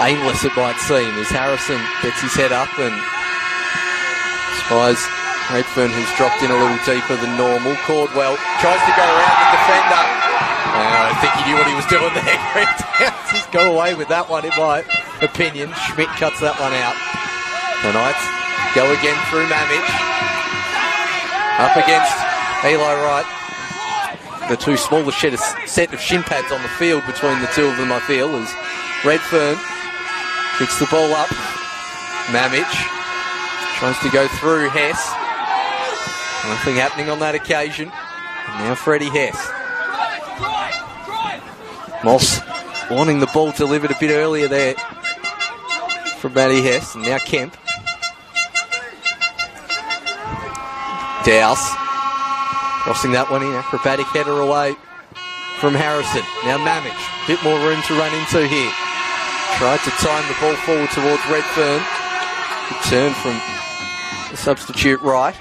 S5: aimless it might seem, as Harrison gets his head up and spies Redfern, who's dropped in a little deeper than normal. Caldwell tries to go around the defender. I think he knew what he was doing there. He's got away with that one, in my opinion. Schmidt cuts that one out. The Knights go again through Mamich. Up against Eli Wright. The two smallest set of shin pads on the field between the two of them, I feel, as Redfern picks the ball up. Mamich tries to go through Hess. Nothing happening on that occasion. And now Freddie Hess. Moss wanting the ball delivered a bit earlier there from Matty Hess, and now Kemp. Dowse crossing that one in, acrobatic header away from Harrison. Now Mamich, bit more room to run into here. Tried to time the ball forward towards Redfern. Good turn from the substitute right.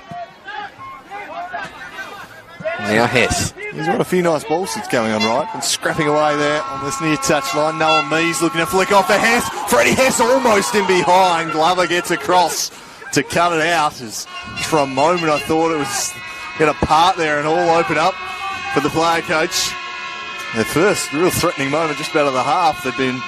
S5: Now Hess.
S7: He's got a few nice ball sits going on right and scrapping away there on this near touch line. Noah Mees looking to flick off the Hess. Freddie Hess almost in behind. Glover gets across to cut it out. As for a moment I thought it was going to part there and all open up for the player coach. Their first real threatening moment just about of the half. They've been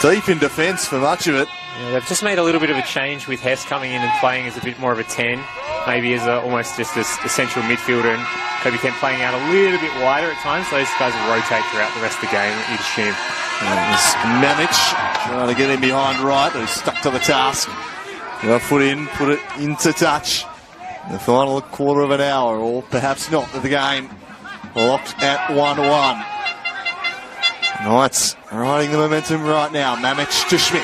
S7: deep in defence for much of it.
S3: Yeah, they've just made a little bit of a change with Hess coming in and playing as a bit more of a 10, maybe as almost just a central midfielder, and Kobe Kemp playing out a little bit wider at times. So those guys will rotate throughout the rest of the game, you'd assume.
S7: Mamich trying to get in behind right, but he's stuck to the task. Got foot in, put it into touch. The final quarter of an hour, or perhaps not, of the game. Locked at 1-1. Knights riding the momentum right now. Mamich to Schmidt.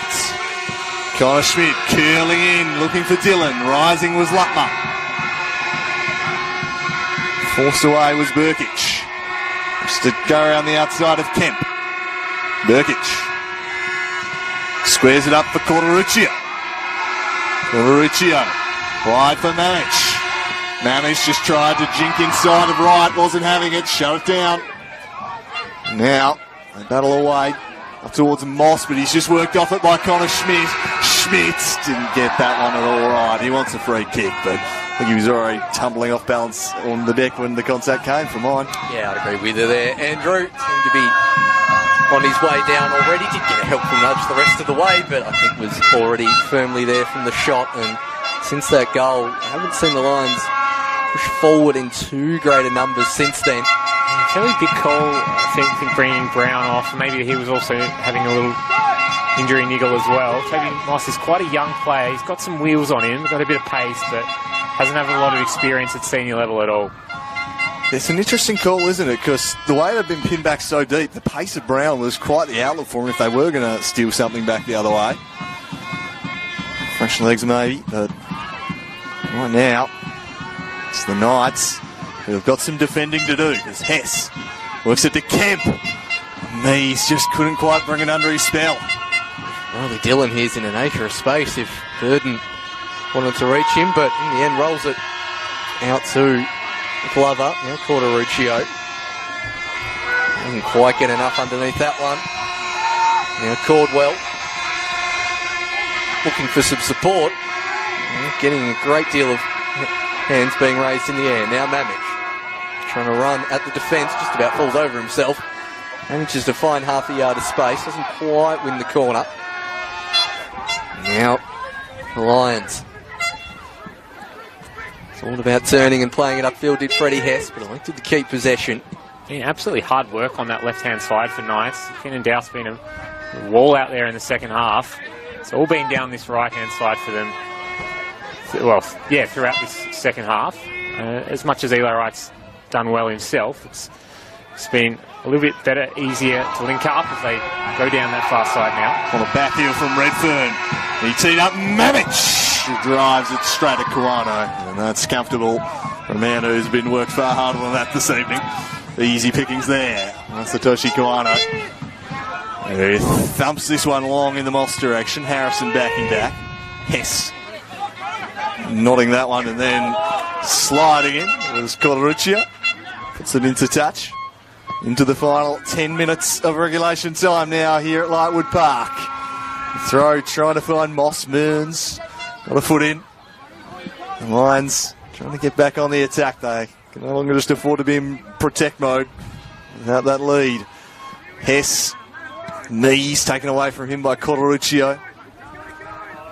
S7: Connor Schmidt curling in, looking for Dylan. Rising was Lutmer. Forced away was Burkic. Just to go around the outside of Kemp. Burkic squares it up for Corderuccio. Corderuccio wide for Mamich. Mamich just tried to jink inside of right, wasn't having it, shut it down. Now they battle away up towards Moss, but he's just worked off it by Connor Schmidt. Schmidt didn't get that one at all right. He wants a free kick, but I think he was already tumbling off balance on the deck when the contact came from mine.
S5: Yeah, I'd agree with you there. Andrew seemed to be on his way down already. Did get a helpful nudge the rest of the way, but I think was already firmly there from the shot. And since that goal, I haven't seen the Lions push forward in too great a numbers since then.
S3: Fairly big call, I think bringing Brown off. Maybe he was also having a little injury niggle as well. Toby Moss is quite a young player. He's got some wheels on him, got a bit of pace, but hasn't had a lot of experience at senior level at all.
S7: It's an interesting call, isn't it? Because the way they've been pinned back so deep, the pace of Brown was quite the outlet for him if they were going to steal something back the other way. Fresh legs maybe, but right now it's the Knights who have got some defending to do. As Hess works it to Kemp. Mees just couldn't quite bring it under his spell.
S5: Riley Dillon here's in an acre of space if Burden wanted to reach him, but in the end rolls it out to Glover. Now Corderuccio doesn't quite get enough underneath that one. Now Cordwell looking for some support. Getting a great deal of hands being raised in the air. Now Mamich trying to run at the defence, just about falls over himself. Manages to find half a yard of space, doesn't quite win the corner. Now the Lions. It's all about turning and playing it upfield, did Freddie Hess, but elected to keep possession.
S3: Yeah, absolutely hard work on that left-hand side for Knights. Kenan Dow's been a wall out there in the second half. It's all been down this right-hand side for them. Well, yeah, throughout this second half. As much as Eli Wright's done well himself, it's been a little bit better, easier to link up as they go down that far side now.
S7: On a back heel from Redfern. He teed up Mamich. He drives it straight at Kawano. And that's comfortable for a man who's been worked far harder than that this evening. The easy pickings there. That's Satoshi Kawano. Who thumps this one long in the Moss direction. Harrison backing back. Hess nodding that one and then sliding in. It was Corderuccio. Puts it into touch. Into the final 10 minutes of regulation time now here at Lightwood Park. Throw trying to find Moss. Mearns got a foot in. The Lions trying to get back on the attack. They can no longer just afford to be in protect mode without that lead. Hess. Mees taken away from him by Corderuccio.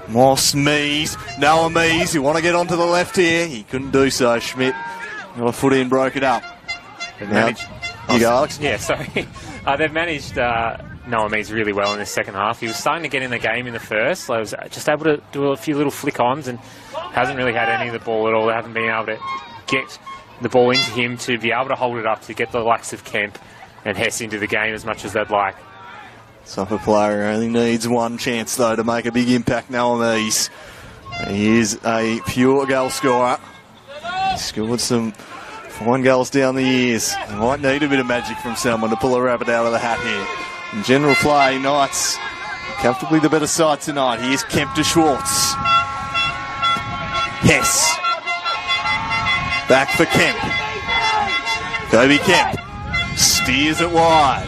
S7: Moss, Mees, Noah Mees, you want to get onto the left here. He couldn't do so. Schmidt got a foot in, broke it up.
S3: They've managed.
S7: You go, Alex.
S3: Yeah, sorry. They've managed Noah Mees really well in the second half. He was starting to get in the game in the first. So he was just able to do a few little flick-ons and hasn't really had any of the ball at all. They haven't been able to get the ball into him to be able to hold it up to get the likes of Kemp and Hess into the game as much as they'd like.
S7: Supper player only needs one chance, though, to make a big impact. Noah Mees. He is a pure goal scorer. He scored some fine goals down the years. He might need a bit of magic from someone to pull a rabbit out of the hat here. In general play, Knights comfortably the better side tonight. Here's Kemp to Schwartz. Hess. Back for Kemp. Kobe Kemp. Steers it wide.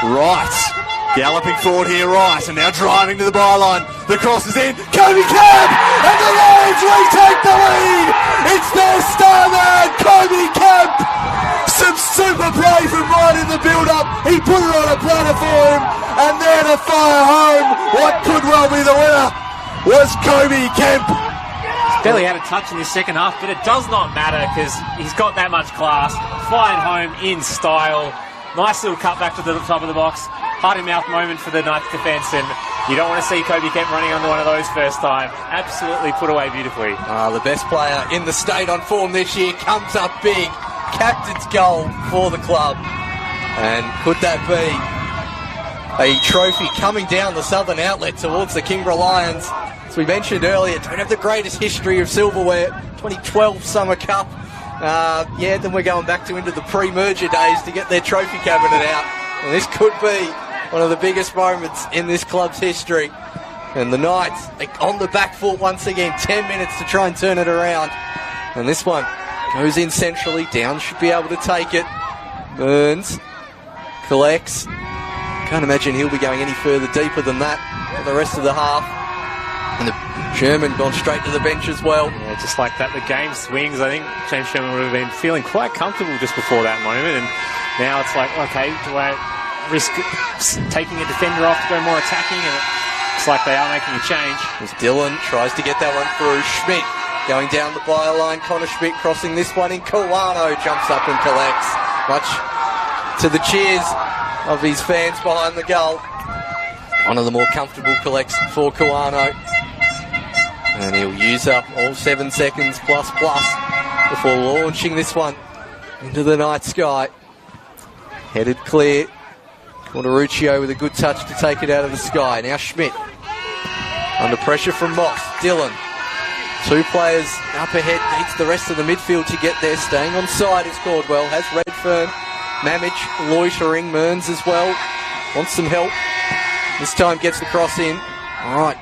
S7: Right. Galloping forward here, right, and now driving to the byline. The cross is in. Kobe Kemp! And the Lions retake the lead! It's their star man, Kobe Kemp! Some super play from right in the build-up. He put it on a platter for him, and then to fire home what could well be the winner was Kobe Kemp.
S3: He's barely had a touch in this second half, but it does not matter because he's got that much class. Flying home in style. Nice little cut back to the top of the box. Heart-in-mouth moment for the Knights defence, and you don't want to see Kobe Kemp running under one of those first time. Absolutely put away beautifully.
S5: The best player in the state on form this year comes up big. Captain's goal for the club. And could that be a trophy coming down the southern outlet towards the Kingborough Lions? As we mentioned earlier, don't have the greatest history of silverware. 2012 Summer Cup. Then we're going back into the pre-merger days to get their trophy cabinet out. And this could be one of the biggest moments in this club's history. And the Knights on the back foot once again. 10 minutes to try and turn it around. And this one goes in centrally. Down should be able to take it. Burns collects. Can't imagine he'll be going any further deeper than that for the rest of the half. And the Sherman gone straight to the bench as well.
S3: Yeah, just like that, the game swings. I think James Sherman would have been feeling quite comfortable just before that moment. And now it's like, okay, do I risk taking a defender off to go more attacking, and it looks like they are making a change.
S5: As Dylan tries to get that one through. Schmidt going down the byline. Connor Schmidt crossing this one in. Kawano jumps up and collects, much to the cheers of his fans behind the goal. One of the more comfortable collects for Kawano. And he'll use up all 7 seconds plus before launching this one into the night sky. Headed clear. Glenorchy with a good touch to take it out of the sky. Now Schmidt under pressure from Moss. Dylan. 2 players up ahead. Needs the rest of the midfield to get there. Staying on side is Caldwell. Has Redfern. Mamich loitering. Mearns as well. Wants some help. This time gets the cross in. All right.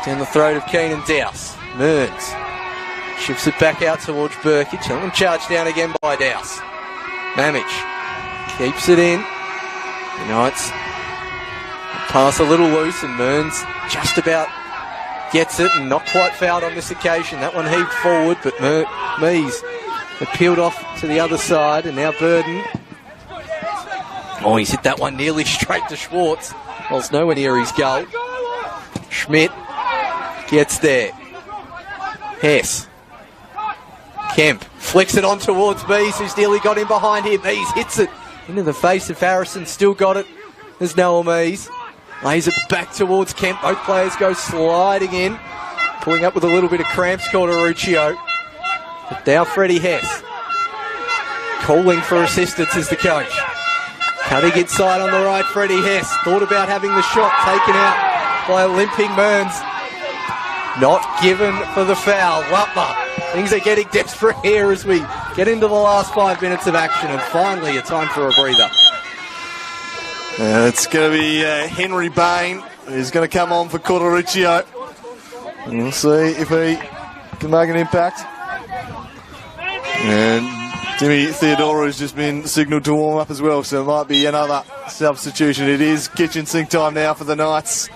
S5: Down the throat of Keenan Dowse. Mearns shifts it back out towards Burkage. And charged down again by Dowse. Mamich keeps it in. The Knights pass a little loose, and Mearns just about gets it, and not quite fouled on this occasion. That one heaved forward, but Mees have peeled off to the other side, and now Burden. Oh, he's hit that one nearly straight to Schwartz. Well, it's nowhere near his goal. Schmidt gets there. Hess. Kemp flicks it on towards Mees, who's nearly got him behind him. Mees hits it into the face of Harrison. Still got it. There's Noah Mees. Lays it back towards Kemp. Both players go sliding in. Pulling up with a little bit of cramps, Glenorchy. But now Freddie Hess. Calling for assistance is the coach. Cutting inside on the right, Freddie Hess. Thought about having the shot taken out by a limping Mearns. Not given for the foul. Lutmer. Things are getting desperate here as we get into the last 5 minutes of action, and finally a time for a breather.
S7: It's going to be Henry Bain who's going to come on for Glenorchy. We'll see if he can make an impact. And Timmy Theodora has just been signalled to warm up as well, so it might be another substitution. It is kitchen sink time now for the Knights.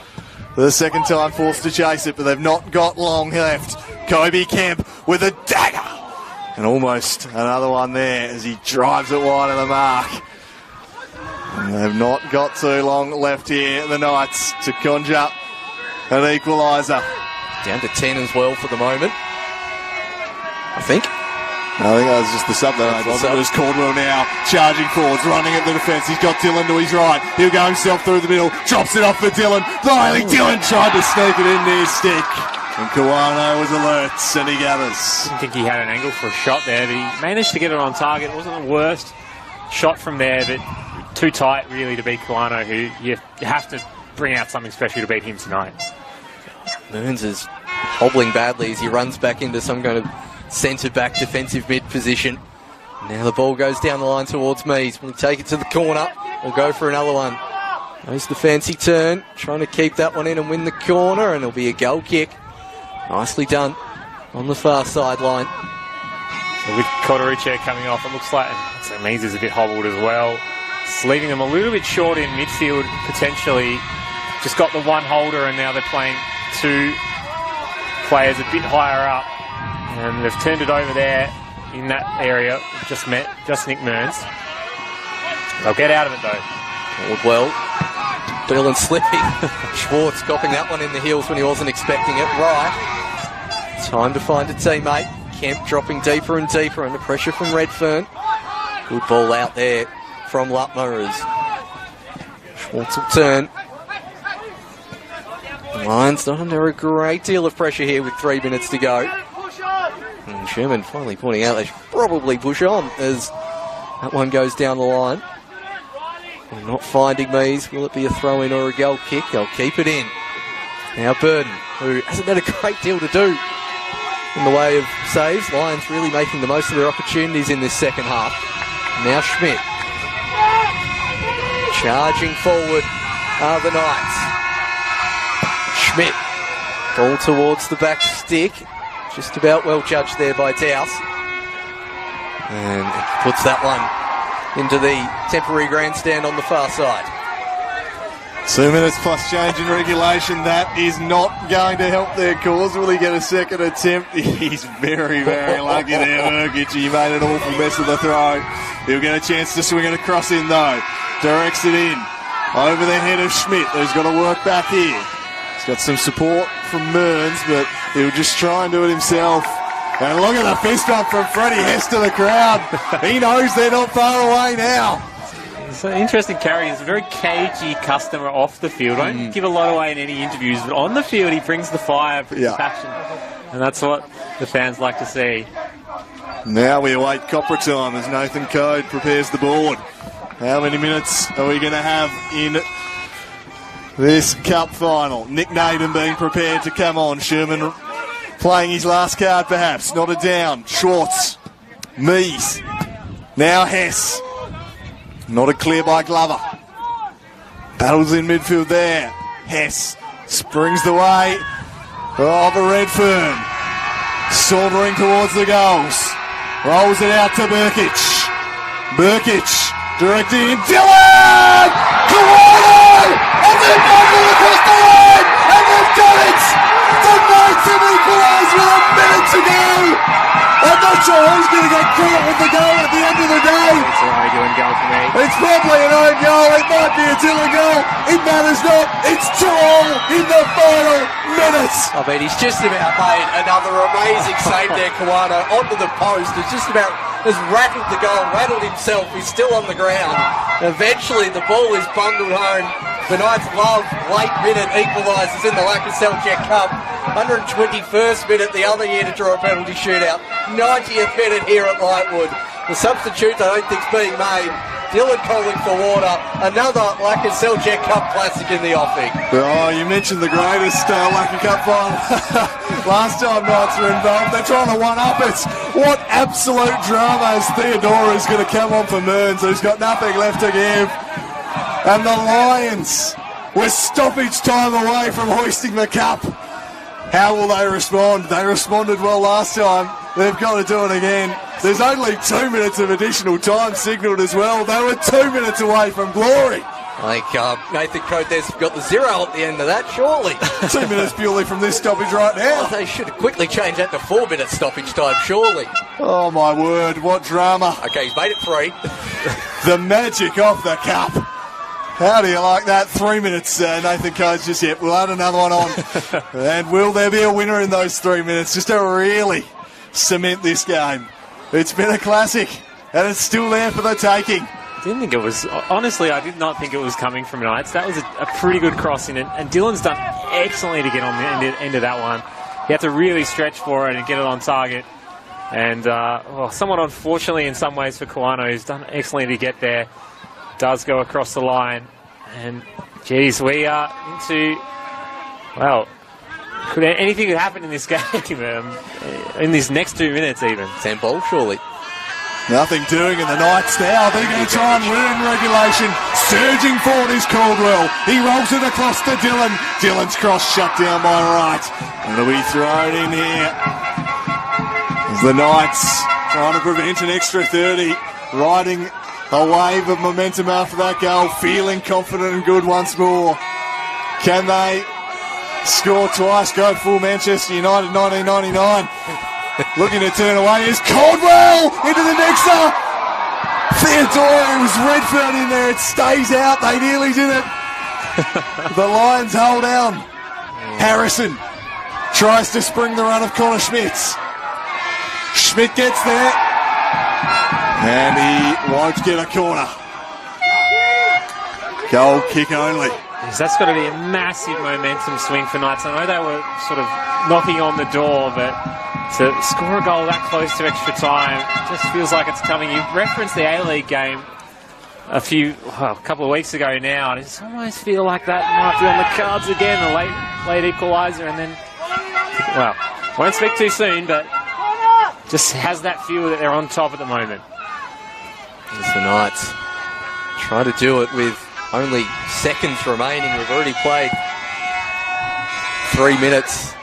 S7: For the second time forced to chase it, but they've not got long left. Kobe Kemp with a dagger. And almost another one there as he drives it wide of the mark. And they've not got too long left here, the Knights, to conjure up an equaliser.
S5: Down to 10 as well for the moment, I think.
S7: I think that was just the sub there. It was Caldwell now, charging forwards, running at the defence. He's got Dylan to his right. He'll go himself through the middle, drops it off for Dylan. Finally, Dylan tried to sneak it in near stick. And Kawano was alert, and he gathers.
S3: I didn't think he had an angle for a shot there, but he managed to get it on target. It wasn't the worst shot from there, but too tight really to beat Kawano, who you have to bring out something special to beat him tonight.
S5: Mearns is hobbling badly as he runs back into some kind of centre-back defensive mid position. Now the ball goes down the line towards Mees. Will he take it to the corner or go for another one? There's the fancy turn, trying to keep that one in and win the corner, and it'll be a goal kick. Nicely done on the far sideline.
S3: So with Glenorchy coming off, it looks like Mees is a bit hobbled as well. It's leaving them a little bit short in midfield, potentially. Just got the one holder, and now they're playing 2 players a bit higher up. And they've turned it over there in that area. Just Nick Mearns. They'll get out of it though.
S5: Caldwell. Dylan slipping. Schwartz copping that one in the heels when he wasn't expecting it. Right. Time to find a teammate. Kemp dropping deeper and deeper under pressure from Redfern. Good ball out there from Lutmer as Schwartz will turn. Lions not under a great deal of pressure here with 3 minutes to go. And Sherman finally pointing out they should probably push on as that one goes down the line. They're not finding Mees. Will it be a throw-in or a goal kick? They'll keep it in. Now Burden, who hasn't had a great deal to do in the way of saves. Lions really making the most of their opportunities in this second half. Now Schmidt. Charging forward are the Knights. Schmidt. Ball towards the back stick. Just about well judged there by Dowse. And puts that one into the temporary grandstand on the far side.
S7: 2 minutes plus change in regulation. That is not going to help their cause. Will he get a second attempt? He's very, very lucky there, Burkage. He made an awful mess of the throw. He'll get a chance to swing it across in though. Directs it in. over the head of Schmidt, who's got to work back here. He's got some support from Mearns, but he'll just try and do it himself. And look at the fist bump from Freddie Hess to the crowd. He knows they're not far away now.
S3: It's an interesting carry. He's a very cagey customer off the field. Won't give a lot away in any interviews, but on the field he brings the fire, brings passion. And that's what the fans like to see.
S7: Now we await Copra time as Nathan Code prepares the board. How many minutes are we going to have in this cup final? Nick Naden being prepared to come on. Sherman playing his last card perhaps. Not a down. Schwartz. Mees. Now Hess. Not a clear by Glover. Battles in midfield there. Hess springs the way of a Redfern. Sauntering towards the goals. Rolls it out to Burkic. Burkic directing in. Dylan! Kawano! And they've bundled across the line! And they've done it! The Knights have equalised with a minute to go! I'm not sure who's going to get caught with the goal at the end of the day.
S3: It's an own goal for me.
S7: It's probably an own goal. It might be a Dylan goal. It matters not. It's 2-all in the final minutes.
S5: I mean, he's just about made another amazing save there, Kawano, onto the post. It's just about has rattled the goal, rattled himself. He's still on the ground. Eventually, the ball is bundled home. The Knights love late minute equalisers in the Lakoseljac Cup. 121st minute the other year to draw a penalty shootout. 90th minute here at Lightwood. The substitute I don't think's being made. Dylan calling for water. Another Lakoseljac Cup classic in the offing.
S7: Oh, you mentioned the greatest Lacka Cup final. Last time Knights were involved, they're trying to one-up it. What absolute drama as Theodora's going to come on for Mearns, who's got nothing left to give. And the Lions were stoppage time away from hoisting the cup. How will they respond? They responded well last time. They've got to do it again. There's only 2 minutes of additional time signalled as well. They were 2 minutes away from glory.
S5: I think Nathan Cote's got the 0 at the end of that, surely.
S7: 2 minutes purely from this stoppage right now.
S5: Well, they should have quickly changed that to 4 minutes stoppage time, surely.
S7: Oh, my word, what drama.
S5: Okay, he's made it 3.
S7: The magic of the cup. How do you like that? 3 minutes, Nathan Coates just yet. We'll add another one on. And will there be a winner in those 3 minutes just to really cement this game? It's been a classic, and it's still there for the taking.
S3: I didn't think it was, honestly, I did not think it was coming from Knights. That was a pretty good crossing, and Dylan's done excellently to get on the end of that one. He had to really stretch for it and get it on target. And somewhat unfortunately in some ways for Kawano, who's done excellently to get there. Does go across the line, and geez, we are into, well, anything could happen in this game, in these next 2 minutes even.
S5: 10 ball, surely.
S7: Nothing doing in the Knights now. They're going to try and win in regulation. Surging forward is Caldwell. He rolls it across to Dylan. Dylan's cross shut down by Wright. And it'll be thrown in here. As the Knights trying to prevent an extra 30. Riding a wave of momentum after that goal, feeling confident and good once more. Can they score twice, go full Manchester United 1999? Looking to turn away is Caldwell into the mixer. Theodora, was Redfern in there, it stays out, they nearly did it. The Lions hold down. Harrison tries to spring the run of Connor Schmitz. Schmidt gets there. And he won't get a corner. Goal kick only.
S3: Yes, that's got to be a massive momentum swing for Knights. I know they were sort of knocking on the door, but to score a goal that close to extra time just feels like it's coming. You referenced the A-League game a couple of weeks ago now, and I just almost feel like that might be on the cards again, the late equaliser, and then, well, won't speak too soon, but just has that feel that they're on top at the moment.
S5: As the Knights try to do it with only seconds remaining. We've already played 3 minutes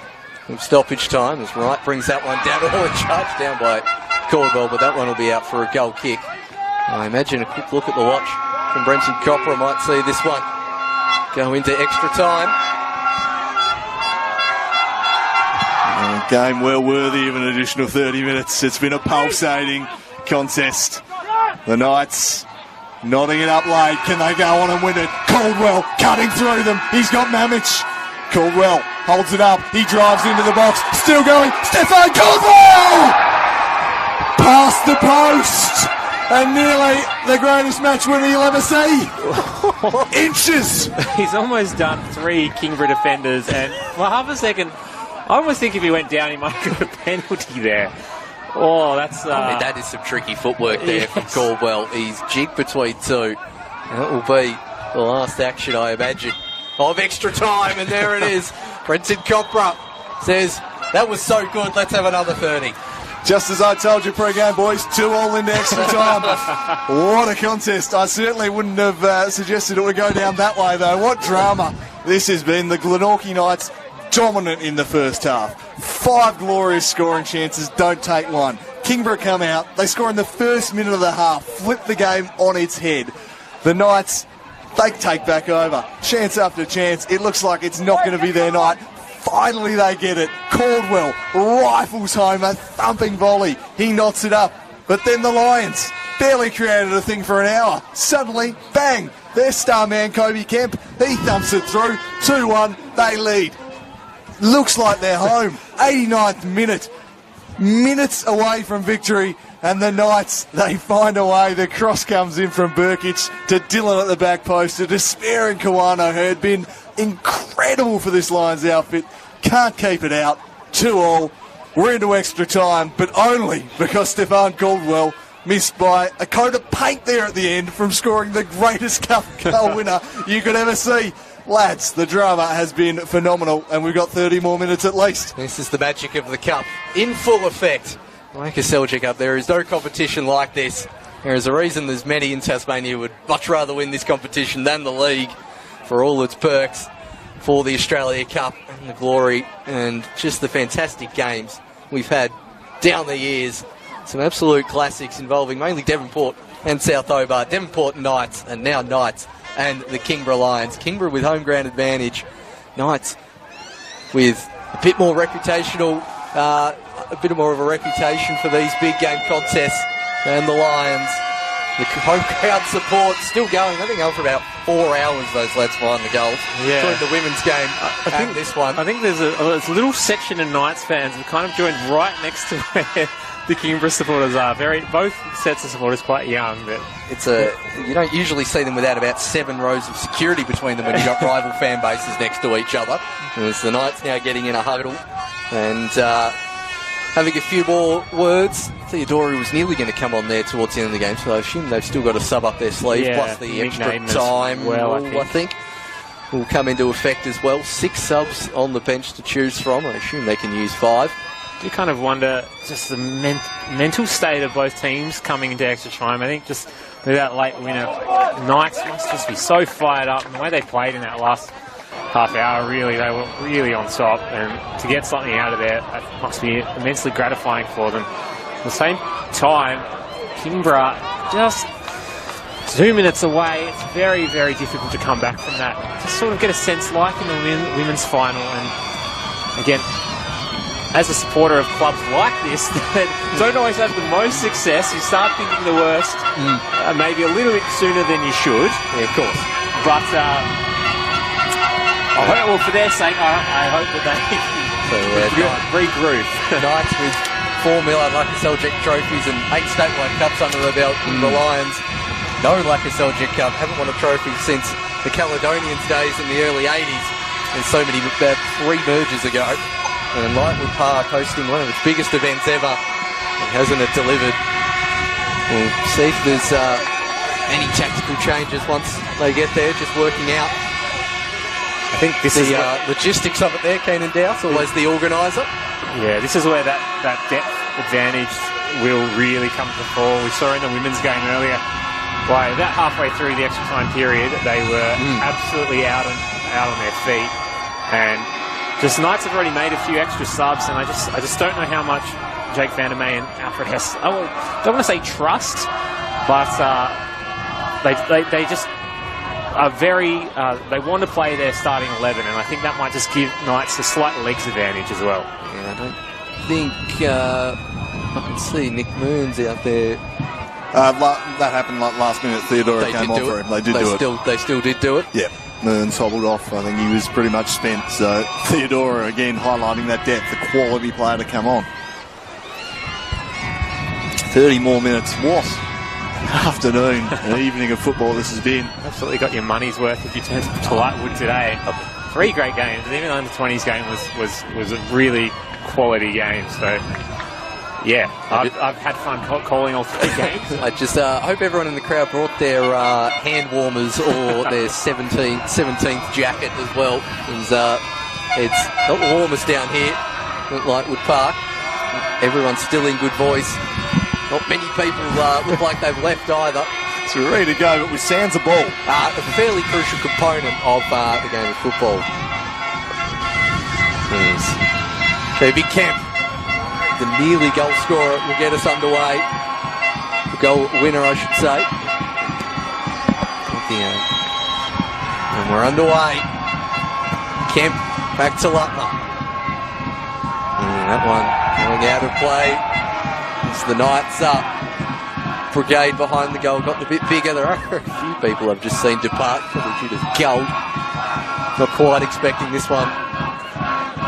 S5: of stoppage time as Wright brings that one down. Oh, charged down by Caldwell, but that one will be out for a goal kick. I imagine a quick look at the watch from Brenton Copra might see this one go into extra time.
S7: A game well worthy of an additional 30 minutes. It's been a pulsating contest. The Knights Nodding it up late. Can they go on and win it? Caldwell cutting through them. He's got Mamich. Caldwell holds it up. He drives into the box. Still going. Stefan Caldwell! Past the post. And nearly the greatest match winner you'll ever see. Inches.
S3: He's almost done 3 Kingborough defenders, and for half a second, I almost think if he went down, he might get a penalty there. Oh, that's...
S5: I mean, that is some tricky footwork there from Caldwell. He's jigged between two. That will be the last action, I imagine, of extra time, and there it is. Brenton Cockborough says, that was so good, let's have another 30.
S7: Just as I told you pre-game, boys, 2-2 into extra time. What a contest. I certainly wouldn't have suggested it would go down that way, though. What drama this has been. The Glenorchy Knights dominant in the first half. 5 glorious scoring chances, don't take one. Kingborough come out, they score in the first minute of the half, flip the game on its head. The Knights, they take back over. Chance after chance, it looks like it's not going to be their night. Finally they get it. Caldwell rifles home a thumping volley. He knots it up. But then the Lions barely created a thing for an hour. Suddenly, bang, their star man Kobe Kemp, he thumps it through. 2-1, they lead. Looks like they're home. 89th minute. Minutes away from victory. And the Knights, they find a way. The cross comes in from Burkic to Dillon at the back post. A despairing Kawano, who had been incredible for this Lions outfit. Can't keep it out. 2-2. We're into extra time, but only because Stefan Caldwell missed by a coat of paint there at the end from scoring the greatest cup goal winner you could ever see. Lads, the drama has been phenomenal, and we've got 30 more minutes at least.
S5: This is the magic of the cup in full effect. Lakoseljac up there is no competition like this. There is a reason there's many in Tasmania who would much rather win this competition than the league for all its perks, for the Australia Cup and the glory and just the fantastic games we've had down the years. Some absolute classics involving mainly Devonport and South Hobart. Devonport Knights and now Knights and the Kingborough Lions. Kingborough with home ground advantage. Knights with a bit more reputational, a bit more of a reputation for these big game contests than the Lions. The home crowd support still going. I think going for about 4 hours, those lads find the goals.
S3: Yeah.
S5: Between the women's game and this one.
S3: I think there's a little section of Knights fans who kind of joined right next to where the Kingborough supporters are. Both sets of supporters quite young. But
S5: You don't usually see them without about 7 rows of security between them when you've got rival fan bases next to each other. And it's the Knights now getting in a huddle and having a few more words. Theodori was nearly going to come on there towards the end of the game, so I assume they've still got a sub up their sleeve, plus the extra time, I think, will come into effect as well. 6 subs on the bench to choose from. I assume they can use 5.
S3: You kind of wonder just the mental state of both teams coming into extra time. I think just with that late winner, Knights must just be so fired up. And the way they played in that last half hour, really, they were really on top. And to get something out of there, that must be immensely gratifying for them. At the same time, Kingborough just 2 minutes away. It's very, very difficult to come back from that. Just sort of get a sense like in the women's final. And again, as a supporter of clubs like this that don't always have the most success, you start thinking the worst maybe a little bit sooner than you should.
S5: Yeah, of course.
S3: But for their sake, I hope that they regroup.
S5: Knights with 4 Lakoseljac trophies and 8 statewide cups under the belt. And the Lions, no Lakoseljac Cup, haven't won a trophy since the Caledonians days in the early 80s. And so many, about 3 mergers ago. And Lightwood Park hosting one of its biggest events ever. And hasn't it delivered? We'll see if there's any tactical changes once they get there, just working out.
S3: I think this is
S5: the logistics of it there. Keenan Dowse, always the organiser.
S3: Yeah, this is where that depth advantage will really come to the fore. We saw in the women's game earlier, by about halfway through the extra time period, they were absolutely out on their feet. And just Knights have already made a few extra subs, and I just don't know how much Jake Van der May and Alfred Hess, I don't want to say trust, but they just are very, they want to play their starting 11, and I think that might just give Knights a slight legs advantage as well.
S5: Yeah, I don't think, I can see Nick Moons out there
S7: That happened like last minute. Theodora
S5: They
S7: came
S5: did
S7: on
S5: do
S7: for
S5: it.
S7: him. They did do it.
S5: They still did do it.
S7: Yeah. Mearns hobbled off. I think he was pretty much spent. So Theodora again highlighting that depth, the quality player to come on. 30 more minutes. What afternoon and evening of football this has been.
S3: Absolutely got your money's worth if you turn to Lightwood today. 3 great games, and even the under-20s game was a really quality game. So, yeah, I've had fun calling all 3 games.
S5: I just hope everyone in the crowd brought their hand warmers or their 17th jacket as well. It's not the warmest down here at Lightwood Park. Everyone's still in good voice. Not many people look like they've left either.
S7: So we're ready to go, but with Sands a ball.
S5: A fairly crucial component of the game of football. There's Kobe Kemp, the nearly goal scorer, will get us underway. The goal winner, I should say. And we're underway. Kemp back to Lutmer. And that one going out of play. As the Knights brigade behind the goal got a bit bigger. There are a few people I've just seen depart, probably due to goal. Not quite expecting this one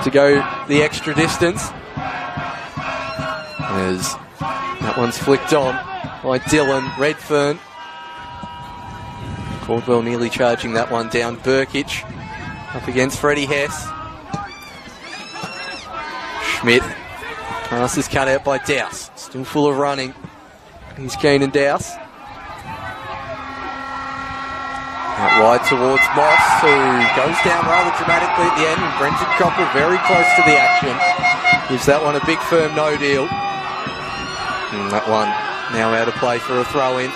S5: to go the extra distance. As that one's flicked on by Dylan Redfern. Caldwell nearly charging that one down. Burkic up against Freddie Hess. Schmidt. Pass is cut out by Dowse. Still full of running. He's Keenan Dowse. Out wide towards Moss, who goes down rather dramatically at the end. And Brenton Copper very close to the action. Gives that one a big firm no deal. And that one now out of play for a throw in.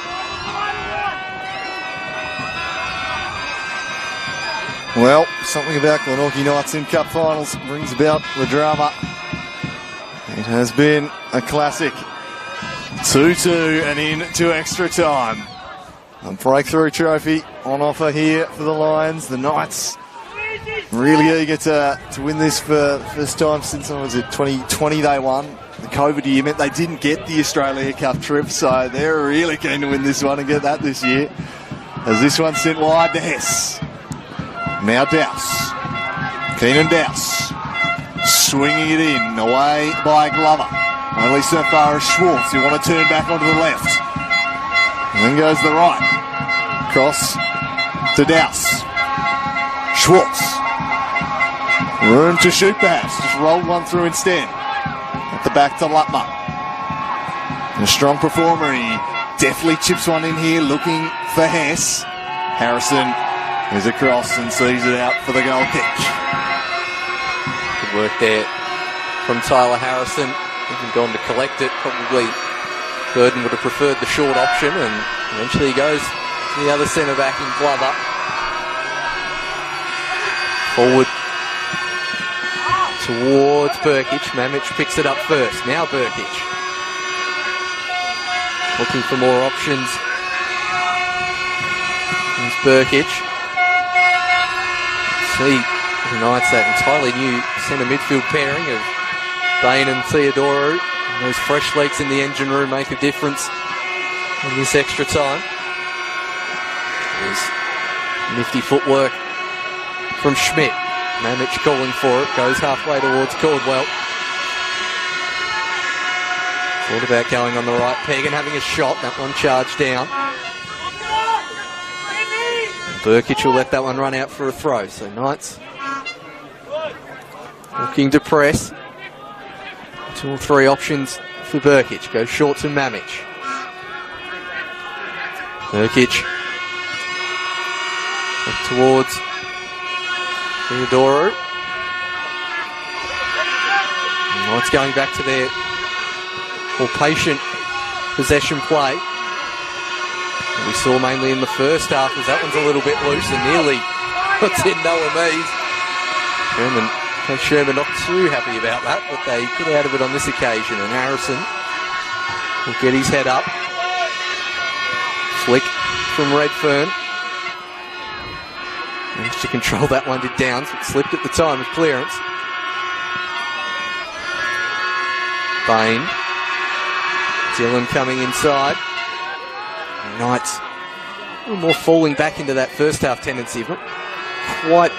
S7: Well, something about Glenorchy Knights in Cup finals brings about the drama. It has been a classic. 2-2 and into extra time. A breakthrough trophy on offer here for the Lions. The Knights really eager to win this for the first time since, 2020 they won. The COVID year meant they didn't get the Australia Cup trip, so they're really keen to win this one and get that this year. As this one sent wide to Hess. Now Dowse. Keenan Dowse. Swinging it in, away by Glover. Only so far as Schwartz, who want to turn back onto the left. And then goes the right. Cross to Dowse. Schwartz. Room to shoot perhaps. Just rolled one through instead. At the back to Lutmer. A strong performer. He definitely chips one in here, looking for Hess. Harrison is across and sees it out for the goal kick.
S5: Good work there from Tyler Harrison. Even gone to collect it. Probably Burden would have preferred the short option, and eventually he goes to the other centre back in Glover. Forward towards Burkic. Mamic picks it up first. Now Burkic. Looking for more options. There's Burkic. See the Knights, that entirely new centre midfield pairing of Bain and Theodoro. And those fresh legs in the engine room make a difference in this extra time. There's nifty footwork from Schmidt. Mamic calling for it. Goes halfway towards Caldwell. Thought about going on the right peg and having a shot. That one charged down. Burkic will let that one run out for a throw. So Knights looking to press. 2 or 3 options for Burkic. Goes short to Mamic. Burkic up towards Theodoro. Knights going back to their more patient possession play. We saw mainly in the first half as that one's a little bit loose and nearly puts in Noah Mees. Sherman not too happy about that, but they get out of it on this occasion, and Harrison will get his head up. Flick from Redfern. Managed to control that one to Downs, but slipped at the time of clearance. Bain. Dylan coming inside. Knights a little more falling back into that first half tendency, not quite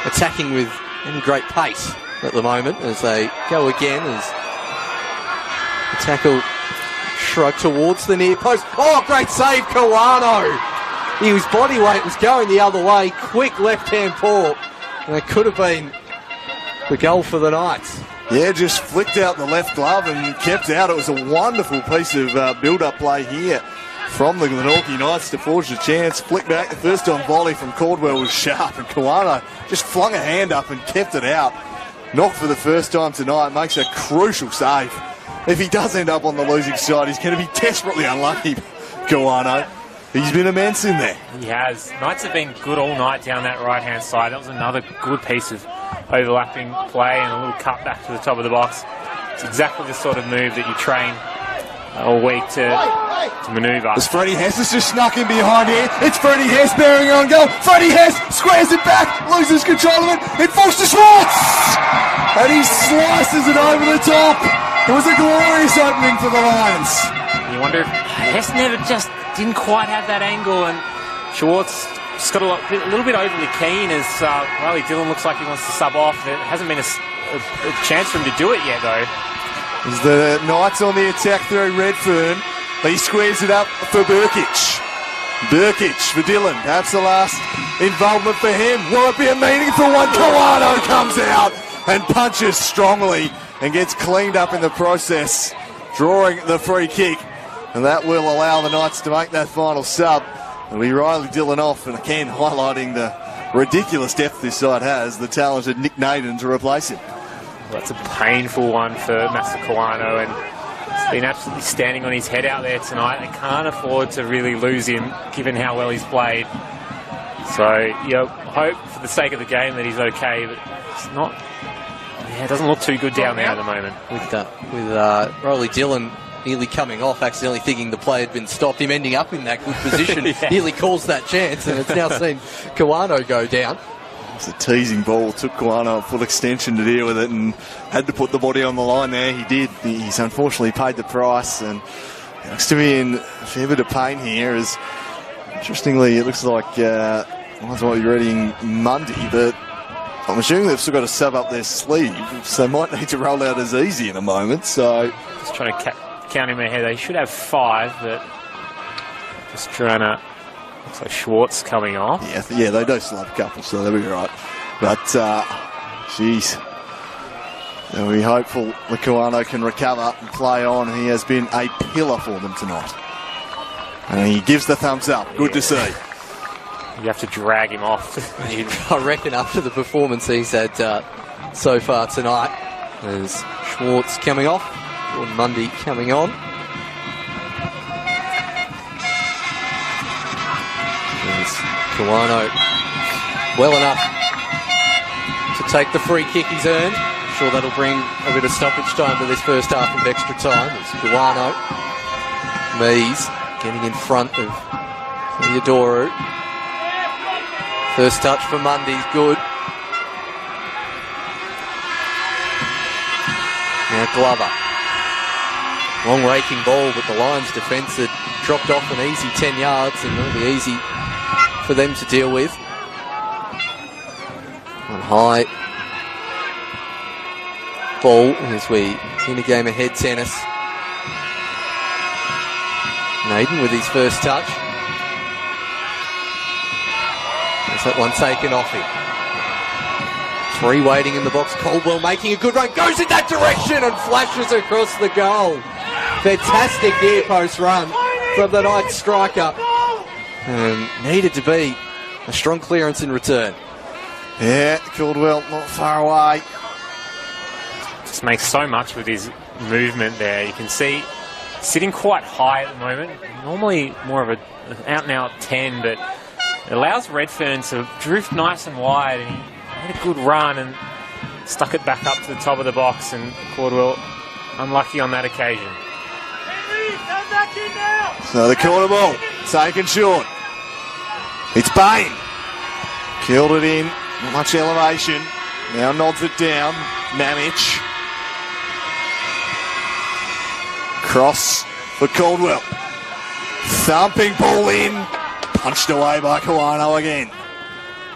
S5: attacking with any great pace at the moment as they go again as the tackle shrugged towards the near post. Oh, great save, Kawano! His body weight was going the other way, quick left-hand paw, and it could have been the goal for the Knights.
S7: Yeah, just flicked out the left glove and kept out. It was a wonderful piece of build-up play here from the Glenorchy Knights to forge the chance. Flick back, the first time volley from Caldwell was sharp, and Kawano just flung a hand up and kept it out. Knocked for the first time tonight, makes a crucial save. If he does end up on the losing side, he's going to be desperately unlucky, Kawano. He's been immense in there.
S3: He has. Knights have been good all night down that right-hand side. That was another good piece of overlapping play and a little cut back to the top of the box. It's exactly the sort of move that you train all week to manoeuvre.
S7: As Freddie Hess has just snuck in behind here. It's Freddie Hess bearing on goal. Freddie Hess squares it back, loses control of it. It falls to Schwartz! And he slices it over the top. It was a glorious opening for the Lions.
S3: You wonder if Hess didn't quite have that angle, and Schwartz just got a little bit overly keen as Riley Dillon looks like he wants to sub off. There hasn't been a chance for him to do it yet, though.
S7: As the Knights on the attack through Redfern, he squares it up for Burkic. Burkic for Dillon, perhaps the last involvement for him. Will it be a meaningful one? Kawano comes out and punches strongly and gets cleaned up in the process, drawing the free kick. And that will allow the Knights to make that final sub. It'll be Riley Dillon off, and again highlighting the ridiculous depth this side has, the talented Nick Naden to replace him.
S3: That's a painful one for Masa Kawano, and he's been absolutely standing on his head out there tonight. They can't afford to really lose him, given how well he's played. So, you hope for the sake of the game that he's okay, but it's not. Yeah, it doesn't look too good down there at the moment.
S5: With Riley Dillon nearly coming off, accidentally thinking the play had been stopped, him ending up in that good position, nearly calls that chance, and it's now seen Kawano go down.
S7: It's a teasing ball, took Kawano a full extension to deal with it and had to put the body on the line there. He did. He's unfortunately paid the price, and he looks to be in a fair bit of pain here. As interestingly, it looks like might be reading Monday, but I'm assuming they've still got to sub up their sleeve, so they might need to roll out as easy in a moment. So
S3: just trying to count in my head. They should have 5, but just trying to. Looks like Schwartz coming off.
S7: Yeah, they do still have a couple, so they'll be right. But, geez. We're hopeful that Kawano can recover and play on. He has been a pillar for them tonight. And he gives the thumbs up. Good to see.
S3: You have to drag him off.
S5: I reckon after the performance he's had so far tonight, there's Schwartz coming off, Jordan Mundy coming on. Kawano well enough to take the free kick he's earned. I'm sure that'll bring a bit of stoppage time to this first half of extra time. It's Kawano. Mees getting in front of Theodoru. First touch for Mundy's good. Now Glover. Long raking ball, but the Lions defence had dropped off an easy 10 yards, and it'll be easy for them to deal with. On high ball as we in a game ahead tennis. Naden with his first touch. There's that one taken off him. 3 waiting in the box. Caldwell making a good run. Goes in that direction and flashes across the goal. Fantastic near post run from the Knights striker. And needed to be a strong clearance in return.
S7: Yeah, Caldwell not far away.
S3: Just makes so much with his movement there. You can see sitting quite high at the moment. Normally more of an out-and-out 10, but it allows Redfern to drift nice and wide, and he had a good run and stuck it back up to the top of the box, and Caldwell unlucky on that occasion.
S7: So the corner ball taken short. It's Bain. Killed it in. Not much elevation. Now nods it down. Mamich. Cross for Caldwell. Thumping ball in. Punched away by Kawano again.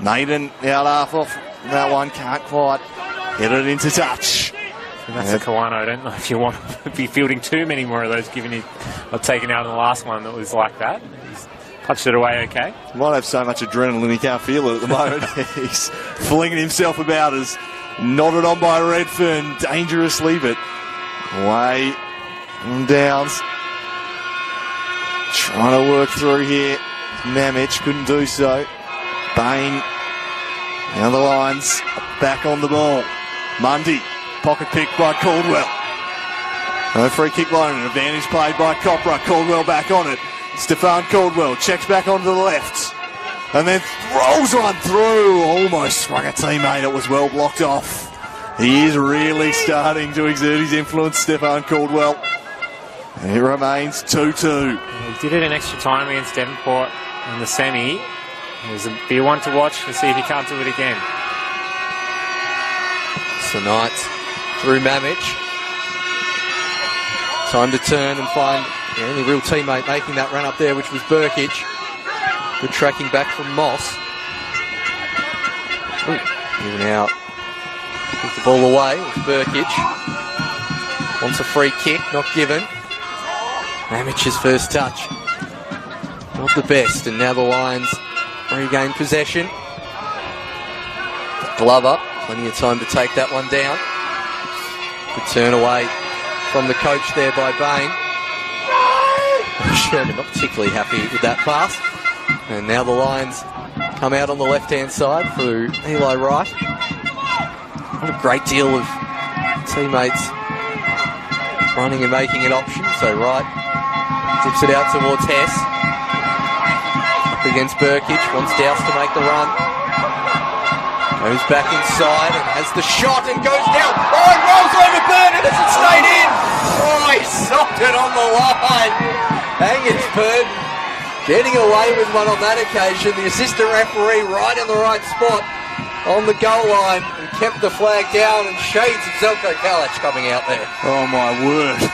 S7: Naden out half off that one. Can't quite get it into touch.
S3: And that's a Kawano. I don't know if you want to be fielding too many more of those, given he got taken out in the last one that was like that. He's punched it away okay.
S7: He might have so much adrenaline he can't feel it at the moment. He's flinging himself about as nodded on by Redfern dangerously, but away and downs. Trying to work through here. Mamic couldn't do so. Bain down the lines, back on the ball. Mundy, pocket pick by Caldwell. No free kick line, an advantage played by Copra. Caldwell back on it. Stefan Caldwell checks back onto the left and then rolls one through. Almost sprung a teammate. It was well blocked off. He is really starting to exert his influence, Stefan Caldwell. And it remains 2-2.
S3: He did it in extra time against Devonport in the semi. There's a be one to watch to see if he can't do it again.
S5: So Knights through Mamic. Time to turn and find the only real teammate making that run up there, which was Burkic. Good tracking back from Moss. Even out. Took the ball away. It's Burkic. Wants a free kick, not given. Mamic's first touch. Not the best, and now the Lions regain possession. Glove up. Plenty of time to take that one down. Good turn away from the coach there by Bain. Sherman not particularly happy with that pass. And now the Lions come out on the left-hand side through Eli Wright. Not a great deal of teammates running and making an option. So Wright dips it out towards Hess. Up against Burkic. Wants Douse to make the run. Goes back inside and has the shot and goes down. Oh, it rolls over Byrne and it's stayed in. Oh, he socked it on the line. Hang it, Byrne. Getting away with one on that occasion. The assistant referee right in the right spot on the goal line and kept the flag down, and shades of Zelko Kalac coming out there.
S7: Oh my word.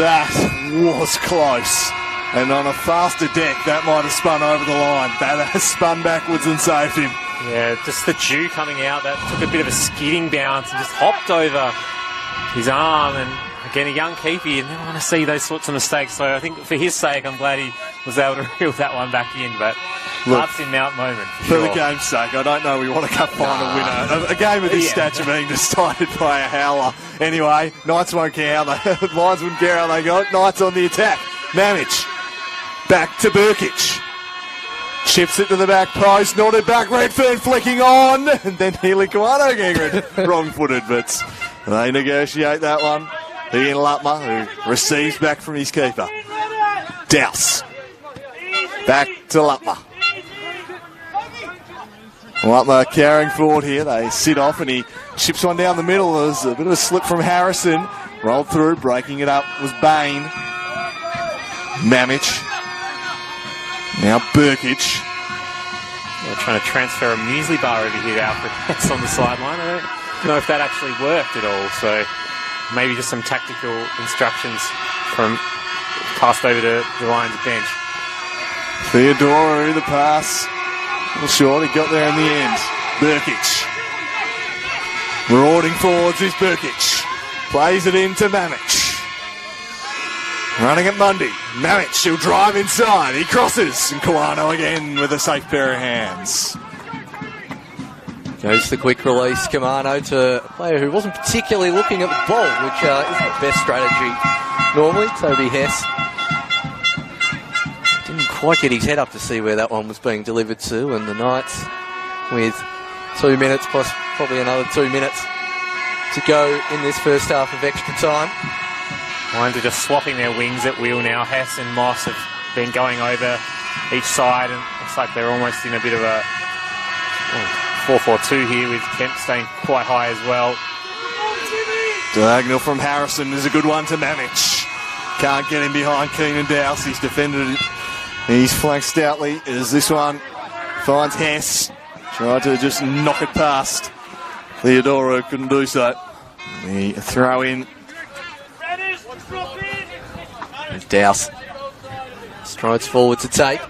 S7: That was close. And on a faster deck, that might have spun over the line. That has spun backwards and saved him.
S3: Yeah, just the dew coming out, that took a bit of a skidding bounce and just hopped over his arm. And again, a young keeper, you never want to see those sorts of mistakes. So I think for his sake, I'm glad he was able to reel that one back in. But loves in Mount moment.
S7: For the game's sake, I don't know we want a cup final winner. A game of this stature being decided by a howler. Anyway, Knights won't care how they, Lions wouldn't care how they got. Knights on the attack. Mamic. Back to Burkic. Chips it to the back post, nodded back, Redfern flicking on, and then Healy Kawano getting wrong-footed, but they negotiate that one. Ian Lutmer, who receives back from his keeper. Douse. Back to Lutmer. Lutmer carrying forward here. They sit off and he chips one down the middle. There's a bit of a slip from Harrison. Rolled through, breaking it up was Bain. Mamic. Now Burkic.
S3: They're trying to transfer a muesli bar over here to Alfred. That's on the sideline. I don't know if that actually worked at all. So maybe just some tactical instructions from passed over to the Lions bench.
S7: Theodoro, the pass. Well, short, he got there in the end. Burkic. Marauding forwards is Burkic. Plays it into Mamic. Running at Mundy. Mamic, he'll drive inside. He crosses. And Kawano again with a safe pair of hands.
S5: Goes the quick release, Kamano, to a player who wasn't particularly looking at the ball, which isn't the best strategy normally. Toby Hess didn't quite get his head up to see where that one was being delivered to, and the Knights with 2 minutes plus probably another 2 minutes to go in this first half of extra time.
S3: Lions are just swapping their wings at will now. Hess and Moss have been going over each side, and looks like they're almost in a bit of a 4-4-2 here, with Kemp staying quite high as well.
S7: Diagonal from Harrison is a good one to Mamic. Can't get him behind Keenan Douse. He's defended it. He's flanked stoutly as this one finds Hess. Tried to just knock it past. Theodoro couldn't do so. The throw in.
S5: There's Douse. Strides forward to take.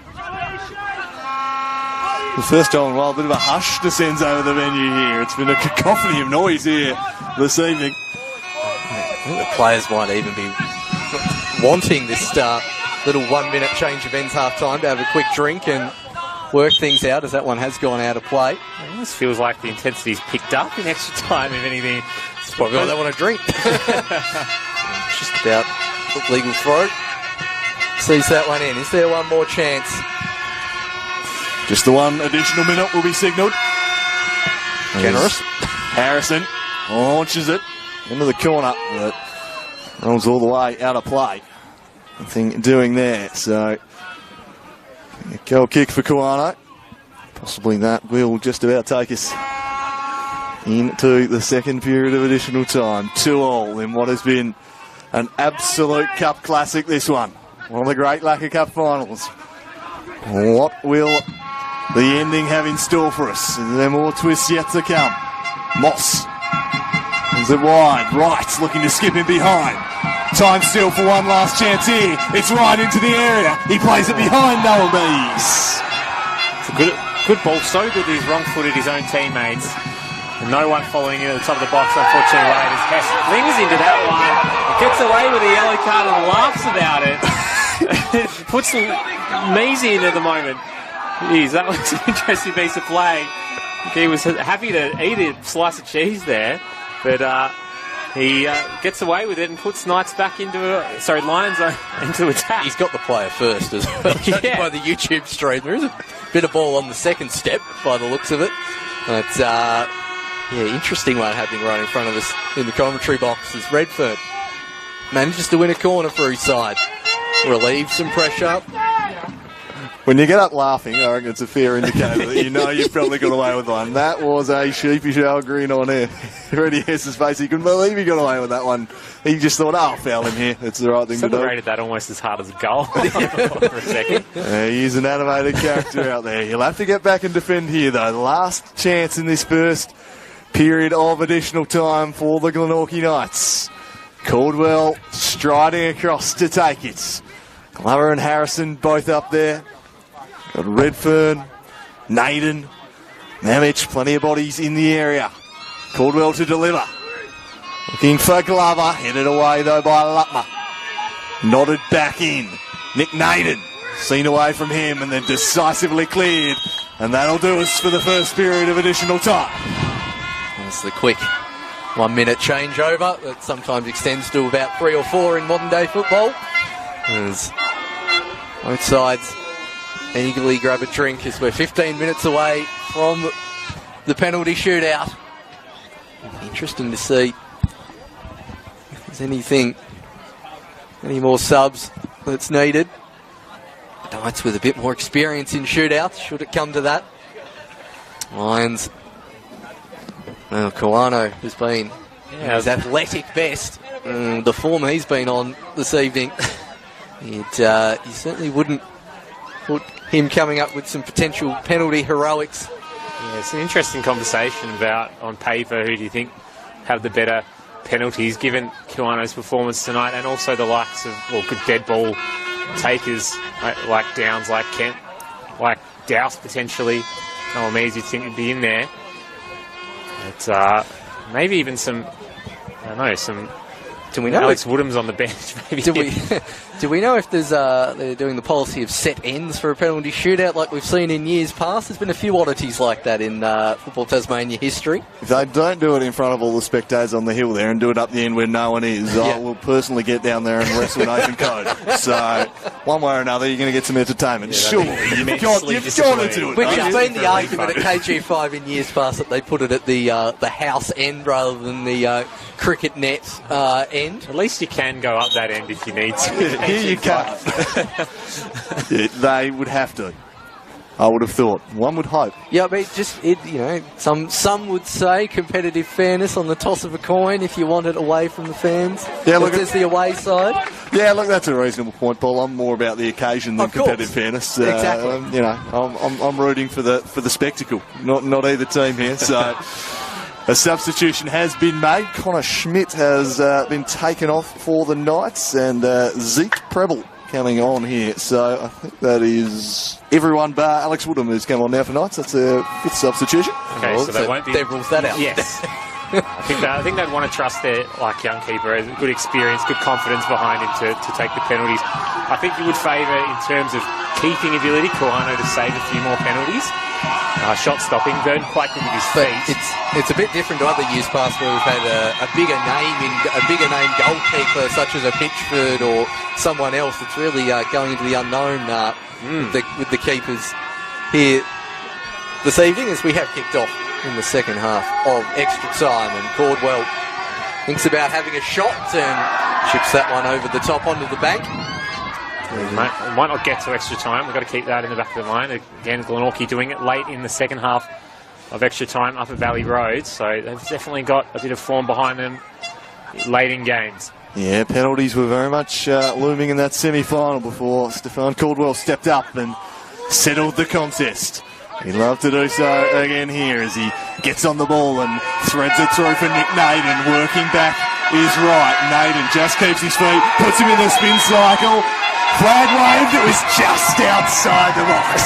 S7: The first time in a while, a bit of a hush descends over the venue here. It's been a cacophony of noise here this evening.
S5: I think the players might even be wanting this little 1 minute change of ends half time to have a quick drink and work things out, as that one has gone out of play.
S3: It almost feels like the intensity's picked up in extra time, if anything.
S5: It's probably why they want to drink. Just about legal throw. Sees that one in. Is there one more chance?
S7: Just the one additional minute will be signalled.
S5: Generous.
S7: Harrison launches it into the corner, but rolls all the way out of play. Nothing doing there, so a goal kick for Kuano. Possibly that will just about take us into the second period of additional time. 2-2 in what has been an absolute cup classic, this one. One of the great Lacquer Cup finals. What will the ending have in store for us? Is there more twists yet to come? Moss is it wide. Wright looking to skip him behind. Time still for one last chance here. It's right into the area. He plays it behind Noah Bees.
S3: It's a good ball, so good that he's wrong-footed his own teammates. And no one following in at the top of the box, unfortunately, late as Hess flings into that one. Gets away with a yellow card and laughs about it. Puts Measy in at the moment. Jeez, that was an interesting piece of play. He was happy to eat a slice of cheese there, but he gets away with it and puts Lions into attack.
S5: He's got the player first as well.
S3: Yeah.
S5: By the YouTube stream. There is a bit of ball on the second step by the looks of it. But interesting one happening right in front of us in the commentary box as Redfern manages to win a corner for his side. Relieves some pressure.
S7: When you get up laughing, I reckon it's a fair indicator that you know you've probably got away with one. That was a sheepish Al Green on air. Freddie Hess's face, he couldn't believe he got away with that one. He just thought, I'll foul him here. It's the right thing to do.
S3: Celebrated that almost as hard as a goal for a second.
S7: He's an animated character out there. He'll have to get back and defend here, though. The last chance in this first period of additional time for the Glenorchy Knights. Caldwell striding across to take it. Glover and Harrison both up there. Got Redfern, Naden, Mamich, plenty of bodies in the area. Caldwell to deliver. Looking for Glover, headed away though by Lutmer. Nodded back in. Nick Naden, seen away from him and then decisively cleared. And that'll do us for the first period of additional time.
S5: That's the quick 1 minute changeover that sometimes extends to about 3 or 4 in modern day football. As both sides eagerly grab a drink as we're 15 minutes away from the penalty shootout. Interesting to see if there's any more subs that's needed. Knights with a bit more experience in shootouts, should it come to that. Lions. Well, Kuano has been his athletic best. The form he's been on this evening. You certainly wouldn't put him coming up with some potential penalty heroics.
S3: Yeah, it's an interesting conversation about, on paper, who do you think have the better penalties, given Kuano's performance tonight, and also the likes of, good dead ball takers like Downs, like Kent, like Douse potentially. No Mees you'd think would be in there. But maybe even some
S5: Do we know
S3: Alex Woodham's on the bench, maybe.
S5: Do we know if they're doing the policy of set ends for a penalty shootout like we've seen in years past? There's been a few oddities like that in Football Tasmania history.
S7: If they don't do it in front of all the spectators on the hill there and do it up the end where no one is, I will personally get down there and wrestle Nathan Code. So, one way or another, you're going to get some entertainment. Sure, you've got to do it.
S5: Which has been the argument at KG5 in years past, that they put it at the house end rather than the cricket net end.
S3: At least you can go up that end if you need to.
S7: Here you can't. They would have to. I would have thought. One would hope.
S5: Yeah, but some would say competitive fairness on the toss of a coin if you want it away from the fans.
S7: Yeah, look,
S5: there's the away side.
S7: Yeah, look, that's a reasonable point, Paul. I'm more about the occasion than competitive fairness.
S5: Exactly.
S7: I'm rooting for the spectacle, not either team here. So. A substitution has been made. Connor Schmidt has been taken off for the Knights, and Zeke Preble coming on here. So I think that is everyone bar Alex Woodham who's come on now for Knights. That's a 5th substitution.
S3: Okay, so they won't be...
S5: That rules that out.
S3: Yes. I think they'd want to trust their young keeper, good experience, good confidence behind him to take the penalties. I think you would favour, in terms of keeping ability, Kawano to save a few more penalties. Shot stopping, Burton quite good with his feet.
S5: It's a bit different to other years past where we've had a bigger name goalkeeper such as a Pitchford or someone else. It's really going into the unknown with the keepers here this evening, as we have kicked off in the second half of extra time, and Caldwell thinks about having a shot and chips that one over the top onto the bank.
S3: Might not get to extra time. We've got to keep that in the back of the mind. Again, Glenorchy doing it late in the second half of extra time up at Valley Road, so they've definitely got a bit of form behind them late in games.
S7: Yeah, penalties were very much looming in that semi-final before Stefan Caldwell stepped up and settled the contest. He'd love to do so again here as he gets on the ball and threads it through for Nick Naden. Working back is right. Naden just keeps his feet, puts him in the spin cycle. Flag waved, it was just outside the box.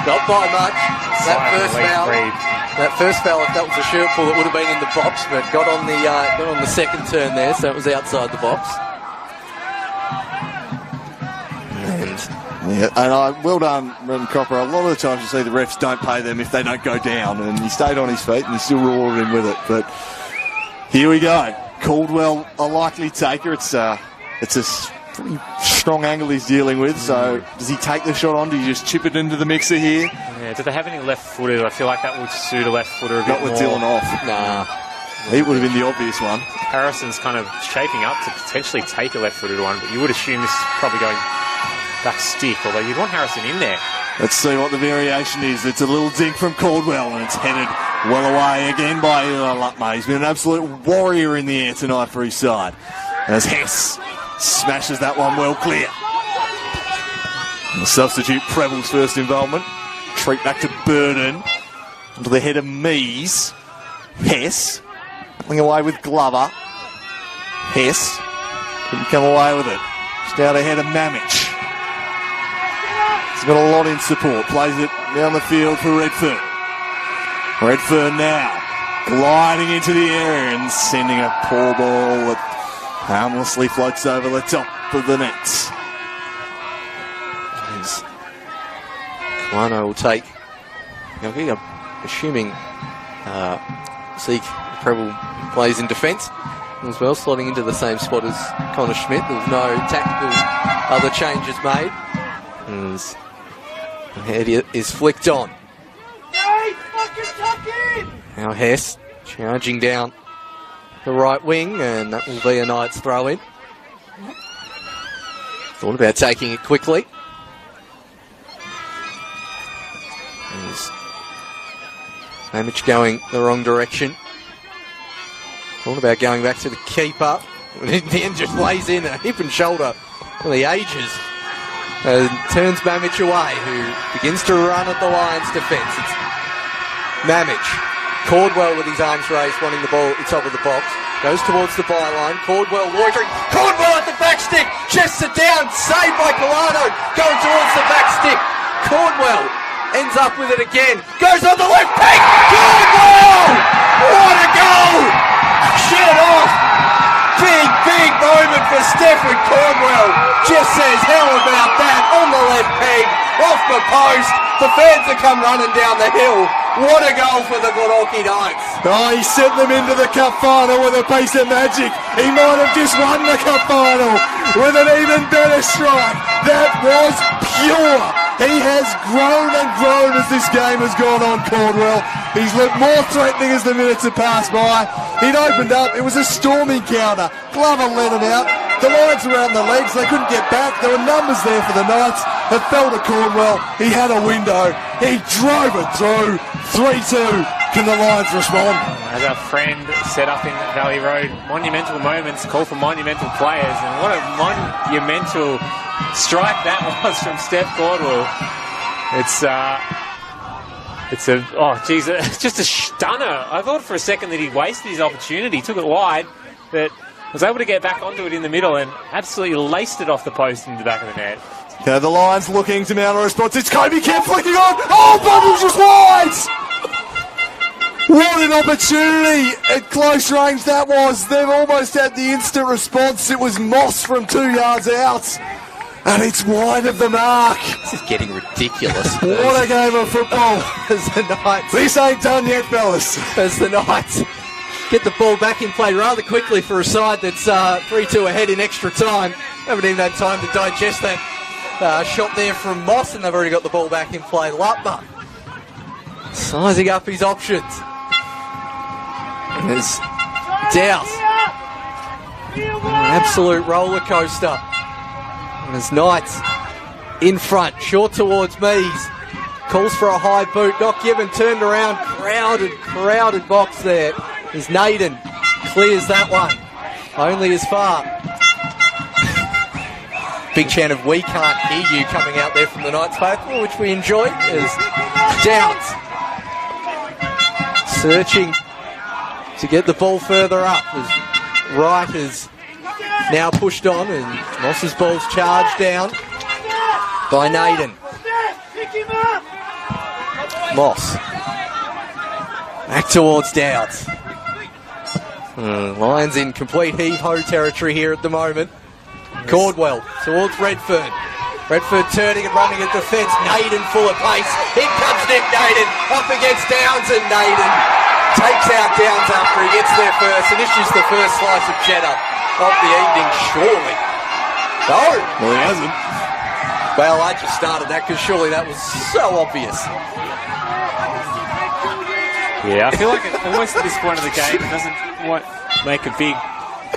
S5: Not by much. That first foul, if that was a shirt pull, it would have been in the box, but got on the second turn there, so it was outside the box.
S7: And well done, Brendan Cropper. A lot of the times you see the refs don't pay them if they don't go down, and he stayed on his feet and he still rewarded him with it. But here we go. Caldwell a likely taker. It's a pretty strong angle he's dealing with. So does he take the shot on? Do you just chip it into the mixer here?
S3: Yeah. Do they have any left-footed? I feel like that would suit a left-footer a bit more.
S7: Not with Dylan off.
S5: Nah.
S7: He would have been the obvious one.
S3: Harrison's kind of shaping up to potentially take a left-footed one, but you would assume this is probably going back stick, although you'd want Harrison in there.
S7: Let's see what the variation is. It's a little dink from Caldwell, and it's headed well away again by Lutma. He's been an absolute warrior in the air tonight for his side, as Hess smashes that one well clear. And the substitute, Preble's first involvement. Treat back to Burden. Onto the head of Mees. Hess coming away with Glover. Hess couldn't come away with it. Just out ahead of Mamich. He's got a lot in support. Plays it down the field for Redfern. Redfern now gliding into the area and sending a poor ball that harmlessly floats over the top of the nets.
S5: Kawano will take, I'm assuming Zeke Preble plays in defence as well, slotting into the same spot as Connor Schmidt. There was no tactical other changes made. As the head is flicked on. Now Hess charging down the right wing, and that will be a Knights throw in. Thought about taking it quickly. Mamich going the wrong direction. Thought about going back to the keeper. In the end just lays in a hip and shoulder for the ages. And turns Mamich away, who begins to run at the Lions' defence. It's Mamich. Caldwell with his arms raised, wanting the ball at the top of the box. Goes towards the byline. Caldwell loitering. Caldwell at the back stick. Chests it down. Saved by Colano. Going towards the back stick. Caldwell ends up with it again. Goes on the left peg. Caldwell! What a goal! Shut off. Big moment for Stephen Caldwell. Just says, how about that? On the left peg. Off the post. The fans have come running down the hill. What a goal for the Glenorchy Knights.
S7: Oh, he sent them into the cup final with a piece of magic. He might have just won the cup final with an even better strike. That was pure. He has grown and grown as this game has gone on, Caldwell. He's looked more threatening as the minutes have passed by. He'd opened up. It was a storming counter. Glover let him out. The Lions were out in the legs. They couldn't get back. There were numbers there for the Knights. It fell to Caldwell. He had a window. He drove it through. 3-2. Can the Lions respond?
S3: As our friend set up in Valley Road, monumental moments call for monumental players, and what a monumental strike that was from Steph Caldwell. It's just a stunner. I thought for a second that he wasted his opportunity, took it wide, but was able to get back onto it in the middle and absolutely laced it off the post into the back of the net.
S7: Okay, the Lions looking to mount a response. It's Kobe Kemp flicking on. Oh, Bubbles just wide! What an opportunity at close range that was. They've almost had the instant response. It was Moss from 2 yards out. And it's wide of the mark.
S5: This is getting ridiculous.
S7: What a game of football.
S5: As the Knights.
S7: This ain't done yet, fellas.
S5: As the Knights get the ball back in play rather quickly for a side that's 3-2 ahead in extra time. Haven't even had time to digest that shot there from Moss, and they've already got the ball back in play. Lutmer sizing up his options. And there's Dowse. An absolute roller coaster. And there's Knights in front, short towards Mees. Calls for a high boot, not given, turned around, crowded box there. Is Naden, clears that one, only as far. Big chant of "We can't hear you" coming out there from the Knights faithful, which we enjoy. As Downs searching to get the ball further up, as Wright is now pushed on, and Moss's ball's charged down by Naden. Moss back towards Dowds. Lions in complete heave-ho territory here at the moment. Cordwell towards Redfern. Redfern turning and running at defence. Naden full of pace. In comes Nick Naden up against Downs, and Naden takes out Downs after he gets there first and issues the first slice of cheddar of the evening, surely. No.
S7: Well, he hasn't.
S5: Well, I just started that because surely that was so obvious.
S3: Yeah, I feel like almost at this point of the game, it doesn't make a big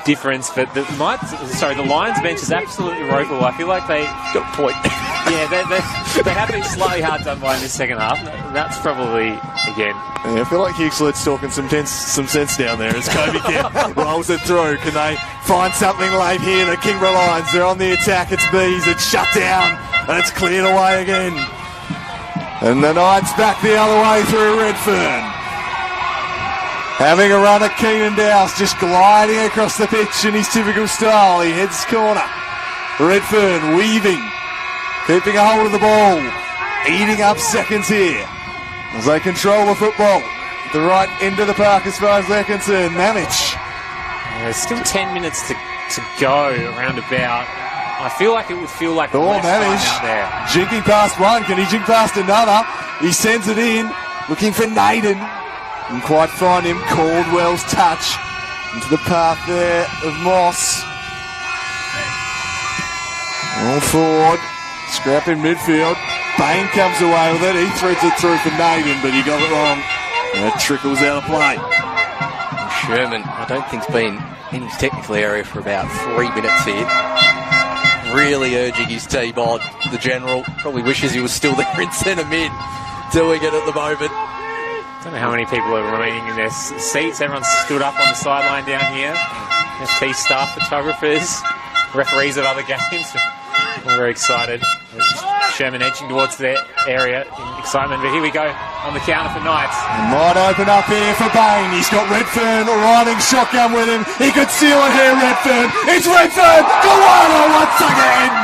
S3: difference, but the Lions bench is absolutely woeful. I feel like they
S5: got a point.
S3: Yeah, they have been slightly hard done by in this second half. That's probably, again.
S7: Yeah, I feel like Hickslet's talking some sense down there as Kobe Kemp rolls it through. Can they find something late here? The Kingborough Lions, they're on the attack. It's Bees, it's shut down, and it's cleared away again. And the Knights back the other way through Redfern. Having a run at Keenan Dowse, just gliding across the pitch in his typical style. He heads corner. Redfern weaving, keeping a hold of the ball, eating up seconds here as they control the football. The right end of the park as far as they're concerned. Mamich.
S3: There's still 10 minutes to go around about. I feel like it would feel like less time out there.
S7: Jinking past one. Can he jink past another? He sends it in, looking for Naden. Didn't quite find him. Caldwell's touch into the path there of Moss. All forward. Scrap in midfield. Bain comes away with it. He threads it through for Naden, but he got it wrong. And it trickles out of play.
S5: Sherman, I don't think, has been in his technical area for about 3 minutes here. Really urging his team on. The general probably wishes he was still there in centre mid, doing it at the moment.
S3: I don't know how many people are remaining in their seats. Everyone's stood up on the sideline down here. FP staff, photographers, referees of other games. We're very excited. Sherman edging towards their area in excitement. But here we go on the counter for Knights.
S7: Might open up here for Bain. He's got Redfern riding shotgun with him. He could seal it here, Redfern. It's Redfern! Glenorchy once again!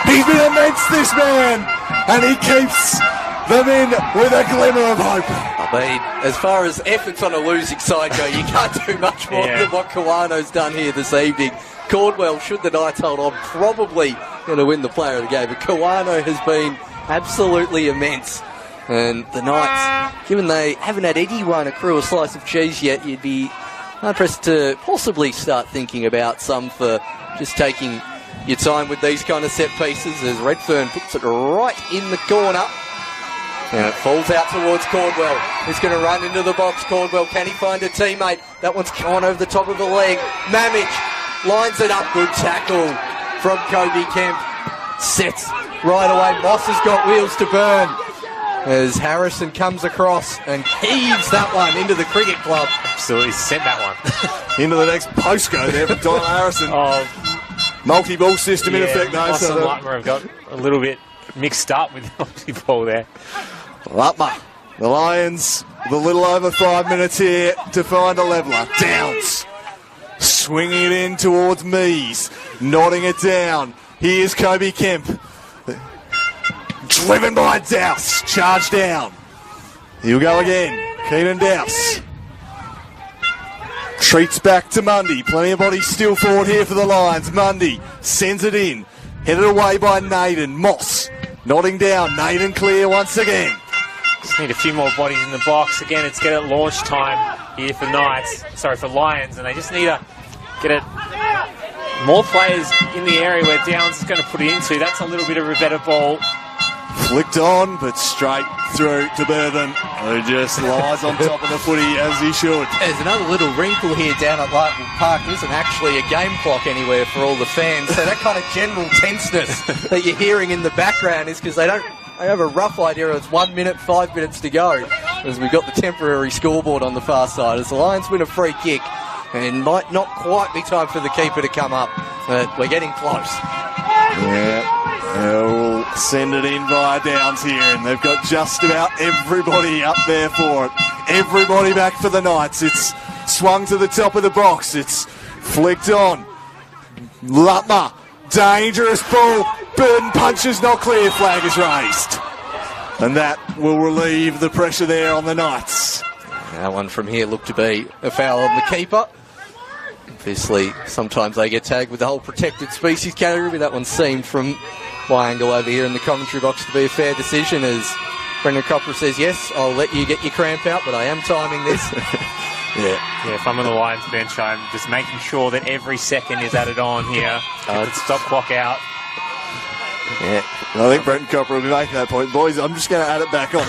S7: He's been immense, this man. And he keeps them in with a glimmer of hope.
S5: I mean, as far as efforts on a losing side go, you can't do much more than what Kawano's done here this evening. Caldwell, should the Knights hold on, probably going to win the player of the game. But Kawano has been absolutely immense. And the Knights, given they haven't had anyone accrue a slice of cheese yet, you'd be hard-pressed to possibly start thinking about some for just taking your time with these kind of set pieces, as Redfern puts it right in the corner. And it falls out towards Caldwell. He's going to run into the box. Caldwell, can he find a teammate? That one's gone over the top of the leg. Mamich lines it up. Good tackle from Kobe Kemp. Sets right away. Moss has got wheels to burn as Harrison comes across and heaves that one into the cricket club.
S3: Absolutely sent that one.
S7: Into the next postcode there for Don Harrison. Multi-ball system in effect, though.
S3: Moss and Lutmer have got a little bit mixed up with the multi-ball there.
S7: Lutmer, the Lions, with a little over 5 minutes here to find a leveller. Downs swinging it in towards Mees, nodding it down. Here's Kobe Kemp. Driven by Douse, charge down. He'll go again. Keenan Douse. Treats back to Mundy. Plenty of bodies still forward here for the Lions. Mundy sends it in. Headed away by Naden. Moss nodding down. Naden clear once again.
S3: Just need a few more bodies in the box. Again, it's get at launch time here for for Lions, and they just need to get it. More players in the area where Downs is going to put it into. That's a little bit of a better ball.
S7: Flicked on, but straight through to Burton, who just lies on top of the footy as he should.
S5: There's another little wrinkle here down at Lightwood Park. There isn't actually a game clock anywhere for all the fans, so that kind of general tenseness that you're hearing in the background is because they have a rough idea it's 1 minute, 5 minutes to go, as we've got the temporary scoreboard on the far side. As the Lions win a free kick, and might not quite be time for the keeper to come up, but we're getting close.
S7: Yeah. They'll send it in via Downs here, and they've got just about everybody up there for it. Everybody back for the Knights. It's swung to the top of the box. It's flicked on. Lutmer, dangerous ball. Burton punches, not clear. Flag is raised. And that will relieve the pressure there on the Knights.
S5: That one from here looked to be a foul on the keeper. Obviously, sometimes they get tagged with the whole protected species category, but that one seemed from my angle over here in the commentary box to be a fair decision, as Brendan Copper says, yes, I'll let you get your cramp out, but I am timing this.
S3: Yeah, if I'm on the Lions bench, I'm just making sure that every second is added on here. Get the stop clock out.
S7: Yeah, I think Brendan Copper will be making that point. Boys, I'm just going to add it back on.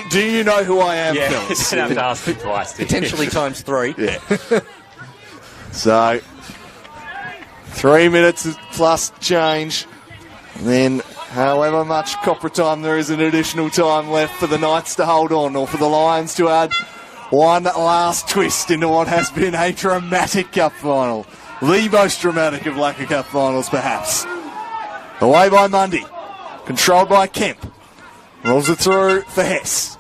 S7: Do you know who I am, fellas?
S3: You don't have to ask me twice.
S5: Potentially times 3.
S7: Yeah. So, 3 minutes plus change. Then, however much Copper time there is, an additional time left for the Knights to hold on, or for the Lions to add one last twist into what has been a dramatic cup final. The most dramatic of Lacquer Cup finals, perhaps. Away by Mundy. Controlled by Kemp. Rolls it through for Hess.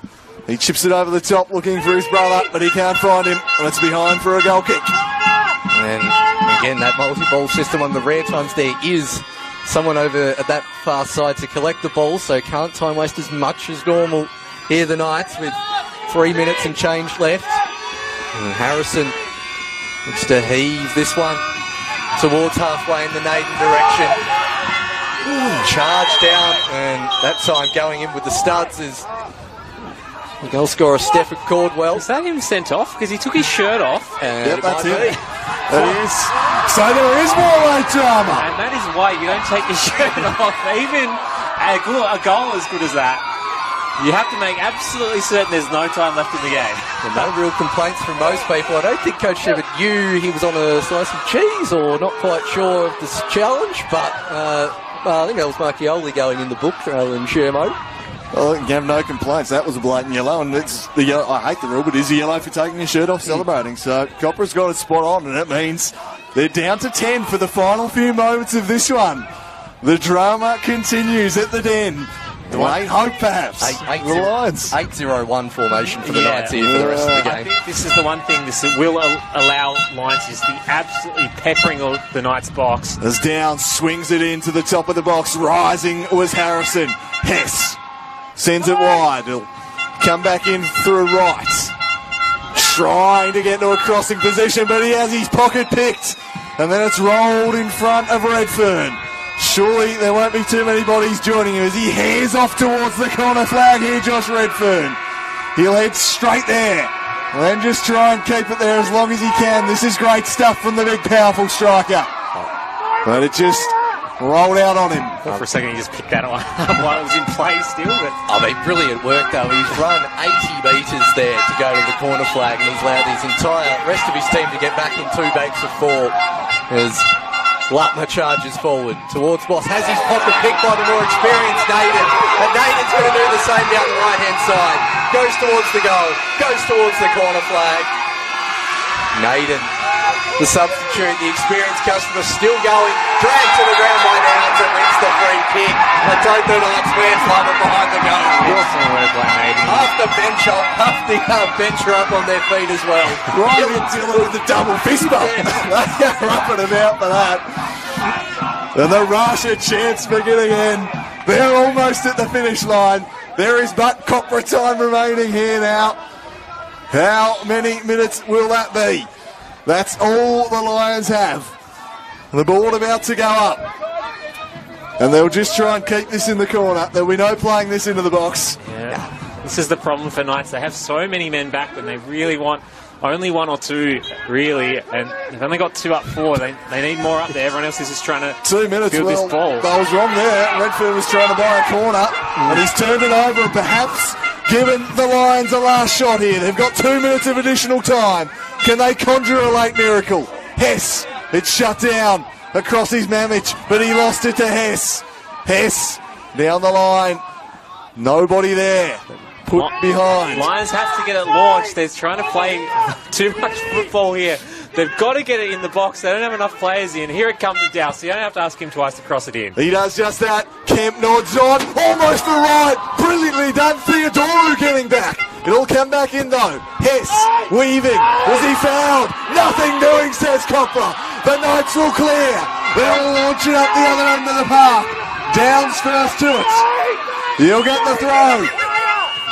S7: He chips it over the top looking for his brother, but he can't find him, and it's behind for a goal kick.
S5: And again, that multi-ball system, on the rare times there is someone over at that far side to collect the ball, so can't time waste as much as normal here the Knights with 3 minutes and change left. And Harrison looks to heave this one towards halfway in the Naden direction. Charge down, and that time going in with the studs is the goal scorer Stephen Cordwell.
S3: Is that him sent off? Because he took his shirt off.
S7: Yep, that's it. That is. So there is more late drama.
S3: And that is why you don't take your shirt off. Even a goal as good as that, you have to make absolutely certain there's no time left in the game.
S5: And no real complaints from most people. I don't think Coach Shepard knew he was on a slice of cheese, or not quite sure of this challenge, but I think that was Marchioli going in the book rather than Shermo.
S7: Well, you have no complaints. That was a blatant yellow, and it's the yellow. I hate the rule, but it is a yellow for taking your shirt off celebrating. So Copper's got it spot on, and it means they're down to 10 for the final few moments of this one. The drama continues at the Den. Dwayne Hope, perhaps. The Lions.
S5: 8-0-1 formation for the Knights here for the rest of the game.
S3: I think this is the one thing this will allow Lions is the absolutely peppering of the Knights box.
S7: As Downs swings it into the top of the box, rising was Harrison. Hess sends it wide. He'll come back in through right. Trying to get to a crossing position, but he has his pocket picked. And then it's rolled in front of Redfern. Surely there won't be too many bodies joining him as he heads off towards the corner flag here, Josh Redfern. He'll head straight there and then just try and keep it there as long as he can. This is great stuff from the big, powerful striker. But it just rolled out on him.
S3: Well, for a second, he just picked that one up while it was in play still. But
S5: I mean, brilliant work though. He's run 80 metres there to go to the corner flag, and he's allowed his entire rest of his team to get back in 2 banks of 4 as Lutmer charges forward towards Boss. Has his pocket picked by the more experienced Naden. And Naden's going to do the same down the right-hand side. Goes towards the goal. Goes towards the corner flag. Naden The substitute, the experienced customer, still going. Dragged to the ground by Downs and wins the free kick. I don't know Knights fans love it behind the goal. Half the bench are up on their feet as well.
S7: Right into with the double fist bump. They're up and about for that. And the Russia chance begin again. They're almost at the finish line. There is but copper time remaining here now. How many minutes will that be? That's all the Lions have. The ball about to go up. And they'll just try and keep this in the corner. There'll be no playing this into the box.
S3: Yeah. This is the problem for Knights. They have so many men back when they really want only one or two, really, and they've only got 2 up 4. They need more up there. Everyone else is just trying to
S7: 2 minutes,
S3: field this ball.
S7: I was wrong there. Redfield was trying to buy a corner, and he's turned it over and perhaps given the Lions a last shot here. They've got 2 minutes of additional time. Can they conjure a late miracle? Hess, it's shut down across his Mamich, but he lost it to Hess. Hess, down the line. Nobody there. Put behind.
S3: Lions have to get it launched. They're trying to play too much football here. They've got to get it in the box. They don't have enough players in. Here it comes to Dow, so you don't have to ask him twice to cross it in.
S7: He does just that. Kemp nods on. Almost the right. Brilliantly done. Theodoro getting back. It'll come back in though. Hess weaving. Was he fouled? Nothing doing, says Copra. The Knights will clear. They'll launch it up the other end of the park. Downs first to it. He'll get the throw.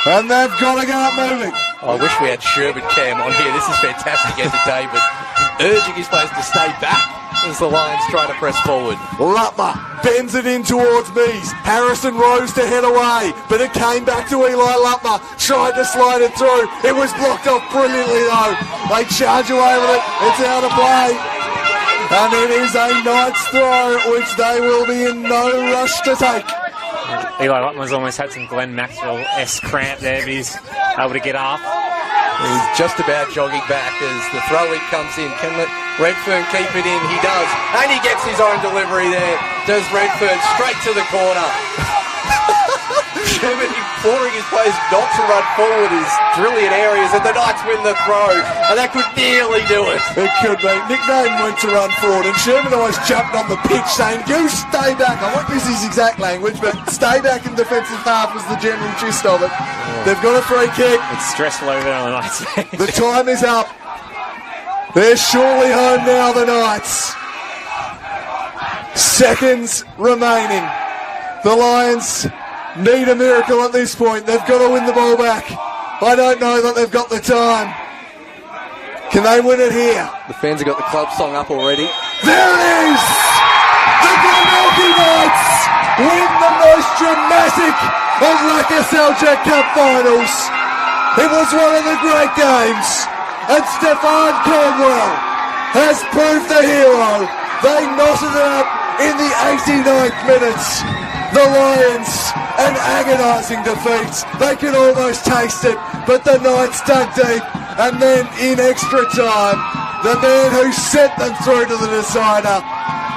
S7: And they've got to get up moving.
S5: I wish we had Sherbert Cam on here. This is fantastic as a David. Urging his players to stay back as the Lions try to press forward.
S7: Lutmer bends it in towards Mees. Harrison rose to head away, but it came back to Eli Lutmer. Tried to slide it through. It was blocked off brilliantly though. They charge away with it. It's out of play. And it is a Knights throw, which they will be in no rush to take.
S3: Eli Lutmer's almost had some Glenn Maxwell-esque cramp there, but he's able to get up.
S5: He's just about jogging back as the throw-in comes in. Can Redfern keep it in? He does. And he gets his own delivery there. Does Redfern straight to the corner. Sherman imploring his players not to run forward is brilliant areas, and the Knights win the throw. And that could nearly do it.
S7: It could be. Nick Naden went to run forward, and Sherman always jumped on the pitch saying, "You stay back." I won't use his exact language, but stay back in defensive half was the general gist of it. They've got a free kick.
S3: It's stressful over there on the Knights.
S7: The time is up. They're surely home now, the Knights. Seconds remaining. The Lions need a miracle at this point. They've got to win the ball back. I don't know that they've got the time. Can they win it here?
S5: The fans have got the club song up already.
S7: There it is! The Glenorchy Knights win the most dramatic of Lakoseljac Cup finals. It was one of the great games, and Stefan Caldwell has proved the hero. They knotted it up in the 89th minutes. The Lions, an agonising defeat. They can almost taste it, but the Knights dug deep, and then in extra time, the man who sent them through to the decider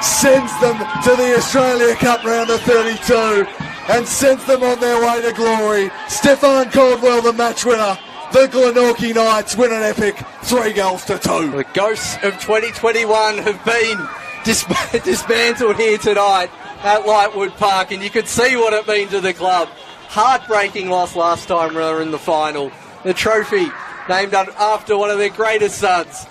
S7: sends them to the Australia Cup round of 32 and sends them on their way to glory. Stefan Caldwell, the match winner. The Glenorchy Knights win an epic 3-2.
S5: The ghosts of 2021 have been dismantled here tonight at Lightwood Park, and you could see what it means to the club. Heartbreaking loss last time we were in the final. The trophy named after one of their greatest sons,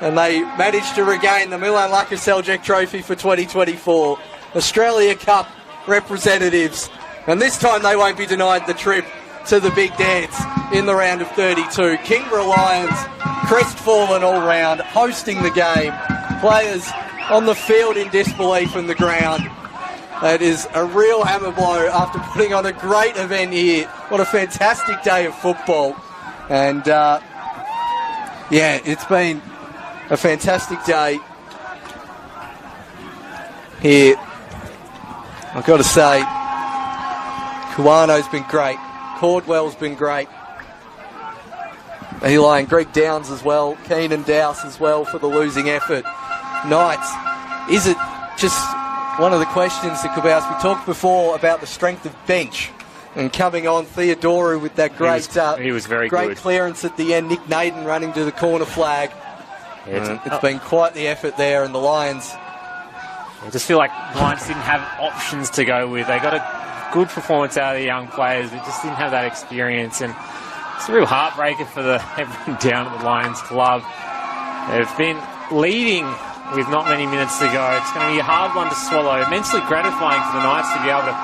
S5: and they managed to regain the Milan Lakoseljac trophy for 2024. Australia Cup representatives, and this time they won't be denied the trip to the big dance in the round of 32. Kingborough Lions, crestfallen all round, hosting the game. Players on the field in disbelief in the ground. It is a real hammer blow after putting on a great event here. What a fantastic day of football. And it's been a fantastic day here. I've got to say, Kuano's been great. Caldwell's been great. Eli and Greg Downs as well. Keenan Dowse as well for the losing effort. Knights, is it just one of the questions that could be asked? We talked before about the strength of bench and coming on Theodoro with that great
S3: he was very
S5: great
S3: good.
S5: Clearance at the end. Nick Naden running to the corner flag. It's been quite the effort there, and the Lions...
S3: I just feel like the Lions didn't have options to go with. They got a good performance out of the young players, but just didn't have that experience. And it's a real heartbreaker for everyone down at the Lions club. They've been leading with not many minutes to go. It's going to be a hard one to swallow. Immensely gratifying for the Knights to be able to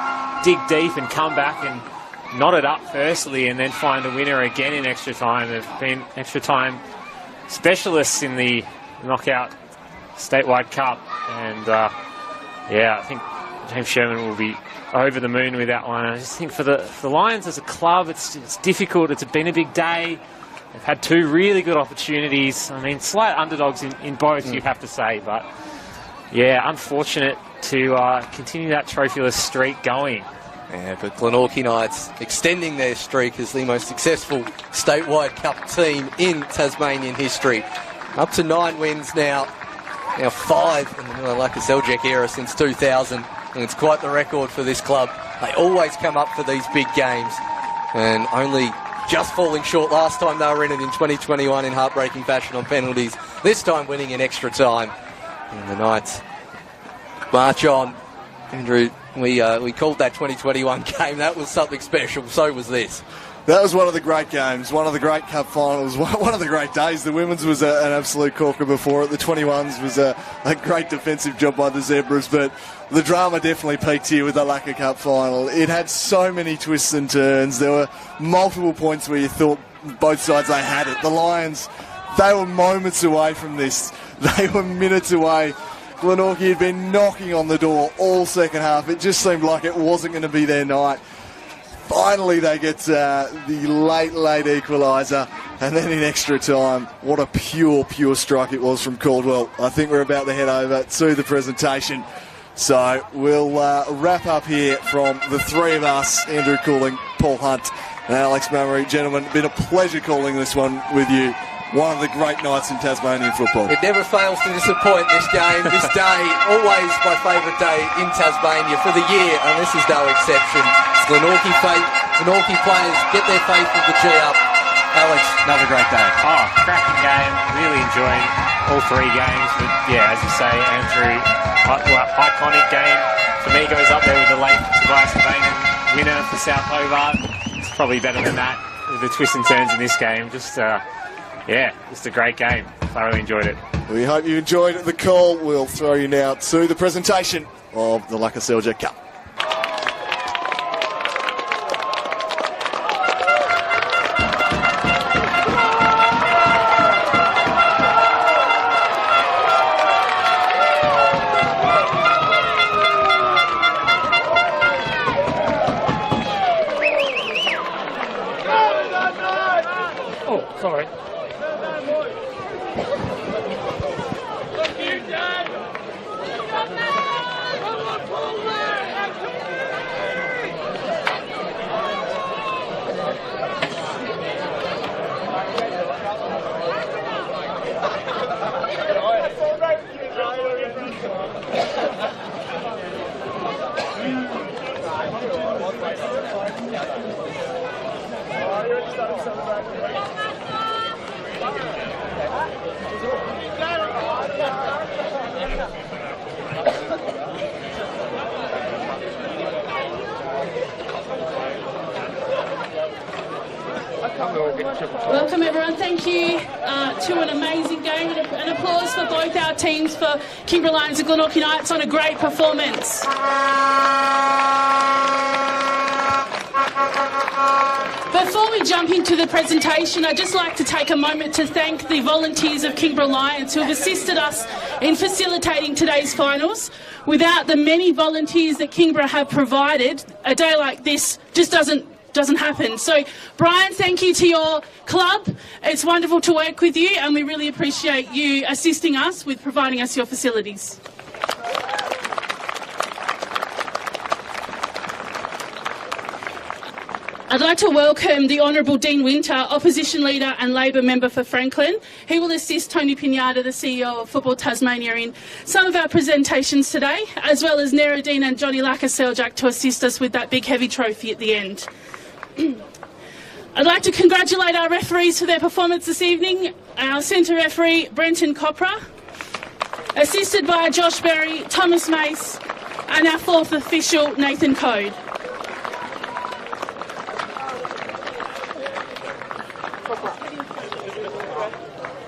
S3: dig deep and come back and knot it up firstly and then find a winner again in extra time. They've been extra time specialists in the knockout statewide cup, and I think James Sherman will be over the moon with that one. I just think for the Lions as a club, it's difficult. It's been a big day. They've had two really good opportunities. I mean, slight underdogs in both, you have to say, but yeah, unfortunate to continue that trophyless streak going.
S5: Yeah, but Glenorchy Knights extending their streak as the most successful statewide cup team in Tasmanian history. Up to 9 wins now 5 in the Lakoseljac era since 2000. And it's quite the record for this club. They always come up for these big games, and only just falling short last time they were in it in 2021 in heartbreaking fashion on penalties. This time winning in extra time. And the Knights march on. Andrew, we called that 2021 game. That was something special. So was this.
S7: That was one of the great games, one of the great cup finals, one of the great days. The women's was an absolute corker before it. The 21s was a great defensive job by the Zebras, but the drama definitely peaked here with the Laka Cup final. It had so many twists and turns. There were multiple points where you thought both sides they had it. The Lions, they were moments away from this. They were minutes away. Glenorchy had been knocking on the door all second half. It just seemed like it wasn't going to be their night. Finally, they get the late equaliser, and then in extra time, what a pure strike it was from Caldwell. I think we're about to head over to the presentation. So we'll wrap up here from the three of us, Andrew Cooling, Paul Hunt and Alex Mummery. Gentlemen, been a pleasure calling this one with you. One of the great nights in Tasmanian football.
S5: It never fails to disappoint, this game. This day, always my favourite day in Tasmania for the year, and this is no exception. It's Glenorchy players get their faith with the G up. Alex, another great day.
S3: Oh, cracking game. Really enjoying all three games. But yeah, as you say, Andrew, iconic game. For me, goes up there with the late Tobias Bangan winner for South Hobart. It's probably better than that with the twists and turns in this game. Just a great game. Thoroughly enjoyed it.
S7: We hope you enjoyed the call. We'll throw you now to the presentation of the Lakoseljac Cup.
S3: Oh, sorry.
S4: Welcome everyone, thank you to an amazing game, and an applause for both our teams, for Kingborough Lions and Glenorchy Knights on a great performance. Before we jump into the presentation, I'd just like to take a moment to thank the volunteers of Kingborough Lions who have assisted us in facilitating today's finals. Without the many volunteers that Kingborough have provided, a day like this just doesn't happen. So, Brian, thank you to your club. It's wonderful to work with you, and we really appreciate you assisting us with providing us your facilities. I'd like to welcome the Honourable Dean Winter, Opposition Leader and Labor Member for Franklin. He will assist Tony Pinata, the CEO of Football Tasmania, in some of our presentations today, as well as Neradine and Johnny Lakoseljac to assist us with that big heavy trophy at the end. I'd like to congratulate our referees for their performance this evening. Our centre referee, Brenton Copra, assisted by Josh Berry, Thomas Mace, and our fourth official, Nathan Code.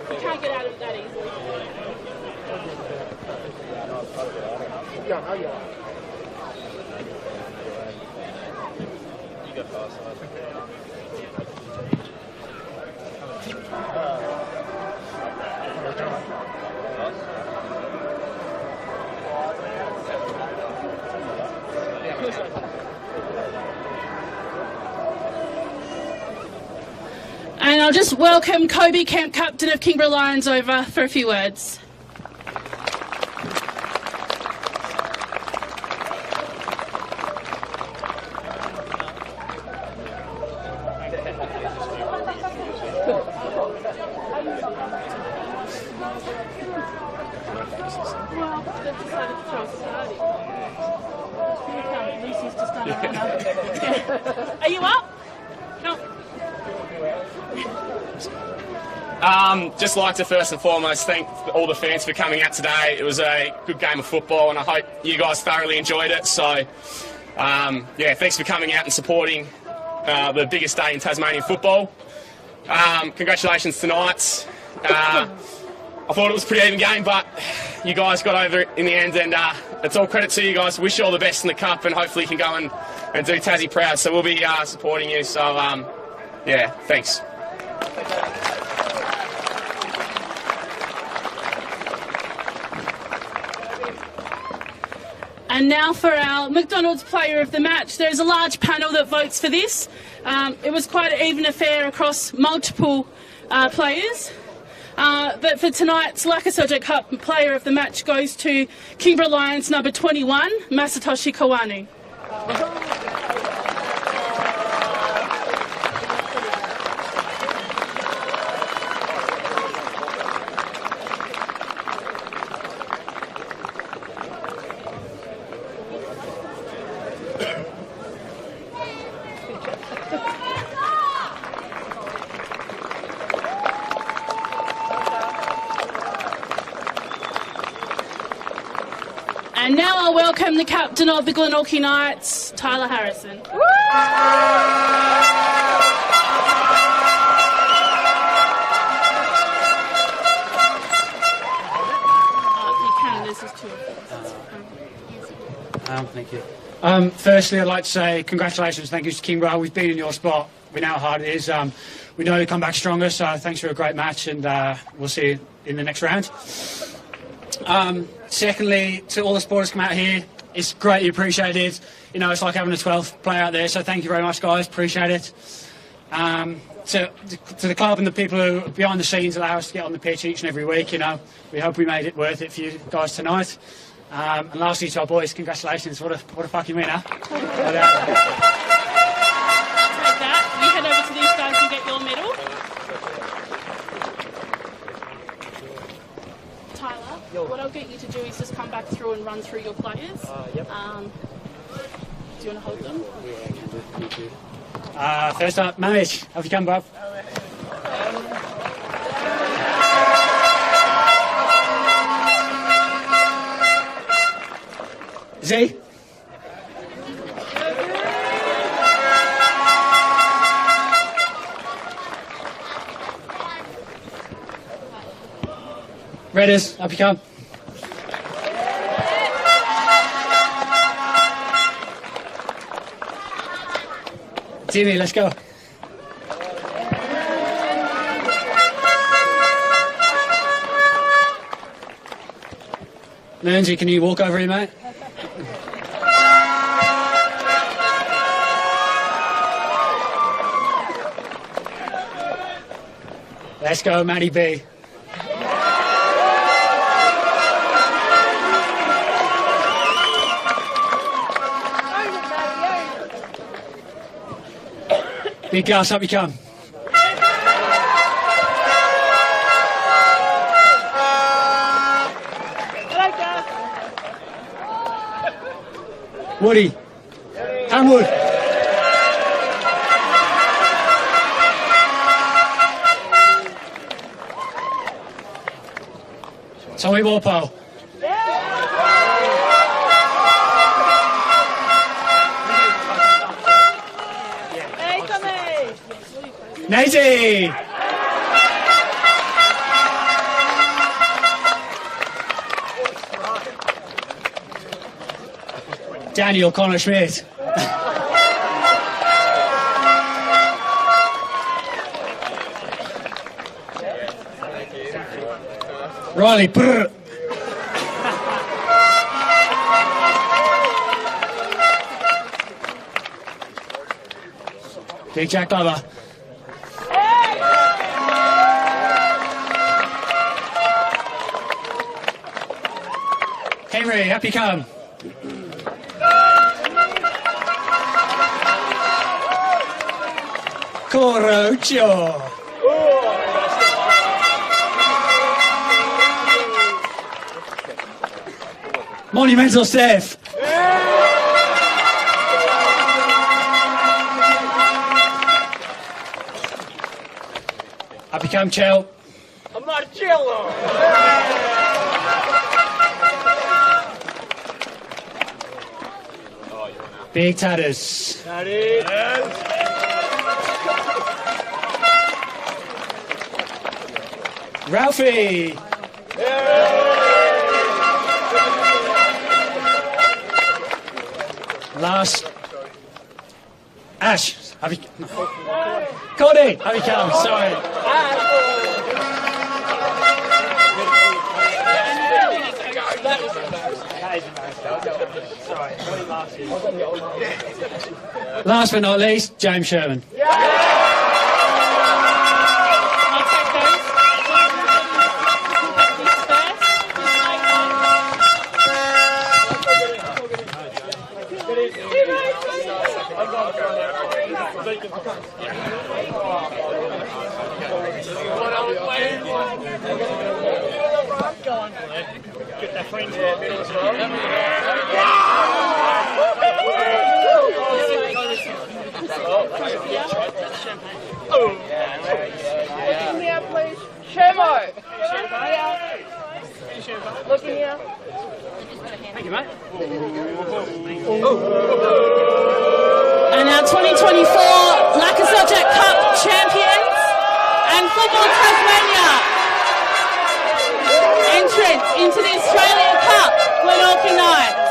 S4: You can't get out of it that easily. And I'll just welcome Kobe, camp captain of Kingborough Lions, over for a few words. Are you up? No.
S8: Just like to first and foremost thank all the fans for coming out today. It was a good game of football and I hope you guys thoroughly enjoyed it. So, yeah, thanks for coming out and supporting the biggest day in Tasmanian football. Congratulations tonight. I thought it was a pretty even game, but you guys got over it in the end, and it's all credit to you guys. Wish you all the best in the cup, and hopefully you can go and do Tassie proud. So we'll be supporting you. So, yeah, thanks.
S4: And now for our McDonald's Player of the Match. There's a large panel that votes for this. It was quite an even affair across multiple players. But for tonight's Lakoseljac Cup Player of the Match goes to Kingborough Lions number 21, Masatoshi Kawanu. And now I'll welcome the captain of the Glenorchy Knights, Tyler Harrison. You can, this is two of them.
S9: Thank you. Firstly, I'd like to say congratulations, thank you to Kingborough. We've been in your spot. We know how hard it is. We know you come back stronger, so thanks for a great match, and we'll see you in the next round. Secondly, to all the supporters come out here, it's greatly appreciated. You know, it's like having a 12th player out there, so thank you very much, guys. Appreciate it. To the club and the people who are behind the scenes allow us to get on the pitch each and every week, you know, we hope we made it worth it for you guys tonight. And lastly, to our boys, congratulations. What a fucking winner.
S4: Take that. You head over to these guys and get your medal. Tyler, what I'll get you to do is just come back through and run through your players. Yep. Do you want to hold them?
S9: First up, Mamich. Have you come, Bob? Z? Redders, up you come. Timmy, let's go. Lindsay, can you walk over here, mate? Let's go, Matty B. Big Gus, up you come. Woody. Hamwood. Tommy Walpole.
S10: Hey, Tommy!
S9: Nazy! Daniel Connor-Schmidt. Riley Brr. Big Jack Glover. Henry, up you come. Corocho. Monumental Steph. Up you come, Chell.
S10: Marcello!
S9: Big Tatters. Ralphie. Last. Ash. Have you... Cody. Have you come? Sorry. Last but not least, James Sherman.
S10: Get that friend in the middle as well. Looking here, please. Shemo. Looking here.
S9: Thank you, mate.
S4: And our 2024 Lakoseljac Cup champions and Football Tasmania entrance into the Australia Cup, Glenorchy Knights.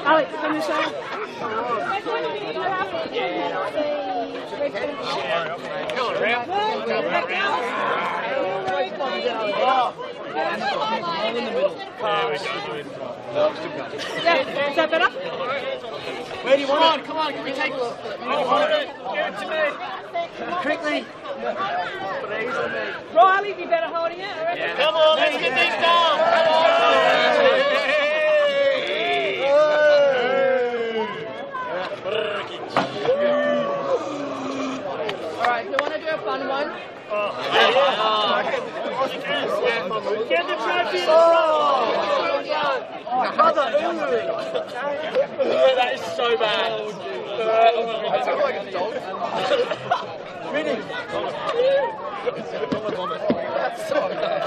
S10: Alex, come this way. Yeah, is that better? Where do you want it? Come on, can we take a look? Where do you want it? Give it to me. Quickly. Riley, be better holding it. Yeah. Come on, let's get these down. Come on. Alright, you want to do a fun one? Get the trophy in the front! That is so bad. I sound like a dog. Really? That's so bad.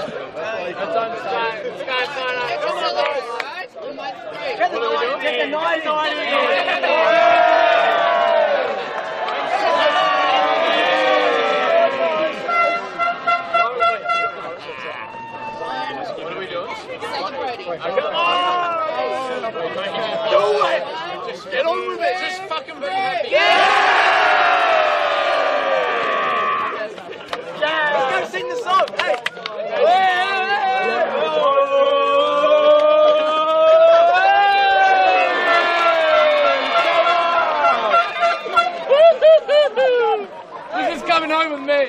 S10: Get the 990. Do it! Just get on with it. Just fucking be happy. Yeah! Let's go sing the song. Hey! This is coming home with me.